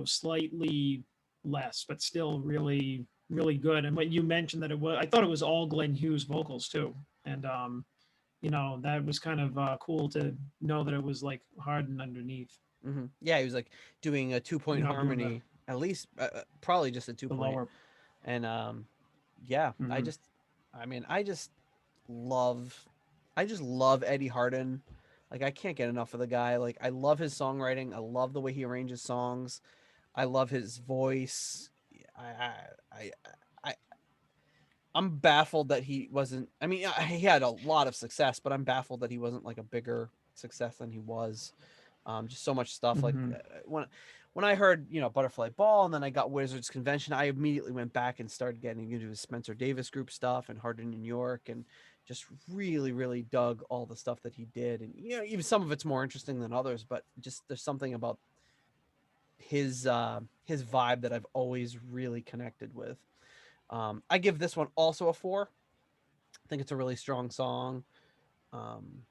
S2: slightly less, but still really really good. And when you mentioned that I thought it was all Glenn Hughes vocals too, and that was kind of cool to know that it was like Hardin underneath,
S1: Yeah, he was like doing a 2 point
S2: doing
S1: harmony, at least probably just a two
S2: the
S1: point.
S2: lower.
S1: And yeah,
S2: Mhm.
S1: I mean, love, I just love Eddie Hardin. Like I can't get enough of the guy. Like I love his songwriting. I love the way he arranges songs. I love his voice. I, I, I, I I'm baffled that he wasn't. I mean, he had a lot of success, but I'm baffled that he wasn't like a bigger success than he was. Just so much stuff. Like
S2: Mhm.
S1: when I heard Butterfly Ball, and then I got Wizards Convention, I immediately went back and started getting into his Spencer Davis Group stuff and Hard in New York, and just really really dug all the stuff that he did. And even some of it's more interesting than others, but just there's something about his vibe that I've always really connected with. I give this one also a 4. I think it's a really strong song. Um,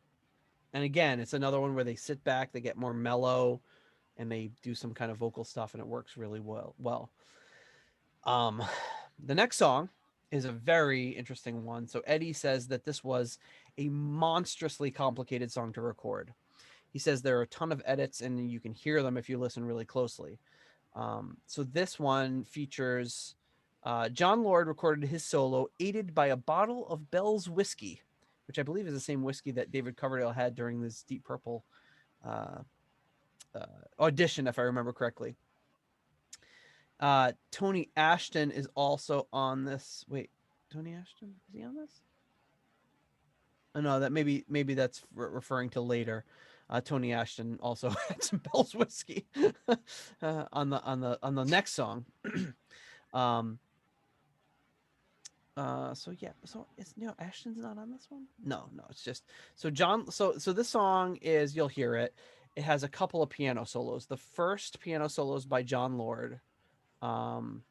S1: and again, it's another one where they sit back, they get more mellow, and they do some kind of vocal stuff, and it works really well. Um, the next song is a very interesting one. So Eddie says that this was a monstrously complicated song to record. He says there are a ton of edits, and you can hear them if you listen really closely. So this one features John Lord recorded his solo, aided by a bottle of Bell's whiskey, which I believe is the same whiskey that David Coverdale had during this Deep Purple uh, audition, if I remember correctly. Tony Ashton is also on this. Wait, Tony Ashton, is he on this? Oh, no, that maybe that's referring to later. Tony Ashton also had some Bell's whiskey on the next song. um, so yeah, so it's Ashton's not on this one. No, it's just so John. So this song is, you'll hear it. It has a couple of piano solos. The first piano solo is by John Lord. Um,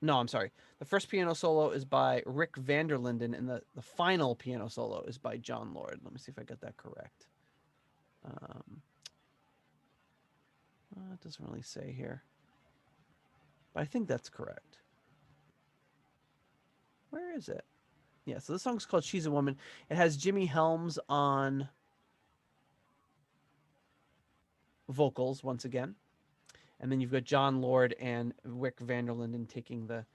S1: no, I'm sorry. The first piano solo is by Rick Vanderlinden, and the final piano solo is by John Lord. Let me see if I got that correct. Um, it doesn't really say here, but I think that's correct. Where is it? Yeah, so this song's called "She's a Woman." It has Jimmy Helms on vocals once again, and then you've got John Lord and Rick Vanderlinden taking the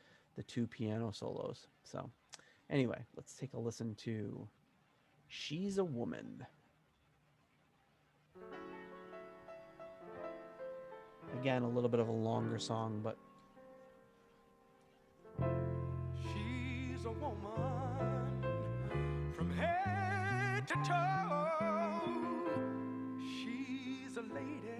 S1: two piano solos. So, anyway, let's take a listen to "She's a Woman." Again, a little bit of a longer song, but
S3: She's a woman from head to toe. She's a lady.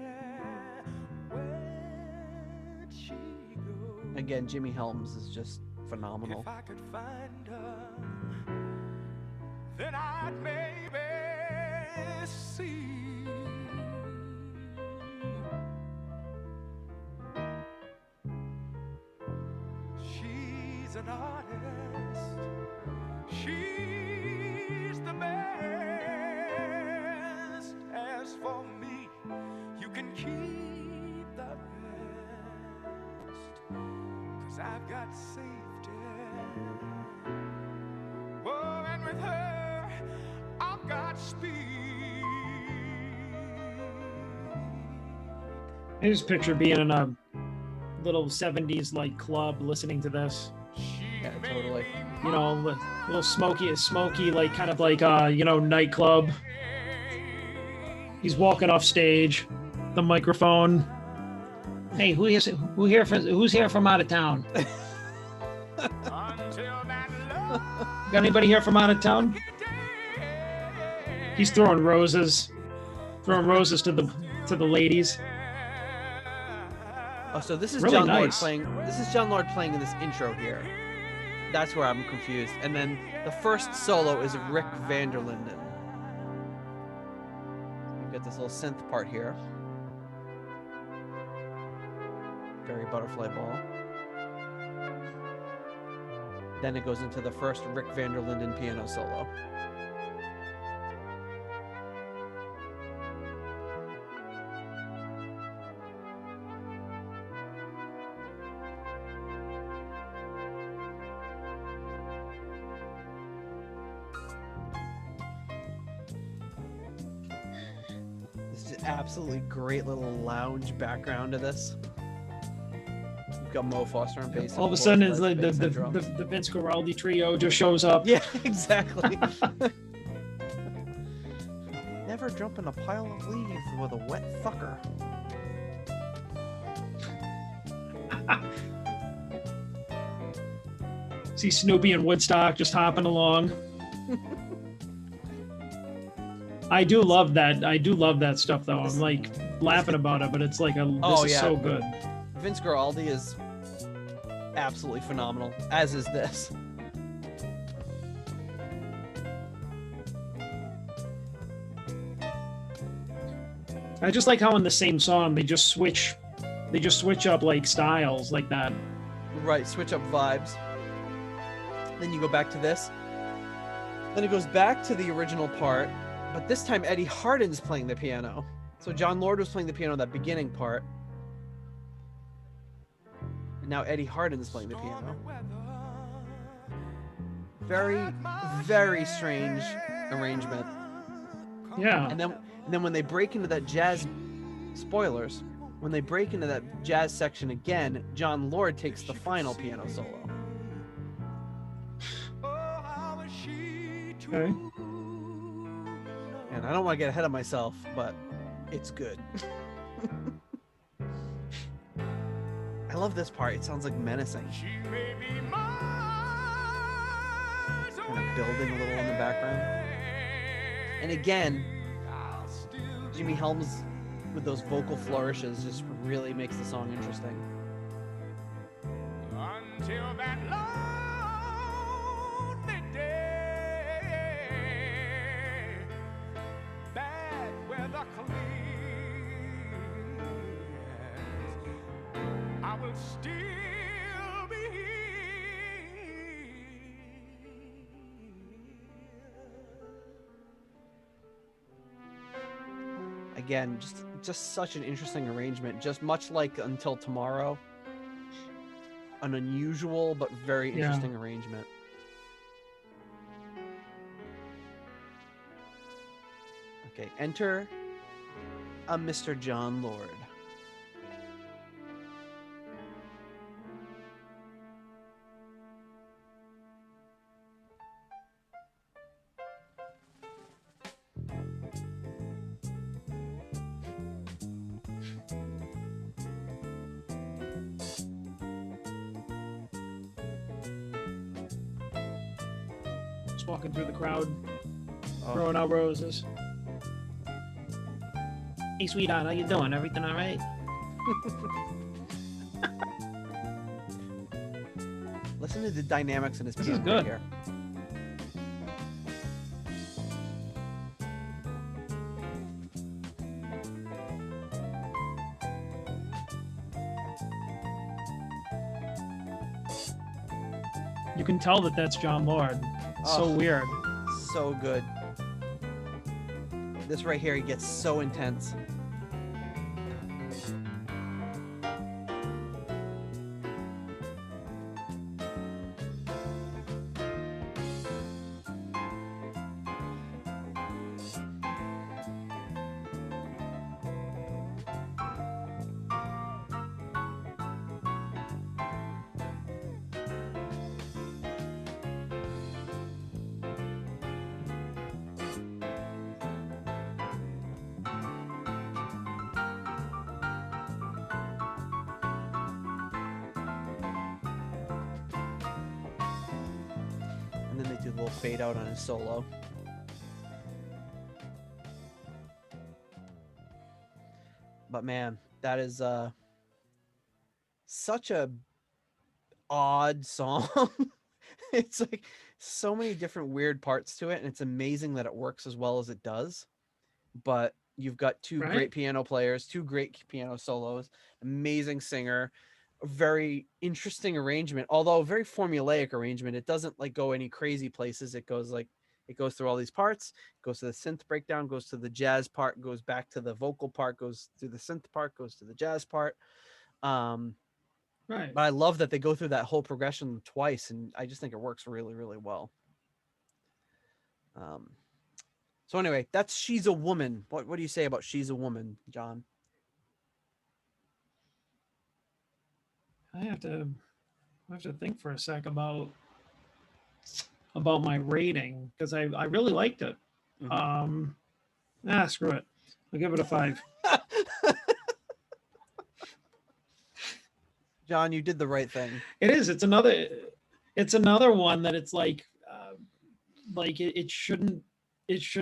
S3: Where'd she go?
S1: again, Jimmy Helms is just phenomenal.
S3: If I could find her, then I'd maybe see. She's an artist. She's the best. As for me, you can keep the rest. 'Cause I've got safety. Oh, and with her, I've got
S2: I just picture being in a little 70s like club listening to this.
S1: Yeah, totally.
S2: You know, a little smoky, like kind of like nightclub. He's walking off stage, the microphone. Hey, who's here from out of town? Got anybody here from out of town? He's throwing roses to the ladies.
S1: Oh, so this is
S2: Really
S1: John Lord
S2: nice.
S1: playing. This is John Lord playing in this intro here. That's where I'm confused. And then the first solo is Rick Vanderlinden. You've got this little synth part here. Very butterfly ball. Then it goes into the first Rick Vanderlinden piano solo. This is absolutely great little lounge background to this. You've got Mo Foster on bass.
S2: All of a
S1: course,
S2: sudden, it's
S1: Les
S2: like
S1: bass and
S2: the
S1: drums.
S2: Vince Guaraldi trio just shows up.
S1: Yeah, exactly. Never jump in a pile of leaves with a wet fucker.
S2: See Snoopy and Woodstock just hopping along. I do love that stuff though. I'm like laughing about it, but it's like this is so good.
S1: Vince Guaraldi is absolutely phenomenal, as is this.
S2: I just like how in the same song they just switch up like styles like that.
S1: Right, switch up vibes. Then you go back to this. Then it goes back to the original part, but this time Eddie Hardin's playing the piano. So John Lord was playing the piano in that beginning part. And now Eddie Hardin's playing the piano. Very, very strange arrangement.
S2: Yeah.
S1: And then when they break into that jazz, spoilers, when they break into that jazz section again, John Lord takes the final piano solo.
S2: Okay.
S1: And I don't want to get ahead of myself, but it's good. I love this part. It sounds like menacing. Kind of building a little in the background. And again, Jimmy Helms with those vocal flourishes just really makes the song interesting.
S3: Until that lonely day, bad weather clears, I will still be
S1: Again, just such an interesting arrangement, just much like Until Tomorrow. An unusual but very interesting arrangement. Okay, enter a Mr. John Lord.
S2: Just walking through the crowd,
S1: Oh.
S2: throwing out roses. Hey, sweetheart, how you doing? Everything all right?
S1: Listen to the dynamics in his
S2: This is
S1: piano
S2: good.
S1: here.
S2: You can tell that that's John Lord. It's so
S1: Oh.
S2: weird.
S1: So good. This right here, he gets so intense. Do a little fade out on his solo. But man, that is such a odd song. It's like so many different weird parts to it, and it's amazing that it works as well as it does. But you've got two great piano players, two great piano solos, amazing singer, a very interesting arrangement, although a very formulaic arrangement. It doesn't like go any crazy places. It goes through all these parts, goes to the synth breakdown, goes to the jazz part, goes back to the vocal part, goes to the synth part, goes to the jazz part.
S2: Right.
S1: But I love that they go through that whole progression twice, and I just think it works really, really well. So anyway, that's She's a Woman. What do you say about She's a Woman, John?
S2: I have to think for a sec about my rating, because I really liked it. Screw it. I'll give it a 5.
S1: John, you did the right thing.
S2: It is. It's another one that it's like it should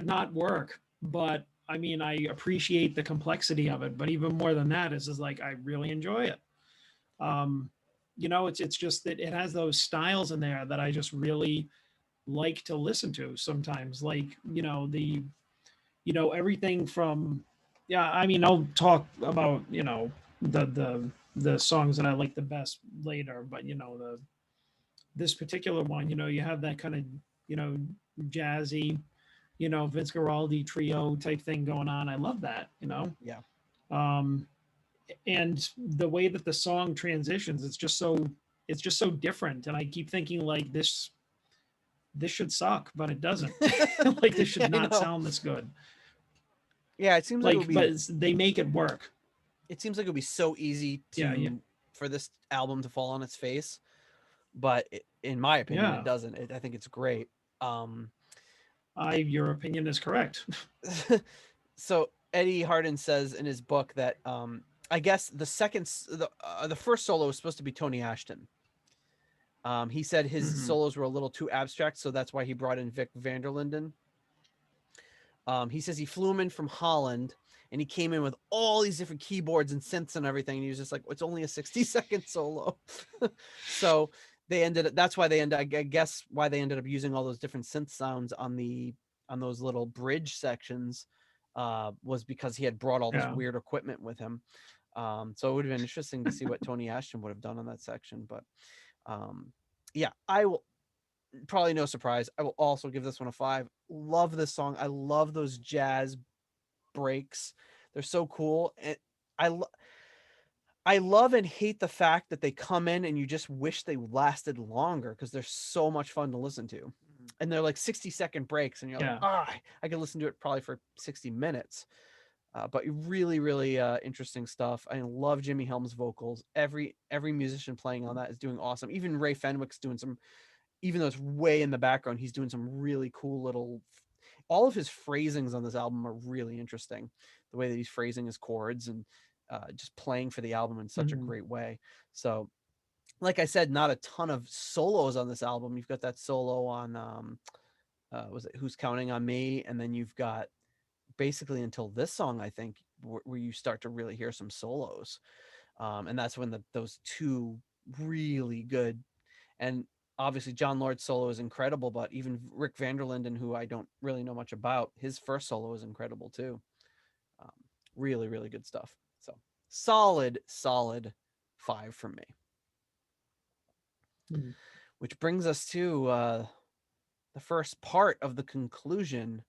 S2: not work. But I mean, I appreciate the complexity of it. But even more than that is like I really enjoy it. It's just that it has those styles in there that I just really like to listen to sometimes. Like everything from I mean, I'll talk about the songs that I like the best later, but this particular one, you have that kind of jazzy, Vince Guaraldi trio type thing going on. I love that.
S1: Yeah.
S2: And the way that the song transitions, it's just so different. And I keep thinking like this should suck, but it doesn't. Like this should not sound this good.
S1: Yeah, it seems like
S2: but they make it work.
S1: It seems like it would be so easy for this album to fall on its face, but in my opinion, it doesn't. I think it's great.
S2: Your opinion is correct.
S1: So Eddie Hardin says in his book that I guess the first solo was supposed to be Tony Ashton. He said his solos were a little too abstract, so that's why he brought in Vic Vanderlinden. He says he flew him in from Holland, and he came in with all these different keyboards and synths and everything. And he was just like, it's only a 60-second solo. So that's why I guess why they ended up using all those different synth sounds on those little bridge sections was because he had brought all this weird equipment with him. So it would have been interesting to see what Tony Ashton would have done on that section. But I will, probably no surprise, I will also give this one a 5. Love this song. I love those jazz breaks. They're so cool. And I love and hate the fact that they come in and you just wish they lasted longer because they're so much fun to listen to. And they're like 60-second breaks, and you're like, I could listen to it probably for 60 minutes. But really, really interesting stuff. I love Jimmy Helm's vocals. Every musician playing on that is doing awesome. Even Ray Fenwick's doing some, even though it's way in the background, he's doing some really cool little, all of his phrasings on this album are really interesting. The way that he's phrasing his chords and just playing for the album in such a great way. So like I said, not a ton of solos on this album. You've got that solo on, was it Who's Counting on Me? And then you've got basically until this song, I think, where you start to really hear some solos. And that's when those two really good, and obviously John Lord's solo is incredible, but even Rick Vanderlinden, who I don't really know much about, his first solo is incredible too. Really, really good stuff. So solid 5 from me. Which brings us to the first part of the conclusion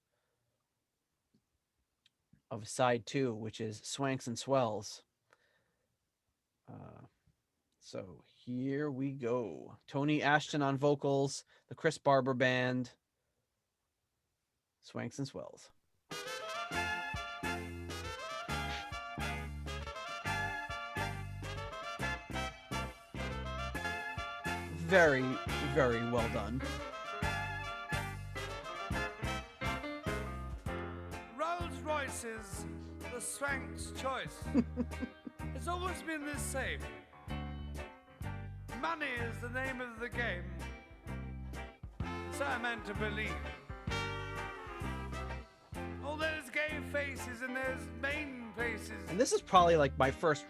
S1: of side 2, which is Swanks and Swells. So here we go. Tony Ashton on vocals, the Chris Barber Band, Swanks and Swells. Very, very well done.
S3: Rolls-Royce is the Swank's choice. It's always been the same. Money is the name of the game. I'm meant to believe. Oh, there's gay faces and there's maiden faces.
S1: And this is probably like my first,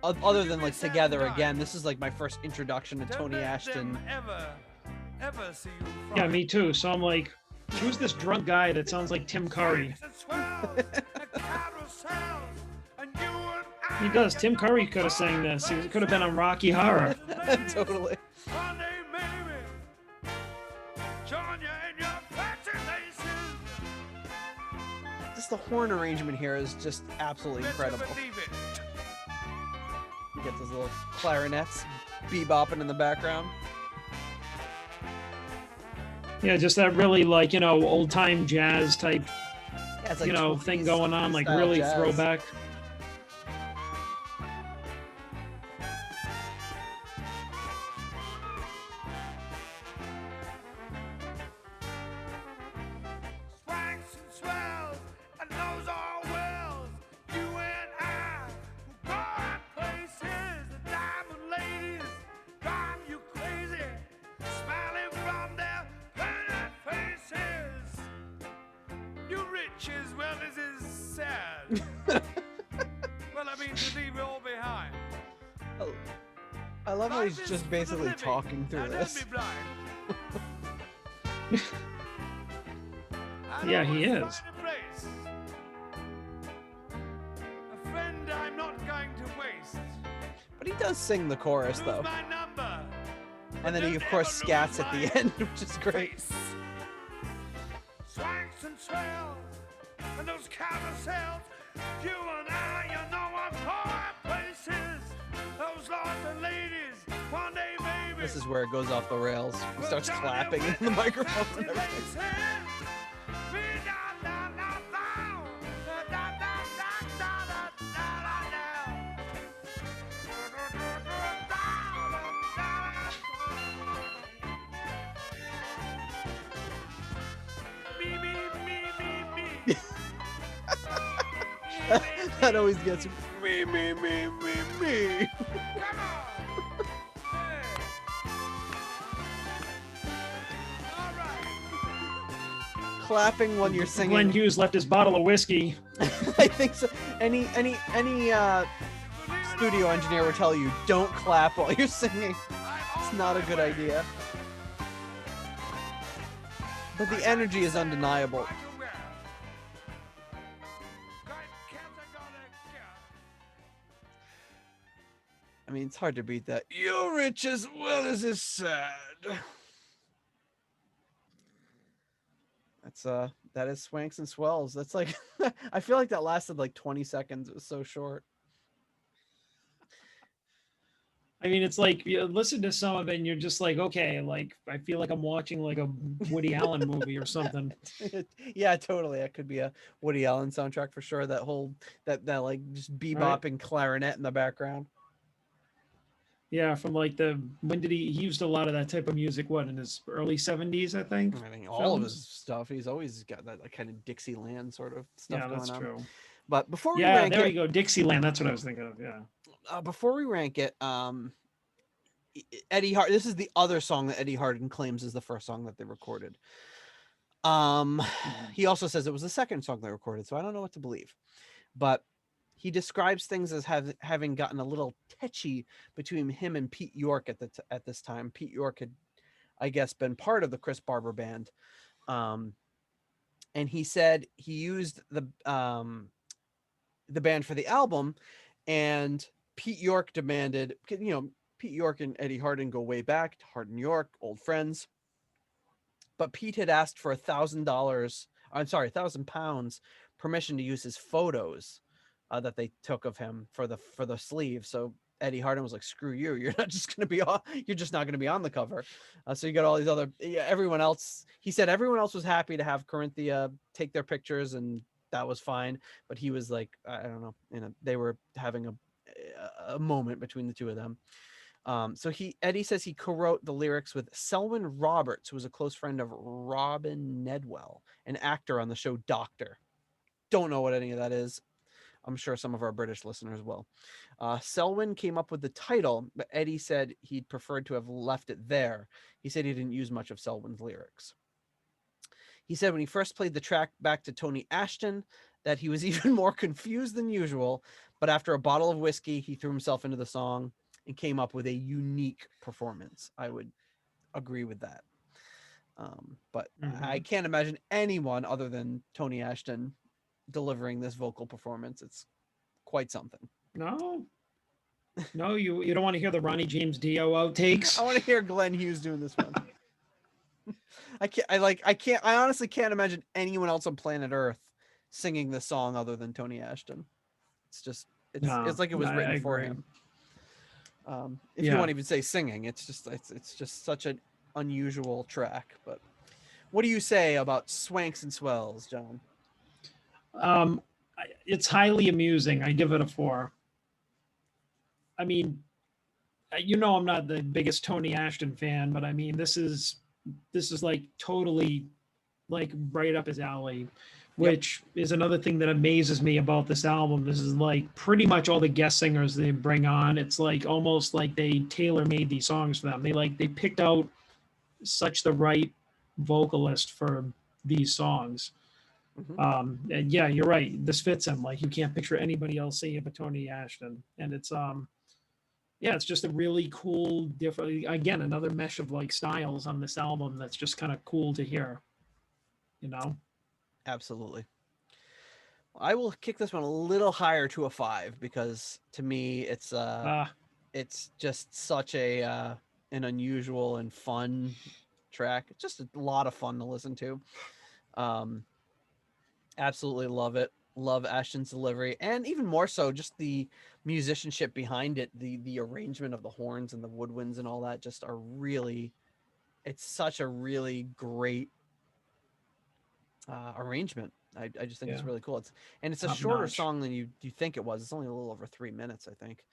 S1: other than like Together Again, this is like my first introduction to
S3: Don't
S1: Tony
S3: let
S1: Ashton.
S3: them ever see you
S2: Yeah,
S3: from.
S2: me too. So I'm like, who's this drunk guy that sounds like Tim Curry? He does. Tim Curry could have sang this. He could have been on Rocky Horror.
S1: Totally. Just the horn arrangement here is just absolutely incredible. You get those little clarinets bebopping in the background.
S2: Yeah, just that really like, you know, old time jazz type,
S1: Yeah, it's like
S2: you know,
S1: 20s
S2: thing going on, like
S1: style
S2: really
S1: jazz.
S2: throwback.
S3: Swanks and swells, and those are wells. You and I will go out places. The diamond ladies drive you crazy, smiling from their painted faces. You rich as well as is sad. Well, I mean to leave it all behind.
S1: I love how he's
S3: Life is
S1: just
S3: for the
S1: basically
S3: living.
S1: talking through
S3: Now, don't
S1: this.
S3: be blind. I
S2: Yeah, he
S3: always
S2: is.
S3: find a place. A friend I'm not going to waste.
S1: But he does sing the chorus
S3: Lose
S1: though.
S3: my number.
S1: And then he of
S3: Don't
S1: course
S3: ever
S1: scats
S3: lose
S1: at
S3: my
S1: the end, which is great.
S3: face. Swanks and swells, and those carousels. You and I, you know I'm going places. Those lost ladies, one day maybe.
S1: This is where it goes off the rails. He starts clapping in the microphone and everything. That always gets me.
S3: Come on! Hey. All right.
S1: Clapping when you're singing.
S2: Glenn Hughes left his bottle of whiskey.
S1: I think so. Any studio engineer will tell you don't clap while you're singing. It's not a good idea. But the energy is undeniable. I mean, it's hard to beat that. You're rich as well as is sad. That's that is Swanks and Swells. That's like I feel like that lasted like 20 seconds. It was so short.
S2: I mean, it's like you listen to some of it and you're just like, okay, like I feel like I'm watching like a Woody Allen movie or something.
S1: Yeah, totally. That could be a Woody Allen soundtrack for sure. That whole that like just bebopping clarinet in the background.
S2: Yeah, from like when did he used a lot of that type of music? What, in his early 70s, I think?
S1: I mean, all of his
S2: Films?
S1: stuff. He's always got that like kind of Dixieland sort of stuff
S2: Yeah,
S1: going
S2: that's
S1: on.
S2: true.
S1: But before we
S2: Yeah,
S1: rank
S2: there
S1: it,
S2: you go. Dixieland. That's what I was thinking of. Yeah.
S1: before we rank it, Eddie Hart. This is the other song that Eddie Hardin claims is the first song that they recorded. He also says it was the second song they recorded, so I don't know what to believe. But he describes things as having gotten a little tetchy between him and Pete York at this time. Pete York had, I guess, been part of the Chris Barber band, and he said he used the band for the album, and Pete York demanded, you know, Pete York and Eddie Hardin go way back to Hardin York, old friends. But Pete had asked for £1,000 permission to use his photos that they took of him for the sleeve. So Eddie Hardin was like, "Screw you! You're not just gonna be on. You're just not gonna be on the cover." So you got all these other, everyone else. He said everyone else was happy to have Corinthia take their pictures, and that was fine. But he was like, I don't know, they were having a moment between the two of them. So Eddie says he co-wrote the lyrics with Selwyn Roberts, who was a close friend of Robin Nedwell, an actor on the show Doctor. Don't know what any of that is. I'm sure some of our British listeners will. Selwyn came up with the title, but Eddie said he'd preferred to have left it there. He said he didn't use much of Selwyn's lyrics. He said when he first played the track back to Tony Ashton that he was even more confused than usual, but after a bottle of whiskey, he threw himself into the song and came up with a unique performance. I would agree with that. But I can't imagine anyone other than Tony Ashton delivering this vocal performance. It's quite something.
S2: No, no, you don't want to hear the Ronnie James Dio outtakes.
S1: I want to hear Glenn Hughes doing this one. I honestly can't imagine anyone else on planet Earth singing this song other than Tony Ashton. It's just it's like it was written for him. If you want to even say singing, it's just such an unusual track. But what do you say about Swanks and Swells, John?
S2: It's highly amusing. I give it a 4. I mean, I'm not the biggest Tony Ashton fan, but I mean, this is like totally like right up his alley, which is another thing that amazes me about this album. This is like pretty much all the guest singers they bring on. It's like almost like they tailor made these songs for them. They picked out such the right vocalist for these songs. And yeah, you're right. This fits him. Like you can't picture anybody else singing but Tony Ashton. And it's it's just a really cool, different, again, another mesh of like styles on this album that's just kind of cool to hear.
S1: Absolutely. I will kick this one a little higher to a 5 because to me it's just such a an unusual and fun track. It's just a lot of fun to listen to. Absolutely love it. Love Ashton's delivery, and even more so just the musicianship behind it. The arrangement of the horns and the woodwinds and all that just are really, it's such a really great arrangement. I just think it's really cool. It's a shorter song than you think it was. It's only a little over 3 minutes, I think.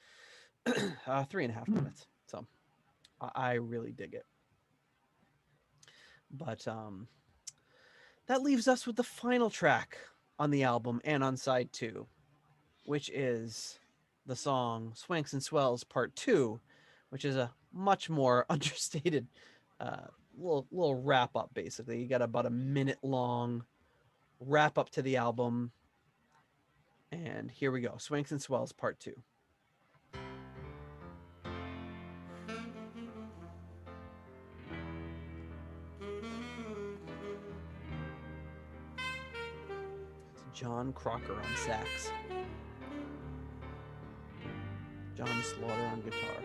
S1: 3.5 minutes. So I really dig it. But that leaves us with the final track on the album and on side 2, which is the song Swanks and Swells Part 2, which is a much more understated little wrap up. Basically, you got about a minute long wrap up to the album, and here we go. Swanks and Swells Part 2. John Crocker on sax, John Slaughter on guitar.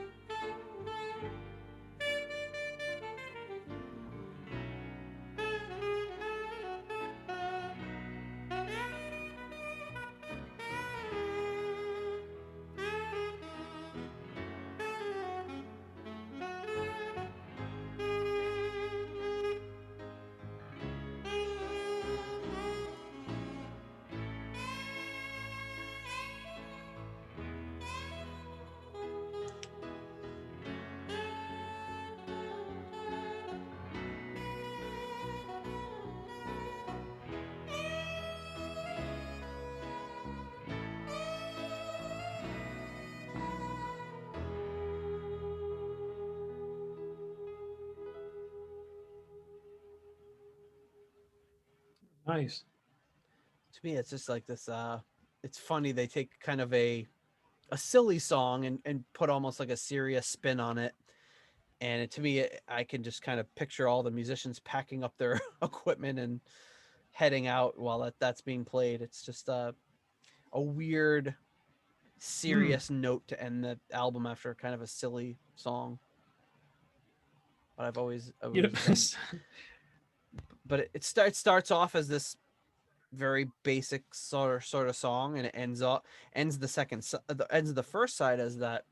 S2: Nice.
S1: To me, it's just like this. It's funny. They take kind of a silly song and put almost like a serious spin on it. And to me, I can just kind of picture all the musicians packing up their equipment and heading out while that's being played. It's just a weird, serious note to end the album after kind of a silly song. But I've always but it starts off as this very basic sort of song, and it ends the first side as that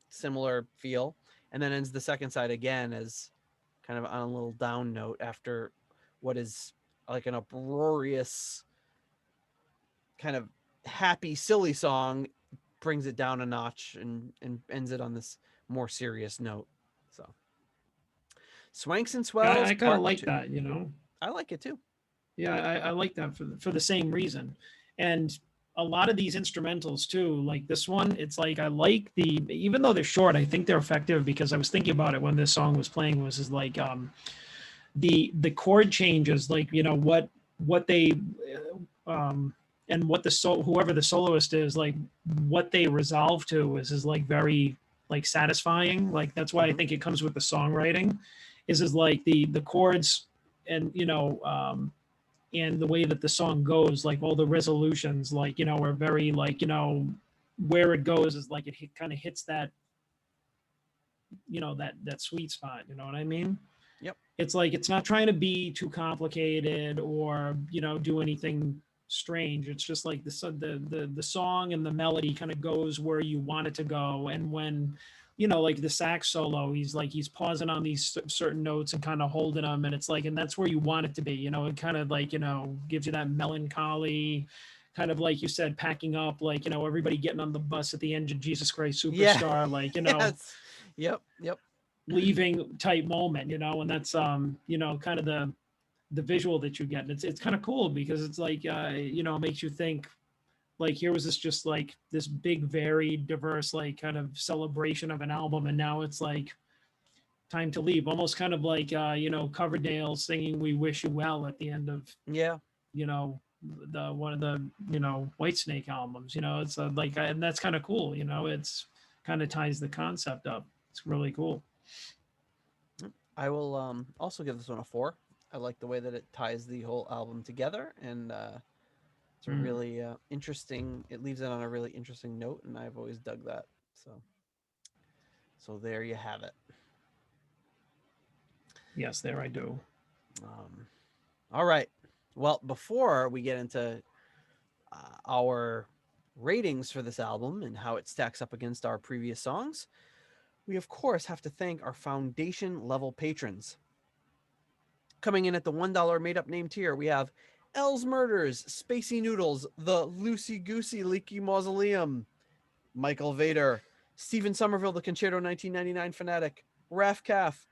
S1: similar feel, and then ends the second side again as kind of on a little down note after what is like an uproarious kind of happy silly song, brings it down a notch and ends it on this more serious note. So Swanks and Swells.
S2: I kind of like that,
S1: I like it too.
S2: Yeah, I like that for the same reason. And a lot of these instrumentals too, like this one, it's like I like even though they're short, I think they're effective because I was thinking about it when this song was playing was is like the chord changes, like what they and what whoever the soloist is, like what they resolve to is like very like satisfying. Like that's why I think it comes with the songwriting, is like the chords and and the way that the song goes, like all the resolutions, like are very like where it goes is like it kind of hits that that sweet spot. You know what I mean?
S1: Yep.
S2: It's like it's not trying to be too complicated or do anything strange. It's just like the song and the melody kind of goes where you want it to go. And when like the sax solo, he's pausing on these certain notes and kind of holding them, and it's like, and that's where you want it to be. It kind of like gives you that melancholy, kind of like you said, packing up, like everybody getting on the bus at the end of Jesus Christ Superstar, like
S1: Yes. Yep.
S2: leaving type moment, and that's kind of the visual that you get. And it's kind of cool because it's like it makes you think, like, here was this just like this big, varied, diverse, like kind of celebration of an album, and now it's like time to leave, almost kind of like Coverdale singing "We Wish You Well" at the end of the one of the Whitesnake albums. It's like, and that's kind of cool. It's kind of ties the concept up. It's really cool.
S1: I will also give this one a 4. I like the way that it ties the whole album together, and it's a really interesting. It leaves it on a really interesting note, and I've always dug that. So there you have it.
S2: Yes, there I do.
S1: All right. Well, before we get into our ratings for this album and how it stacks up against our previous songs, we of course have to thank our foundation level patrons. Coming in at the $1 made up name tier, we have L's Murders, Spacey Noodles, the Loosey Goosey Leaky Mausoleum, Michael Vader, Steven Somerville, the Concerto 1999 Fanatic, Raf Calf,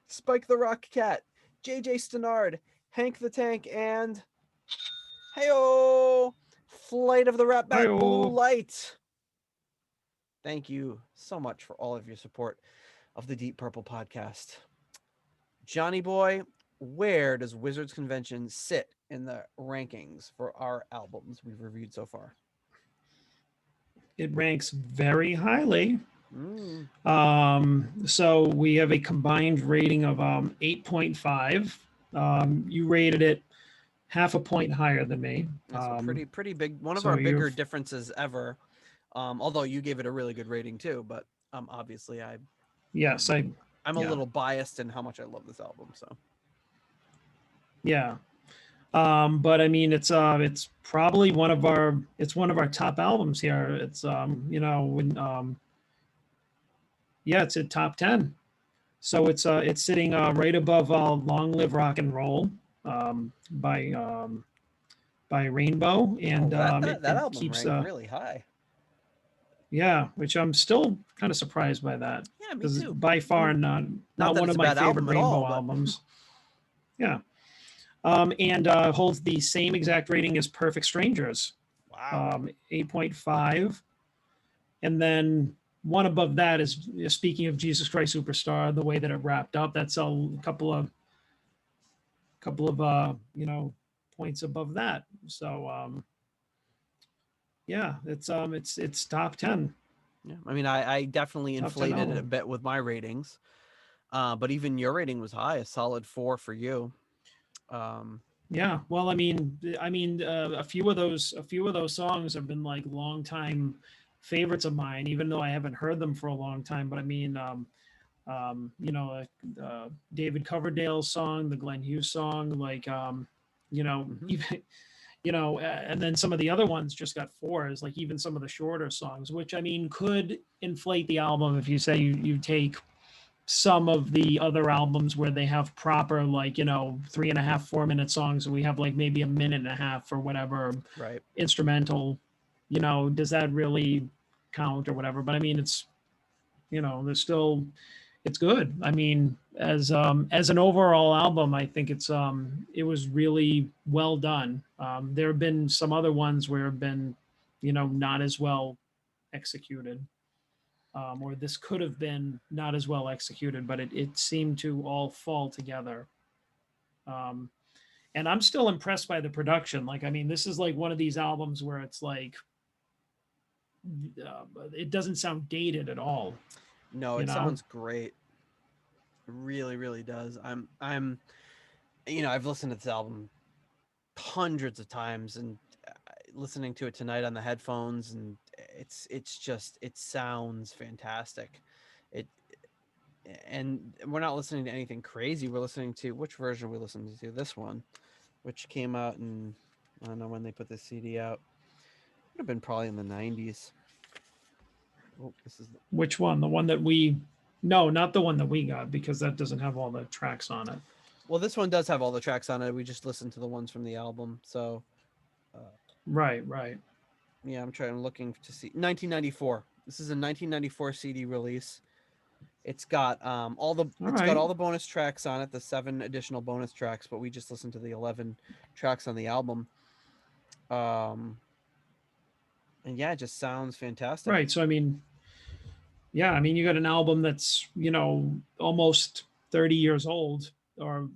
S1: Spike the Rock Cat, JJ Stenard, Hank the Tank, and heyo, Flight of the Ratbat
S2: Heyo.
S1: Blue Light. Thank you so much for all of your support of the Deep Purple podcast. Johnny Boy, where does Wizards Convention sit in the rankings for our albums we've reviewed so far?
S2: It ranks very highly. So we have a combined rating of 8.5. You rated it half a point higher than me.
S1: That's a pretty big, one of our bigger differences ever. Although you gave it a really good rating too, but obviously I'm a little biased in how much I love this album. So
S2: yeah. But I mean, it's probably one of our top albums here. It's it's at top 10. So it's sitting right above "Long Live Rock and Roll" by Rainbow, and
S1: that album
S2: keeps
S1: ranked really high.
S2: Yeah, which I'm still kind of surprised by that.
S1: Yeah, me
S2: because
S1: too.
S2: By far not one of my favorite Rainbow albums. Yeah. And holds the same exact rating as Perfect Strangers.
S1: Wow.
S2: 8.5. And then one above that is, speaking of Jesus Christ Superstar, the way that it wrapped up, that's a couple of points above that. So yeah, it's top 10.
S1: Yeah, I mean, I definitely inflated it a bit with my ratings, but even your rating was high, a solid 4 for you.
S2: Yeah, well, I mean, a few of those songs have been like long time favorites of mine, even though I haven't heard them for a long time. But I mean, David Coverdale's song, the Glenn Hughes song, like, even, and then some of the other ones just got 4s, like even some of the shorter songs, which I mean could inflate the album if you say you take some of the other albums where they have proper, like 3.5, 4-minute songs, and we have like maybe 1.5 minutes or whatever,
S1: right,
S2: instrumental. Does that really count or whatever? But I mean, it's there's still, it's good. I mean, as an overall album, I think it was really well done. There have been some other ones where have been not as well executed, or this could have been not as well executed, but it seemed to all fall together. Um, and I'm still impressed by the production. Like, I mean, this is like one of these albums where it's like, it doesn't sound dated at all,
S1: No,
S2: you
S1: it
S2: know?
S1: sounds great. Really, really does. I've listened to this album hundreds of times, and listening to it tonight on the headphones, and it sounds fantastic. It and we're not listening to anything crazy. We're listening to, which version are we listening to? This one, which came out in, I don't know when they put this CD out. Would have been probably in the 90s. Oh, this is
S2: Which one? The one that we, no, not the one that we got, because that doesn't have all the tracks on it.
S1: well, this one does have all the tracks on it. We just listened to the ones from the album. So, uh,
S2: Right, right.
S1: yeah, I'm looking to see 1994. This is a 1994 CD release. It's got
S2: All
S1: it's got
S2: right.
S1: all the bonus tracks on it, the 7 additional bonus tracks, but we just listened to the 11 tracks on the album. And yeah, it just sounds fantastic.
S2: Right. So, I mean, yeah, I mean, you got an album that's, almost 30 years old, or,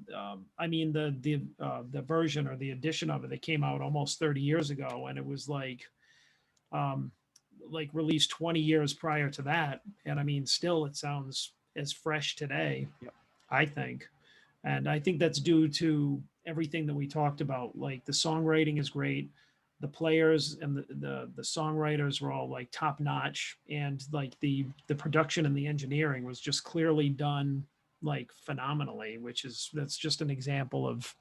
S2: I mean, the version or the edition of it that came out almost 30 years ago. And it was um, like released 20 years prior to that. And I mean, still, it sounds as fresh today,
S1: Yep.
S2: I think. And I think that's due to everything that we talked about. Like, the songwriting is great. The players and the songwriters were all like top notch, and like the production and the engineering was just clearly done like phenomenally, which is, that's just an example of,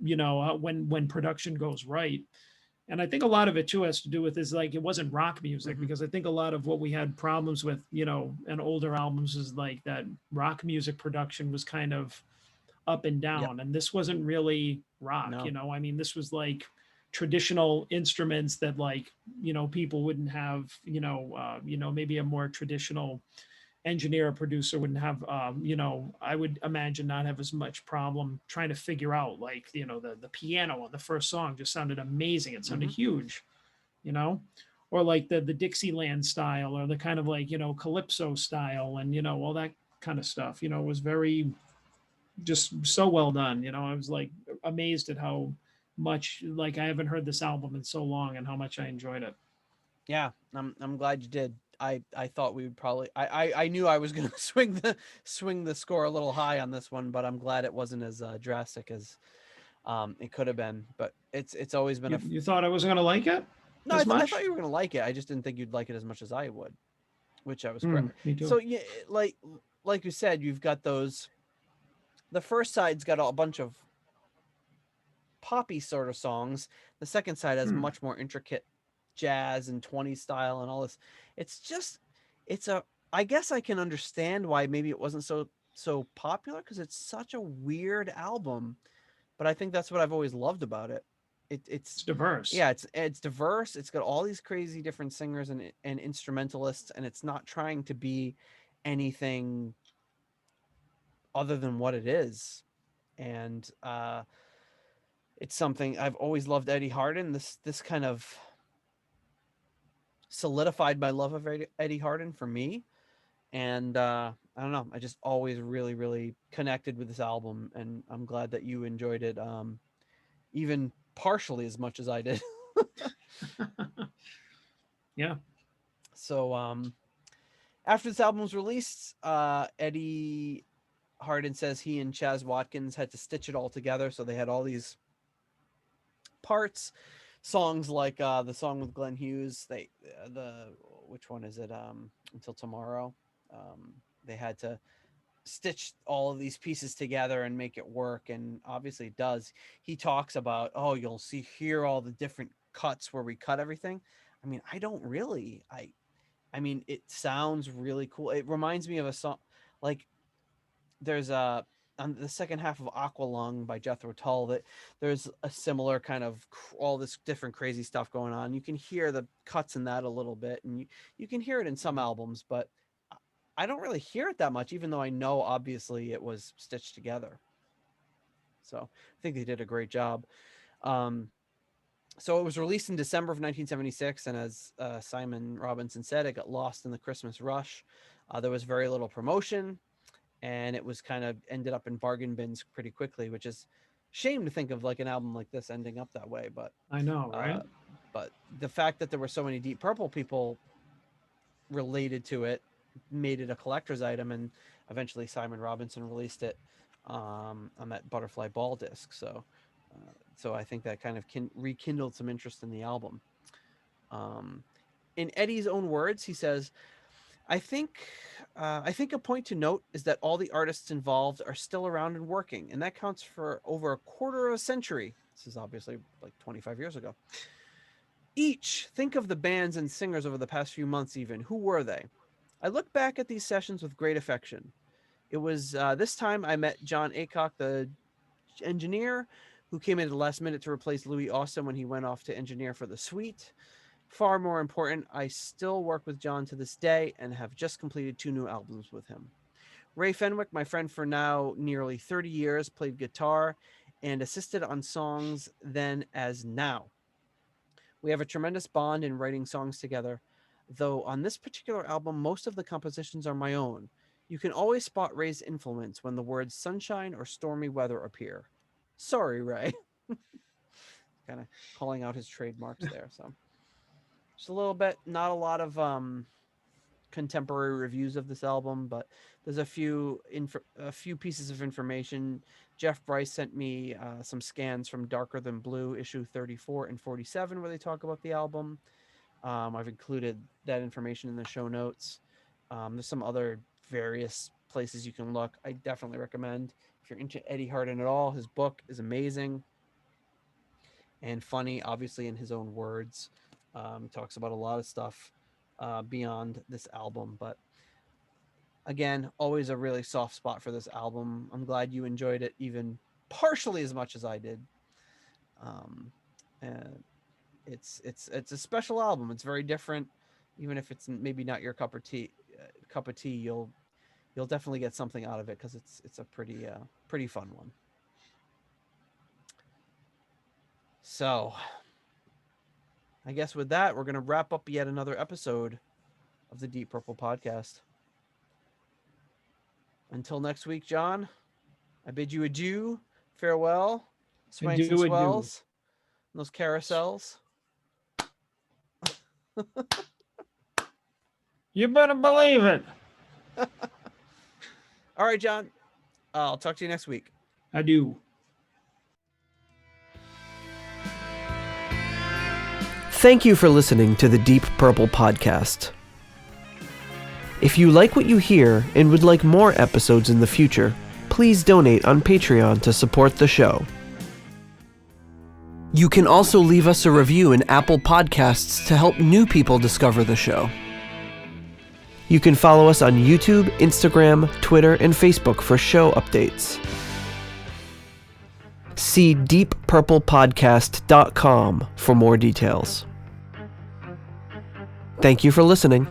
S2: when production goes right. And I think a lot of it too has to do with, is like, it wasn't rock music,
S1: Mhm.
S2: because I think a lot of what we had problems with, in older albums, is like that rock music production was kind of up and
S1: Yep.
S2: down, and this wasn't really rock.
S1: No.
S2: I mean, this was like traditional instruments that, like, people wouldn't have, maybe a more traditional engineer or producer wouldn't have, I would imagine not have as much problem trying to figure out, like, the piano on the first song just sounded amazing. It sounded
S1: Mhm.
S2: huge, you know, or like the Dixieland style, or the kind of like, calypso style, and all that kind of stuff. Was very, just so well done. I was like amazed at how much, like, I haven't heard this album in so long, and how much I enjoyed it.
S1: Yeah, I'm glad you did. I thought we would probably, I knew I was gonna swing the score a little high on this one, but I'm glad it wasn't as drastic as it could have been. But it's always been
S2: You, you thought I wasn't gonna like it
S1: no.
S2: as
S1: I thought
S2: much?
S1: you were gonna like it. I just didn't think you'd like it as much as I would, which I was great.
S2: Me too.
S1: So yeah, like you said, you've got those. The first side's got a bunch of poppy sort of songs. The second side has
S2: Hmm.
S1: much more intricate jazz and 20s style and all this. It's just, it's a, I guess I can understand why maybe it wasn't so popular, because it's such a weird album. But I think that's what I've always loved about it.
S2: It's diverse.
S1: Yeah, it's diverse. It's got all these crazy different singers and instrumentalists, and it's not trying to be anything other than what it is. And it's something I've always loved. Eddie Hardin. This kind of solidified my love of Eddie Hardin for me. And I don't know, I just always really, really connected with this album, and I'm glad that you enjoyed it, even partially as much as I did.
S2: Yeah.
S1: So after this album was released, Eddie Hardin says he and Chaz Watkins had to stitch it all together. So they had all these parts, songs like the song with Glenn Hughes. The which one is it? Until Tomorrow. They had to stitch all of these pieces together and make it work, and obviously it does. He talks about, oh, you'll see here all the different cuts where we cut everything. I mean, I don't really. I mean, it sounds really cool. It reminds me of a song, like there's a on the second half of Aqualung by Jethro Tull, that there's a similar kind of all this different crazy stuff going on. You can hear the cuts in that a little bit, and you can hear it in some albums, but I don't really hear it that much, even though I know obviously it was stitched together. So I think they did a great job. Um, So it was released in December of 1976, and as Simon Robinson said, it got lost in the Christmas rush. There was very little promotion, and it was kind of ended up in bargain bins pretty quickly, which is shame to think of, like, an album like this ending up that way. But
S2: I know, right?
S1: but the fact that there were so many Deep Purple people related to it made it a collector's item, and eventually Simon Robinson released it on that Butterfly Ball disc. So I think that kind of rekindled some interest in the album. In Eddie's own words, he says, I think a point to note is that all the artists involved are still around and working, and that counts for over a quarter of a century. This is obviously like 25 years ago. Each, think of the bands and singers over the past few months even. Who were they? I look back at these sessions with great affection. It was this time I met John Aycock, the engineer, who came in at the last minute to replace Louis Austin when he went off to engineer for the Suite. Far more important, I still work with John to this day and have just completed 2 new albums with him. Ray Fenwick, my friend for now nearly 30 years, played guitar and assisted on songs then as now. We have a tremendous bond in writing songs together, though on this particular album, most of the compositions are my own. You can always spot Ray's influence when the words sunshine or stormy weather appear. Sorry, Ray. Kind of calling out his trademarks there. So just a little bit, not a lot of contemporary reviews of this album, but there's a few pieces of information. Jeff Bryce sent me some scans from Darker Than Blue, issue 34 and 47, where they talk about the album. I've included that information in the show notes. There's some other various places you can look. I definitely recommend, if you're into Eddie Hardin at all, his book is amazing and funny, obviously in his own words. He talks about a lot of stuff beyond this album, but again, always a really soft spot for this album. I'm glad you enjoyed it even partially as much as I did. And it's a special album. It's very different, even if it's maybe not your cup of tea. You'll definitely get something out of it because it's a pretty fun one. So I guess with that, we're going to wrap up yet another episode of the Deep Purple podcast. Until next week, John, I bid you adieu, farewell, swanks and swells, and those carousels.
S2: You better believe it.
S1: All right, John, I'll talk to you next week.
S2: I do.
S4: Thank you for listening to the Deep Purple podcast. If you like what you hear and would like more episodes in the future, please donate on Patreon to support the show. You can also leave us a review in Apple Podcasts to help new people discover the show. You can follow us on YouTube, Instagram, Twitter, and Facebook for show updates. See deeppurplepodcast.com for more details. Thank you for listening.